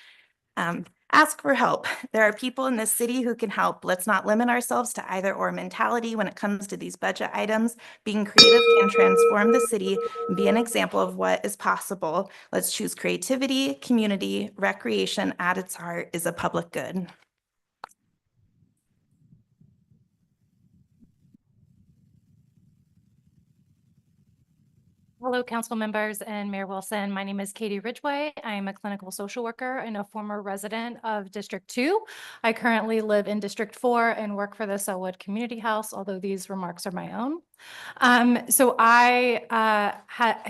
ask for help. There are people in this city who can help. Let's not limit ourselves to either or mentality when it comes to these budget items. Being creative can transform the city and be an example of what is possible. Let's choose creativity, community, recreation at its heart is a public good. Hello, council members and Mayor Wilson. My name is Katie Ridgway. I am a clinical social worker and a former resident of District 2. I currently live in District 4 and work for the Sellwood Community House, although these remarks are my own. So I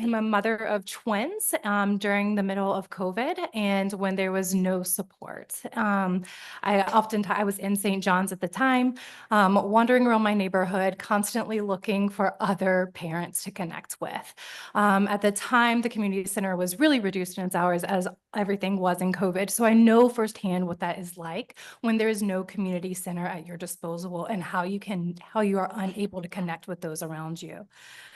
am a mother of twins during the middle of COVID and when there was no support. I was in St. John's at the time, wandering around my neighborhood, constantly looking for other parents to connect with. At the time, the community center was really reduced in its hours as everything was in COVID. So I know firsthand what that is like when there is no community center at your disposal and how you are unable to connect with those around you.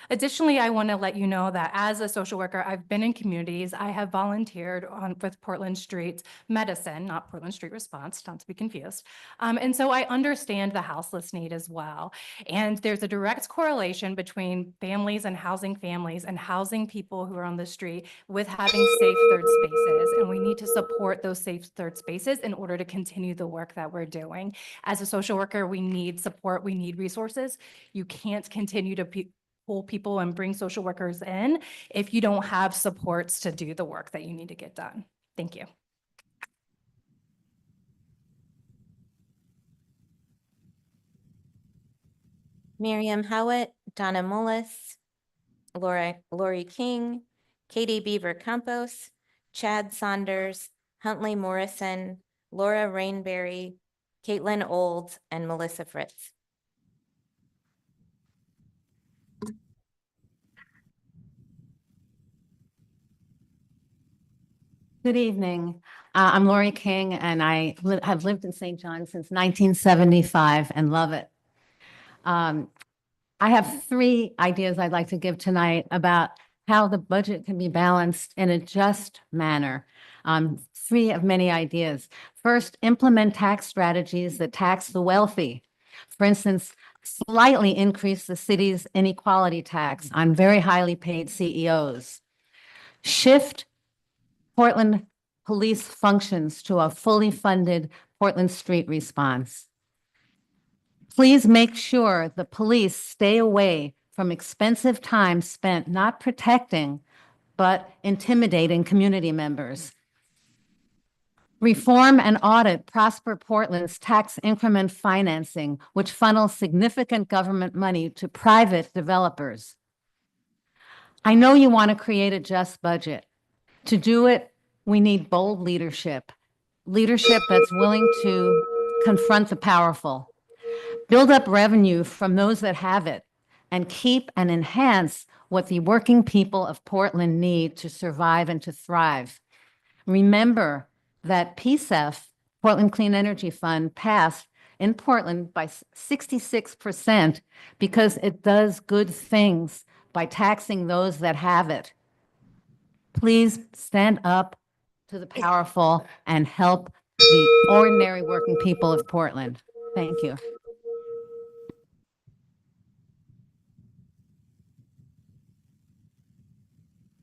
Additionally, I want to let you know that as a social worker, I've been in communities. I have volunteered with Portland Street Medicine, not Portland Street Response, not to be confused. And so I understand the houseless need as well. And there's a direct correlation between families and housing families and housing people who are on the street with having safe third spaces. And we need to support those safe third spaces in order to continue the work that we're doing. As a social worker, we need support, we need resources. You can't continue to pull people and bring social workers in if you don't have supports to do the work that you need to get done. Thank you. Miriam Howitt, Donna Mullis, Lori King, Katie Beaver Campos, Chad Saunders, Huntley Morrison, Laura Rainberry, Caitlin Old, and Melissa Fritz. Good evening. I'm Lori King, and I have lived in St. John since 1975 and love it. I have 3 ideas I'd like to give tonight about how the budget can be balanced in a just manner. 3 of many ideas. First, implement tax strategies that tax the wealthy. For instance, slightly increase the city's inequality tax on very highly paid CEOs. Shift Portland police functions to a fully funded Portland Street response. Please make sure the police stay away from expensive time spent not protecting, but intimidating community members. Reform and audit Prosper Portland's tax increment financing, which funnels significant government money to private developers. I know you want to create a just budget. To do it, we need bold leadership that's willing to confront the powerful. Build up revenue from those that have it, and keep and enhance what the working people of Portland need to survive and to thrive. Remember that PCEF, Portland Clean Energy Fund, passed in Portland by 66% because it does good things by taxing those that have it. Please stand up to the powerful and help the ordinary working people of Portland. Thank you.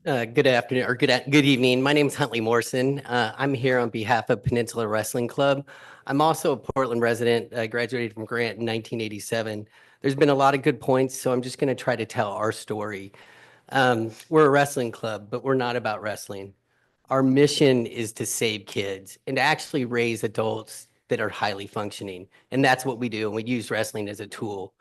Good afternoon or good evening. My name is Huntley Morrison. I'm here on behalf of Peninsula Wrestling Club. I'm also a Portland resident. I graduated from Grant in 1987. There's been a lot of good points, so I'm just going to try to tell our story. We're a wrestling club, but we're not about wrestling. Our mission is to save kids and to actually raise adults that are highly functioning. And that's what we do. And we use wrestling as a tool.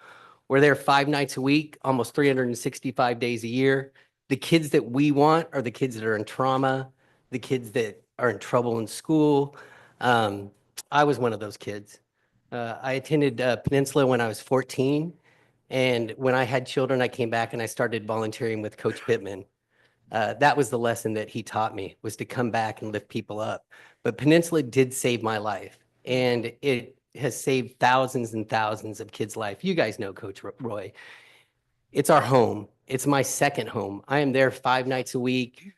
We're there 5 nights a week, almost 365 days a year. The kids that we want are the kids that are in trauma, the kids that are in trouble in school. I was one of those kids. I attended Peninsula when I was 14. And when I had children, I came back and I started volunteering with Coach Pittman. That was the lesson that he taught me, was to come back and lift people up. But Peninsula did save my life. And it has saved thousands and thousands of kids' life. You guys know Coach Roy. It's our home. It's my second home. I am there 5 nights a week,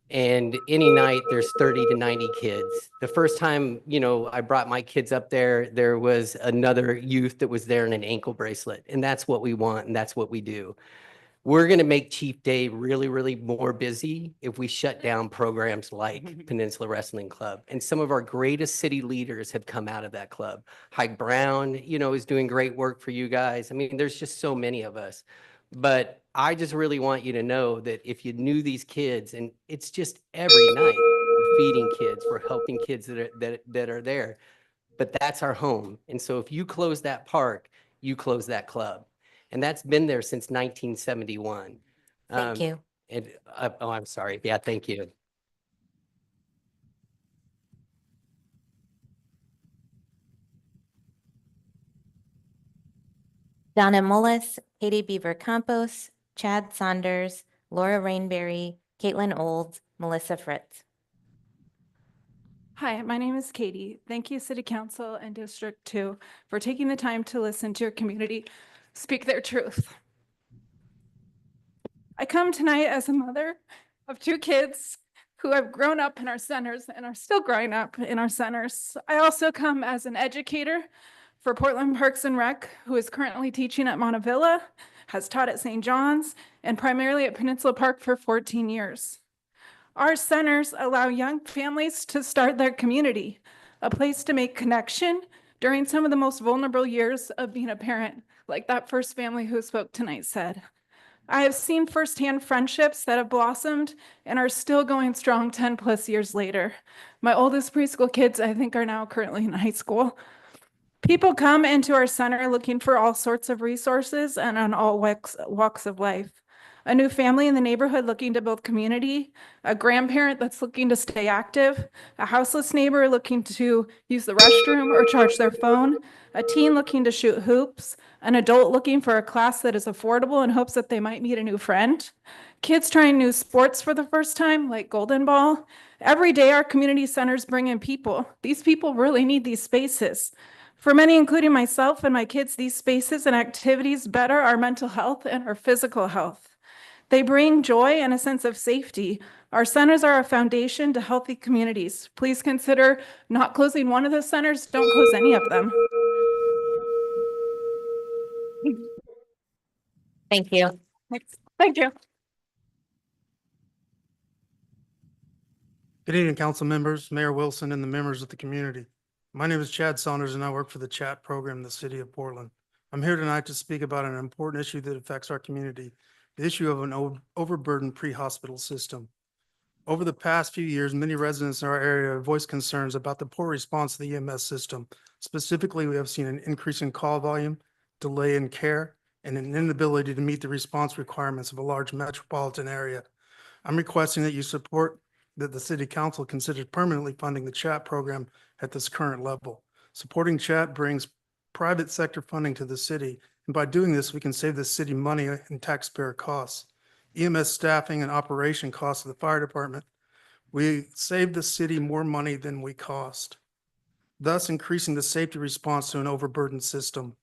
and any night there's 30 to 90 kids. The first time, I brought my kids up there, there was another youth that was there in an ankle bracelet, and that's what we want, and that's what we do. We're going to make Chief Day really, really more busy if we shut down programs like Peninsula Wrestling Club. And some of our greatest city leaders have come out of that club. Hyde Brown, is doing great work for you guys. I mean, there's just so many of us. But I just really want you to know that if you knew these kids, and it's just every night, we're feeding kids, we're helping kids that are there. But that's our home. And so if you close that park, you close that club. And that's been there since 1971. Thank you. And I'm sorry. Yeah, thank you. Donna Mullis, Katie Beaver Campos, Chad Saunders, Laura Rainberry, Caitlin Old, Melissa Fritz. Hi, my name is Katie. Thank you, City Council and District 2 for taking the time to listen to your community speak their truth. I come tonight as a mother of 2 kids who have grown up in our centers and are still growing up in our centers. I also come as an educator for Portland Parks and Rec, who is currently teaching at Montavilla, has taught at St. John's and primarily at Peninsula Park for 14 years. Our centers allow young families to start their community, a place to make connection during some of the most vulnerable years of being a parent, like that first family who spoke tonight said. I have seen firsthand friendships that have blossomed and are still going strong 10 plus years later. My oldest preschool kids, I think, are now currently in high school. People come into our center looking for all sorts of resources and on all walks of life. A new family in the neighborhood looking to build community, a grandparent that's looking to stay active, a houseless neighbor looking to use the restroom or charge their phone, a teen looking to shoot hoops, an adult looking for a class that is affordable in hopes that they might meet a new friend, kids trying new sports for the first time, like Golden Ball. Every day, our community centers bring in people. These people really need these spaces. For many, including myself and my kids, these spaces and activities better our mental health and our physical health. They bring joy and a sense of safety. Our centers are a foundation to healthy communities. Please consider not closing one of those centers. Don't close any of them. Thank you. Thank you. Good evening, council members, Mayor Wilson, and the members of the community. My name is Chad Saunders, and I work for the CHAT program in the city of Portland. I'm here tonight to speak about an important issue that affects our community, the issue of an overburdened pre-hospital system. Over the past few years, many residents in our area have voiced concerns about the poor response to the EMS system. Specifically, we have seen an increase in call volume, delay in care, and an inability to meet the response requirements of a large metropolitan area. I'm requesting that you support that the city council considers permanently funding the CHAT program at this current level. Supporting CHAT brings private sector funding to the city, and by doing this, we can save the city money and taxpayer costs. EMS staffing and operation costs of the fire department, we save the city more money than we cost, thus increasing the safety response to an overburdened system.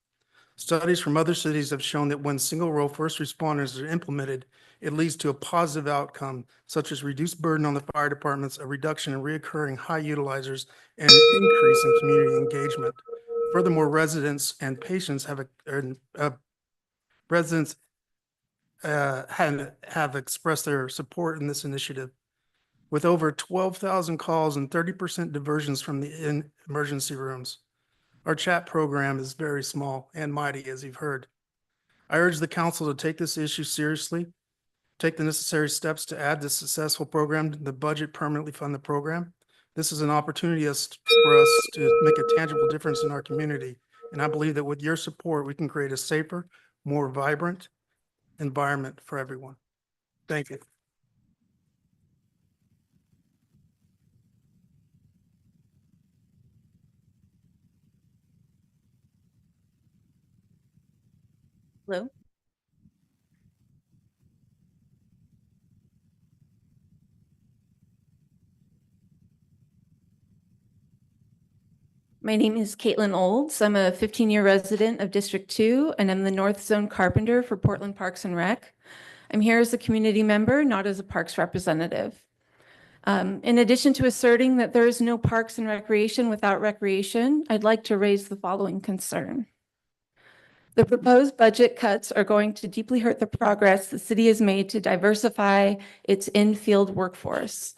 Studies from other cities have shown that when single-role first responders are implemented, it leads to a positive outcome, such as reduced burden on the fire departments, a reduction in reoccurring high utilizers, and an increase in community engagement. Furthermore, residents and patients have expressed their support in this initiative. With over 12,000 calls and 30% diversions from the emergency rooms, our CHAT program is very small and mighty, as you've heard. I urge the council to take this issue seriously, take the necessary steps to add this successful program to the budget, permanently fund the program. This is an opportunity for us to make a tangible difference in our community. And I believe that with your support, we can create a safer, more vibrant environment for everyone. Thank you. Hello. My name is Caitlin Olds. I'm a 15-year resident of District 2, and I'm the North Zone Carpenter for Portland Parks and Rec. I'm here as a community member, not as a parks representative. In addition to asserting that there is no parks and recreation without recreation, I'd like to raise the following concern. The proposed budget cuts are going to deeply hurt the progress the city has made to diversify its in-field workforce.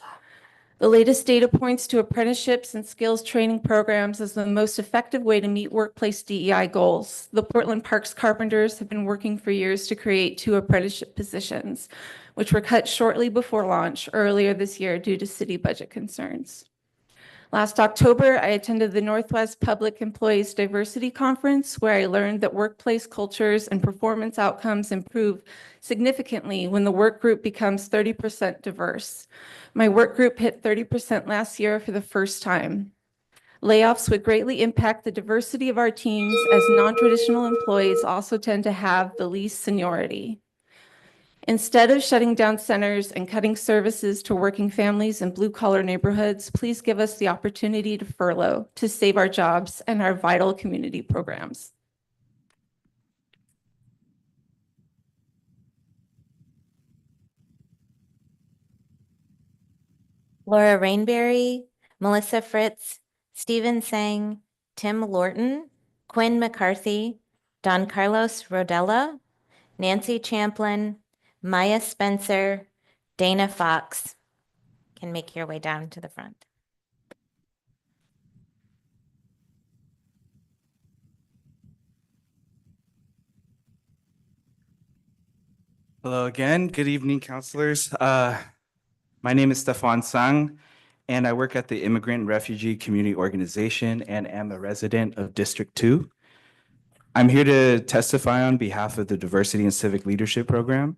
The latest data points to apprenticeships and skills training programs as the most effective way to meet workplace DEI goals. The Portland Parks Carpenters have been working for years to create 2 apprenticeship positions, which were cut shortly before launch earlier this year due to city budget concerns. Last October, I attended the Northwest Public Employees Diversity Conference, where I learned that workplace cultures and performance outcomes improve significantly when the work group becomes 30% diverse. My work group hit 30% last year for the first time. Layoffs would greatly impact the diversity of our teams, as non-traditional employees also tend to have the least seniority. Instead of shutting down centers and cutting services to working families in blue-collar neighborhoods, please give us the opportunity to furlough to save our jobs and our vital community programs. Laura Rainberry, Melissa Fritz, Stephen Sang, Tim Lorton, Quinn McCarthy, Don Carlos Rodella, Nancy Champlin, Maya Spencer, Dana Fox. Can make your way down to the front. Hello again. Good evening, counselors. My name is Stefan Sang, and I work at the Immigrant and Refugee Community Organization and am a resident of District 2. I'm here to testify on behalf of the Diversity and Civic Leadership Program.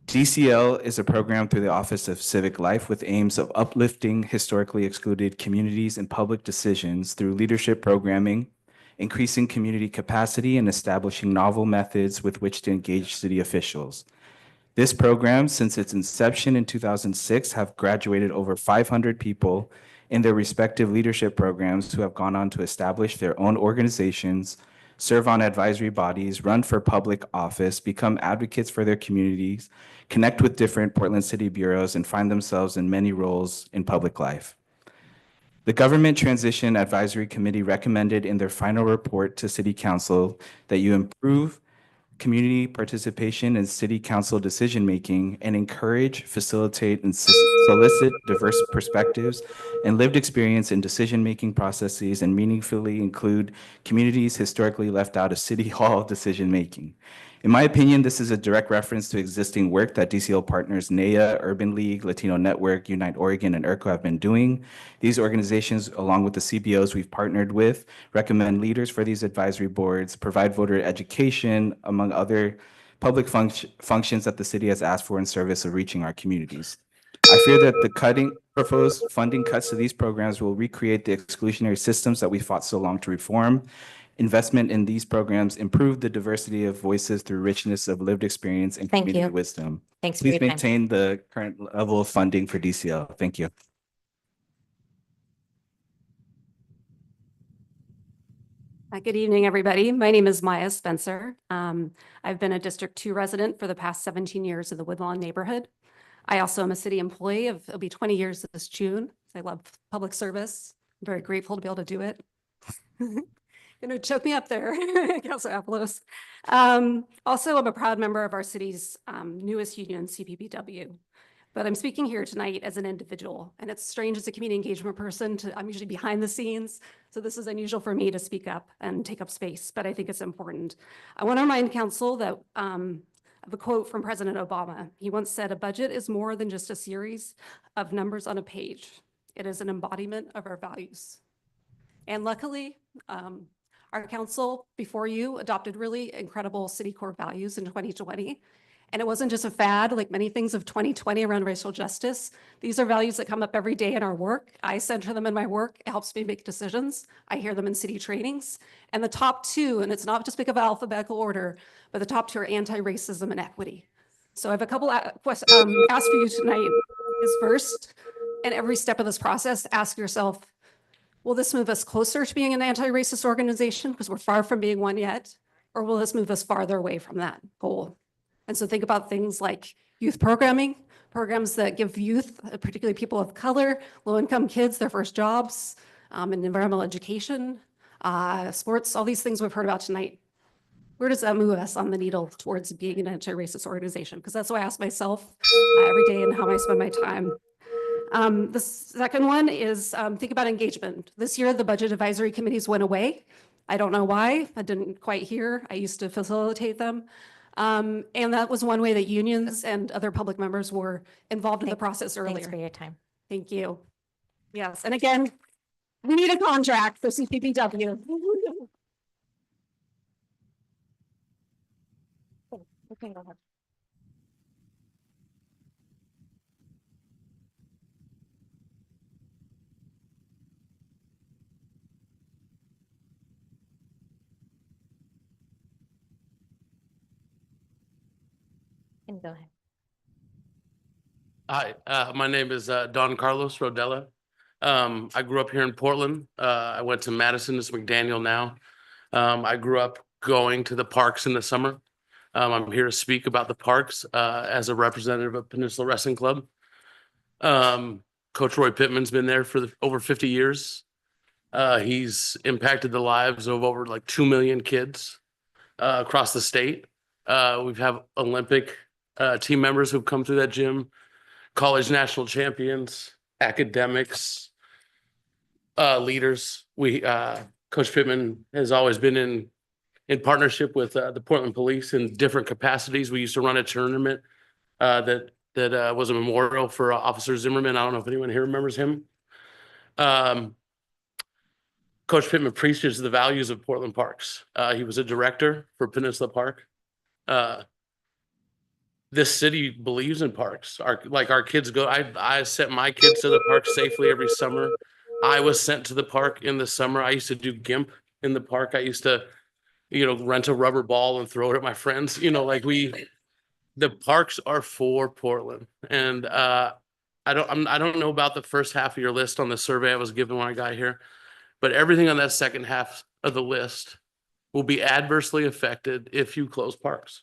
DCL is a program through the Office of Civic Life with aims of uplifting historically excluded communities and public decisions through leadership programming, increasing community capacity, and establishing novel methods with which to engage city officials. This program, since its inception in 2006, have graduated over 500 people in their respective leadership programs who have gone on to establish their own organizations, serve on advisory bodies, run for public office, become advocates for their communities, connect with different Portland City bureaus, and find themselves in many roles in public life. The Government Transition Advisory Committee recommended in their final report to City Council that you improve community participation in City Council decision-making and encourage, facilitate, and solicit diverse perspectives and lived experience in decision-making processes and meaningfully include communities historically left out of City Hall decision-making. In my opinion, this is a direct reference to existing work that DCL partners NEA, Urban League, Latino Network, Unite Oregon, and IRCO have been doing. These organizations, along with the CBOs we've partnered with, recommend leaders for these advisory boards, provide voter education, among other public functions that the city has asked for in service of reaching our communities. I fear that the proposed funding cuts to these programs will recreate the exclusionary systems that we fought so long to reform. Investment in these programs improve the diversity of voices through richness of lived experience and Thank community you. wisdom. Thanks for Please your time. maintain the current level of funding for DCL. Thank you. Good evening, everybody. My name is Maya Spencer. I've been a District 2 resident for the past 17 years in the Woodlawn neighborhood. I also am a city employee it'll be 20 years this June. I love public service. I'm very grateful to be able to do it. Choke me up there, Councilor Avalos. Also, I'm a proud member of our city's newest union, CPPW. But I'm speaking here tonight as an individual, and it's strange as a community engagement person. I'm usually behind the scenes, so this is unusual for me to speak up and take up space, but I think it's important. I want to remind council that of a quote from President Obama. He once said, "A budget is more than just a series of numbers on a page. It is an embodiment of our values." And luckily, our council before you adopted really incredible city core values in 2020. And it wasn't just a fad like many things of 2020 around racial justice. These are values that come up every day in our work. I center them in my work. It helps me make decisions. I hear them in city trainings. And the top two, and it's not just because of alphabetical order, but the top two are anti-racism and equity. So I have a couple asks for you tonight. Is first, in every step of this process, ask yourself, will this move us closer to being an anti-racist organization because we're far from being one yet? Or will this move us farther away from that goal? And so think about things like youth programming, programs that give youth, particularly people of color, low-income kids, their first jobs, and environmental education, sports, all these things we've heard about tonight. Where does that move us on the needle towards being an anti-racist organization? Because that's what I ask myself every day and how I spend my time. The second one is think about engagement. This year, the budget advisory committees went away. I don't know why. I didn't quite hear. I used to facilitate them. And that was one way that unions and other public members were involved in the process earlier. Thanks for your time. Thank you. Yes, and again, we need a contract for CPPW. Okay, go ahead. And go ahead. Hi, my name is Don Carlos Rodella. I grew up here in Portland. I went to Madison, it's McDaniel now. I grew up going to the parks in the summer. I'm here to speak about the parks as a representative of Peninsula Wrestling Club. Coach Roy Pittman's been there for over 50 years. He's impacted the lives of over like 2 million kids across the state. We've have Olympic team members who've come through that gym, college national champions, academics, leaders. Coach Pittman has always been in partnership with the Portland Police in different capacities. We used to run a tournament that was a memorial for Officer Zimmerman. I don't know if anyone here remembers him. Coach Pittman preaches the values of Portland Parks. He was a director for Peninsula Park. This city believes in parks. Our kids go. I sent my kids to the park safely every summer. I was sent to the park in the summer. I used to do GIMP in the park. I used to, rent a rubber ball and throw it at my friends. The parks are for Portland, and I don't know about the first half of your list on the survey I was given when I got here, but everything on that second half of the list will be adversely affected if you close parks.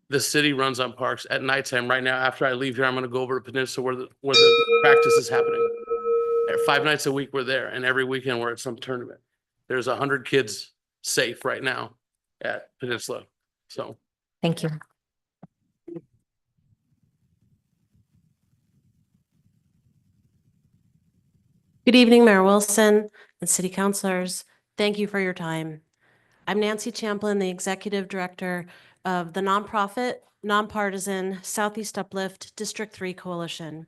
The city runs on parks at nighttime. Right now, after I leave here, I'm going to go over to Peninsula where the practice is happening. 5 nights a week we're there, and every weekend we're at some tournament. There's 100 kids safe right now at Peninsula. So Thank you. Good evening, Mayor Wilson and city councilors. Thank you for your time. I'm Nancy Champlin, the Executive Director of the nonprofit, nonpartisan Southeast Uplift District 3 Coalition.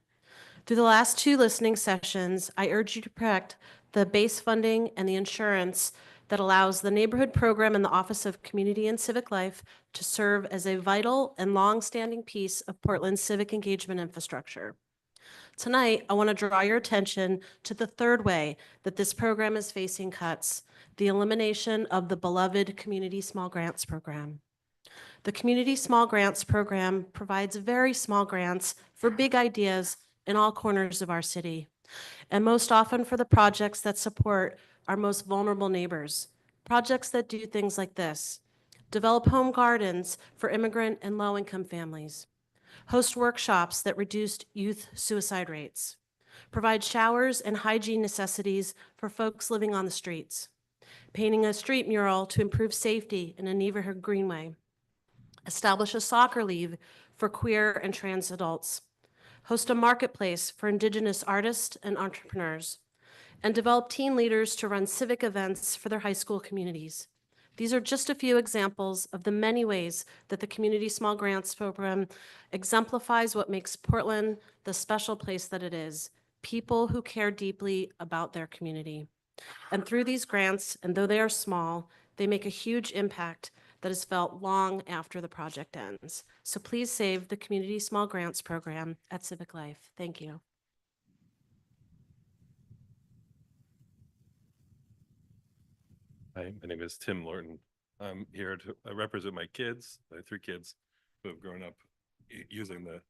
Through the last 2 listening sessions, I urge you to protect the base funding and the insurance that allows the neighborhood program and the Office of Community and Civic Life to serve as a vital and long-standing piece of Portland's civic engagement infrastructure. Tonight, I want to draw your attention to the third way that this program is facing cuts, the elimination of the beloved Community Small Grants Program. The Community Small Grants Program provides very small grants for big ideas in all corners of our city, and most often for the projects that support our most vulnerable neighbors. Projects that do things like this: develop home gardens for immigrant and low-income families, host workshops that reduced youth suicide rates, provide showers and hygiene necessities for folks living on the streets, painting a street mural to improve safety in a neighborhood greenway, establish a soccer league for queer and trans adults, host a marketplace for Indigenous artists and entrepreneurs, and develop teen leaders to run civic events for their high school communities. These are just a few examples of the many ways that the Community Small Grants Program exemplifies what makes Portland the special place that it is: people who care deeply about their community. And through these grants, and though they are small, they make a huge impact that is felt long after the project ends. So please save the Community Small Grants Program at Civic Life. Thank you. Hi, my name is Tim Lorton. I'm here to represent my kids, my 3 kids who have grown up using the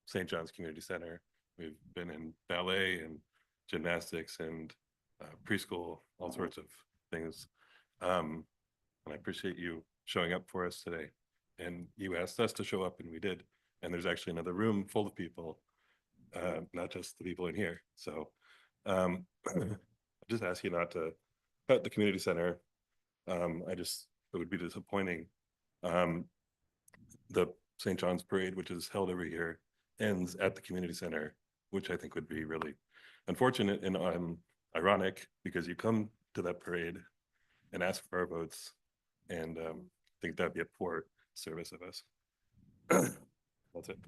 St. John's Community Center. We've been in ballet and gymnastics and preschool, all sorts of things. And I appreciate you showing up for us today. And you asked us to show up, and we did. And there's actually another room full of people, not just the people in here. So just ask you not to cut the community center. It would be disappointing. The St. John's Parade, which is held every year, ends at the community center, which I think would be really unfortunate and ironic, because you come to that parade and ask for our votes, and I think that'd be a poor service of us. That's it.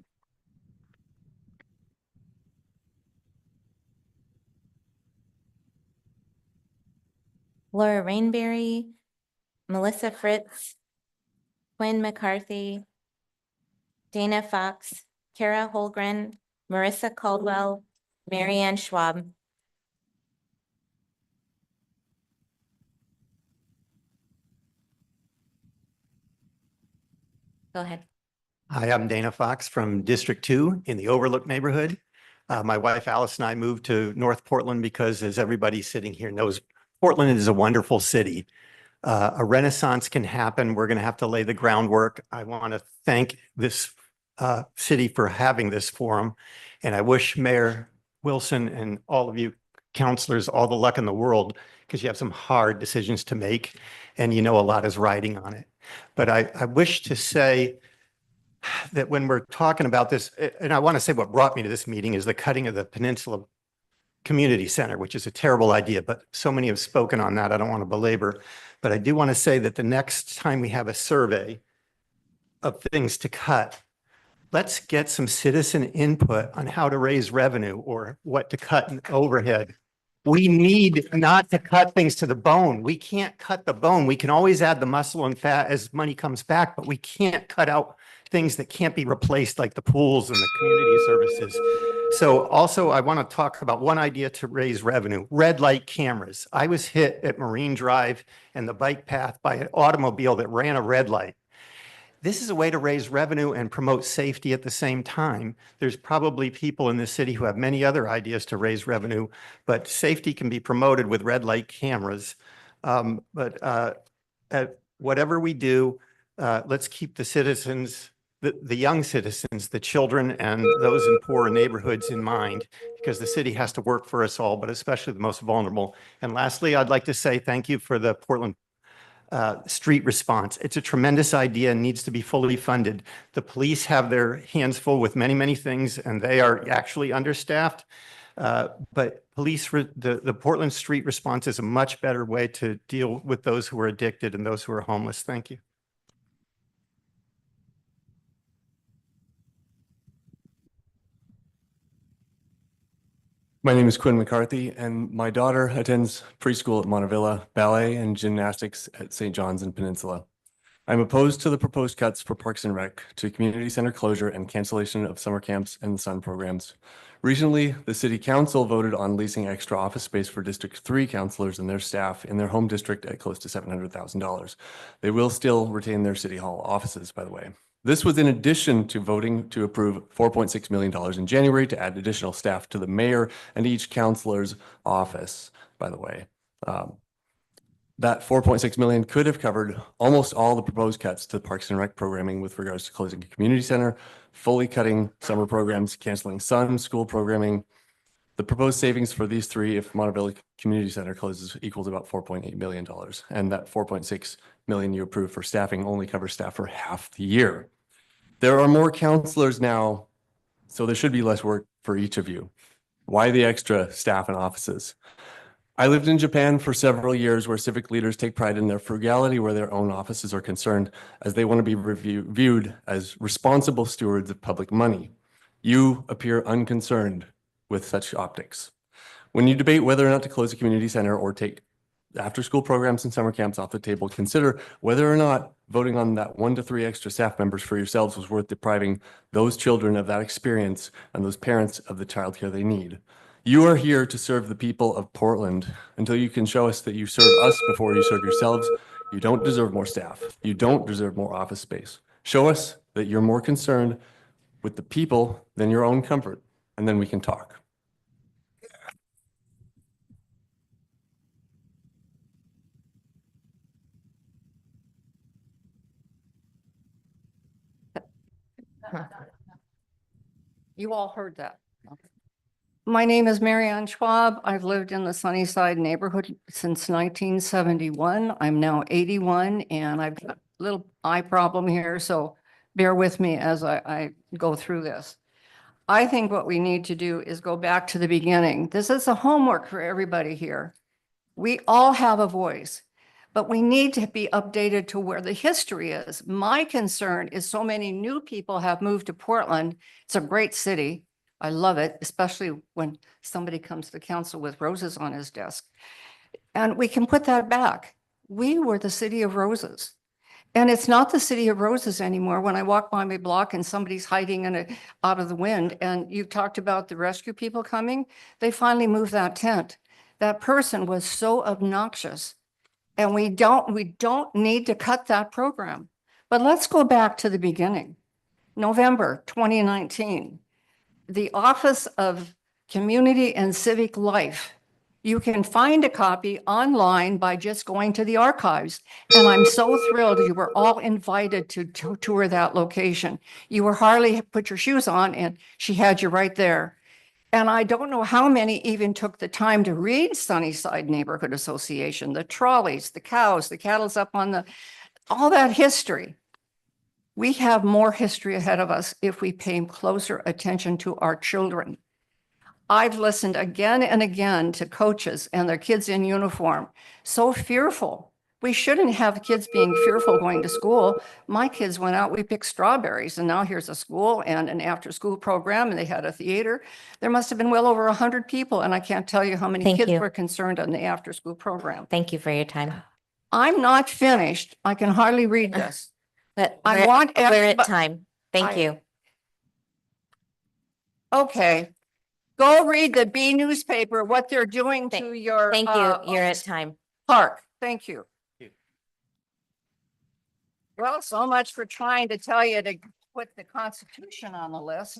Laura Rainberry, Melissa Fritz, Quinn McCarthy, Dana Fox, Kara Holgren, Marissa Caldwell, Marianne Schwab. Go ahead. Hi, I'm Dana Fox from District 2 in the Overlook neighborhood. My wife Alice and I moved to North Portland because, as everybody sitting here knows, Portland is a wonderful city. A renaissance can happen. We're going to have to lay the groundwork. I want to thank this city for having this forum, and I wish Mayor Wilson and all of you councilors all the luck in the world, because you have some hard decisions to make and you know a lot is riding on it. But I wish to say that when we're talking about this, and I want to say what brought me to this meeting is the cutting of the Peninsula Community Center, which is a terrible idea, but so many have spoken on that. I don't want to belabor, but I do want to say that the next time we have a survey of things to cut, let's get some citizen input on how to raise revenue or what to cut in overhead. We need not to cut things to the bone. We can't cut the bone. We can always add the muscle and fat as money comes back, but we can't cut out things that can't be replaced, like the pools and the community services. So also I want to talk about one idea to raise revenue, red light cameras. I was hit at Marine Drive and the bike path by an automobile that ran a red light. This is a way to raise revenue and promote safety at the same time. There's probably people in this city who have many other ideas to raise revenue, but safety can be promoted with red light cameras. Whatever we do, let's keep the citizens, the young citizens, the children, and those in poorer neighborhoods in mind, because the city has to work for us all, but especially the most vulnerable. And lastly, I'd like to say thank you for the Portland street response. It's a tremendous idea and needs to be fully funded. The police have their hands full with many, many things, and they are actually understaffed. But the Portland street response is a much better way to deal with those who are addicted and those who are homeless. Thank you. My name is Quinn McCarthy, and my daughter attends preschool at Montavilla, ballet and gymnastics at St. John's and Peninsula. I'm opposed to the proposed cuts for Parks and Rec, to community center closure and cancellation of summer camps and SUN programs. Recently, the City Council voted on leasing extra office space for District 3 councilors and their staff in their home district at close to $700,000. They will still retain their City Hall offices, by the way. This was in addition to voting to approve $4.6 million in January to add additional staff to the mayor and each councilor's office, by the way. That $4.6 million could have covered almost all the proposed cuts to the Parks and Rec programming with regards to closing a community center, fully cutting summer programs, canceling SUN school programming. The proposed savings for these three, if Montavilla Community Center closes, equals about $4.8 million. And that $4.6 million you approved for staffing only covers staff for half the year. There are more counselors now, so there should be less work for each of you. Why the extra staff and offices? I lived in Japan for several years, where civic leaders take pride in their frugality where their own offices are concerned, as they want to be viewed as responsible stewards of public money. You appear unconcerned with such optics. When you debate whether or not to close a community center or take after-school programs and summer camps off the table, consider whether or not voting on that 1 to 3 extra staff members for yourselves was worth depriving those children of that experience and those parents of the childcare they need. You are here to serve the people of Portland. Until you can show us that you serve us before you serve yourselves, you don't deserve more staff. You don't deserve more office space. Show us that you're more concerned with the people than your own comfort, and then we can talk. You all heard that. My name is Marianne Schwab. I've lived in the Sunnyside neighborhood since 1971. I'm now 81 and I've got a little eye problem here, so bear with me as I go through this. I think what we need to do is go back to the beginning. This is a homework for everybody here. We all have a voice, but we need to be updated to where the history is. My concern is so many new people have moved to Portland. It's a great city. I love it, especially when somebody comes to council with roses on his desk. And we can put that back. We were the city of roses. And it's not the city of roses anymore. When I walk by my block and somebody's hiding out of the wind, and you talked about the rescue people coming, they finally moved that tent. That person was so obnoxious. And we don't need to cut that program. But let's go back to the beginning. November 2019, the Office of Community and Civic Life. You can find a copy online by just going to the archives. And I'm so thrilled you were all invited to tour that location. You were hardly put your shoes on and she had you right there. And I don't know how many even took the time to read Sunnyside Neighborhood Association, the trolleys, the cows, the cattle's up on all that history. We have more history ahead of us if we pay closer attention to our children. I've listened again and again to coaches and their kids in uniform, so fearful. We shouldn't have kids being fearful going to school. My kids went out, we picked strawberries, and now here's a school and an after-school program, and they had a theater. There must have been well over 100 people, and I can't tell you how many Thank kids you. were concerned on the after-school program. Thank you for your time. I'm not finished. I can hardly read this. But I we're- want we're at everybo- time. Thank I- you. Okay. Go read the B newspaper, what they're doing to your. Thank you. You're at time. Park. Thank you. Well, so much for trying to tell you to put the Constitution on the list.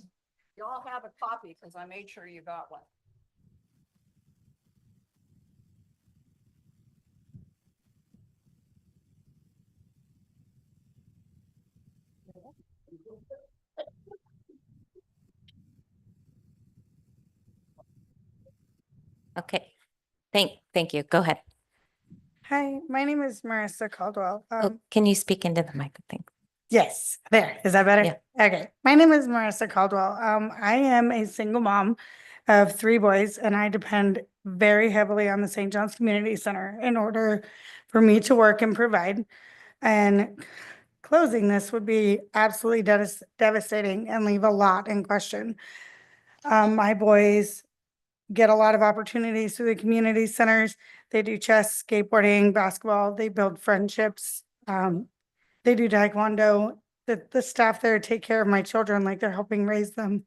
You all have a copy because I made sure you got one. Okay. Thank you. Go ahead. Hi, my name is Marissa Caldwell. Oh, can you speak into the microphone? Yes, there. Is that better? Yeah. Okay. My name is Marissa Caldwell. I am a single mom of 3 boys, and I depend very heavily on the St. John's Community Center in order for me to work and provide. And closing this would be absolutely devastating and leave a lot in question. My boys get a lot of opportunities through the community centers. They do chess, skateboarding, basketball. They build friendships. They do taekwondo. The staff there take care of my children like they're helping raise them.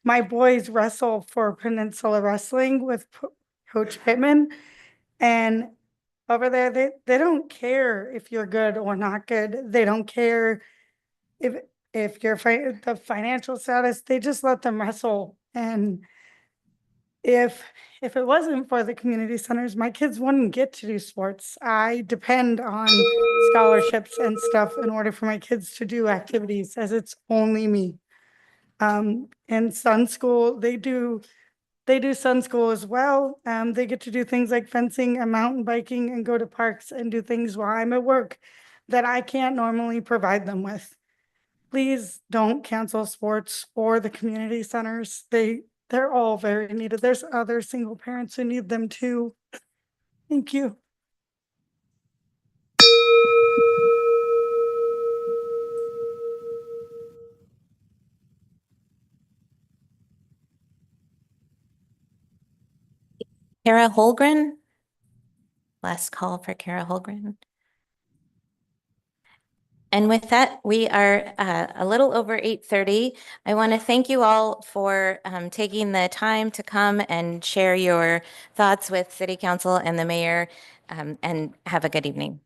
My boys wrestle for Peninsula Wrestling with Coach Pittman. And over there, they don't care if you're good or not good. They don't care if you're the financial status. They just let them wrestle. And if it wasn't for the community centers, my kids wouldn't get to do sports. I depend on scholarships and stuff in order for my kids to do activities, as it's only me. In Sun School, they do Sun School as well. They get to do things like fencing and mountain biking and go to parks and do things while I'm at work that I can't normally provide them with. Please don't cancel sports or the community centers. They're all very needed. There's other single parents who need them too. Thank you. Kara Holgren. Last call for Kara Holgren. And with that, we are a little over 8:30. I want to thank you all for taking the time to come and share your thoughts with City Council and the mayor, and have a good evening.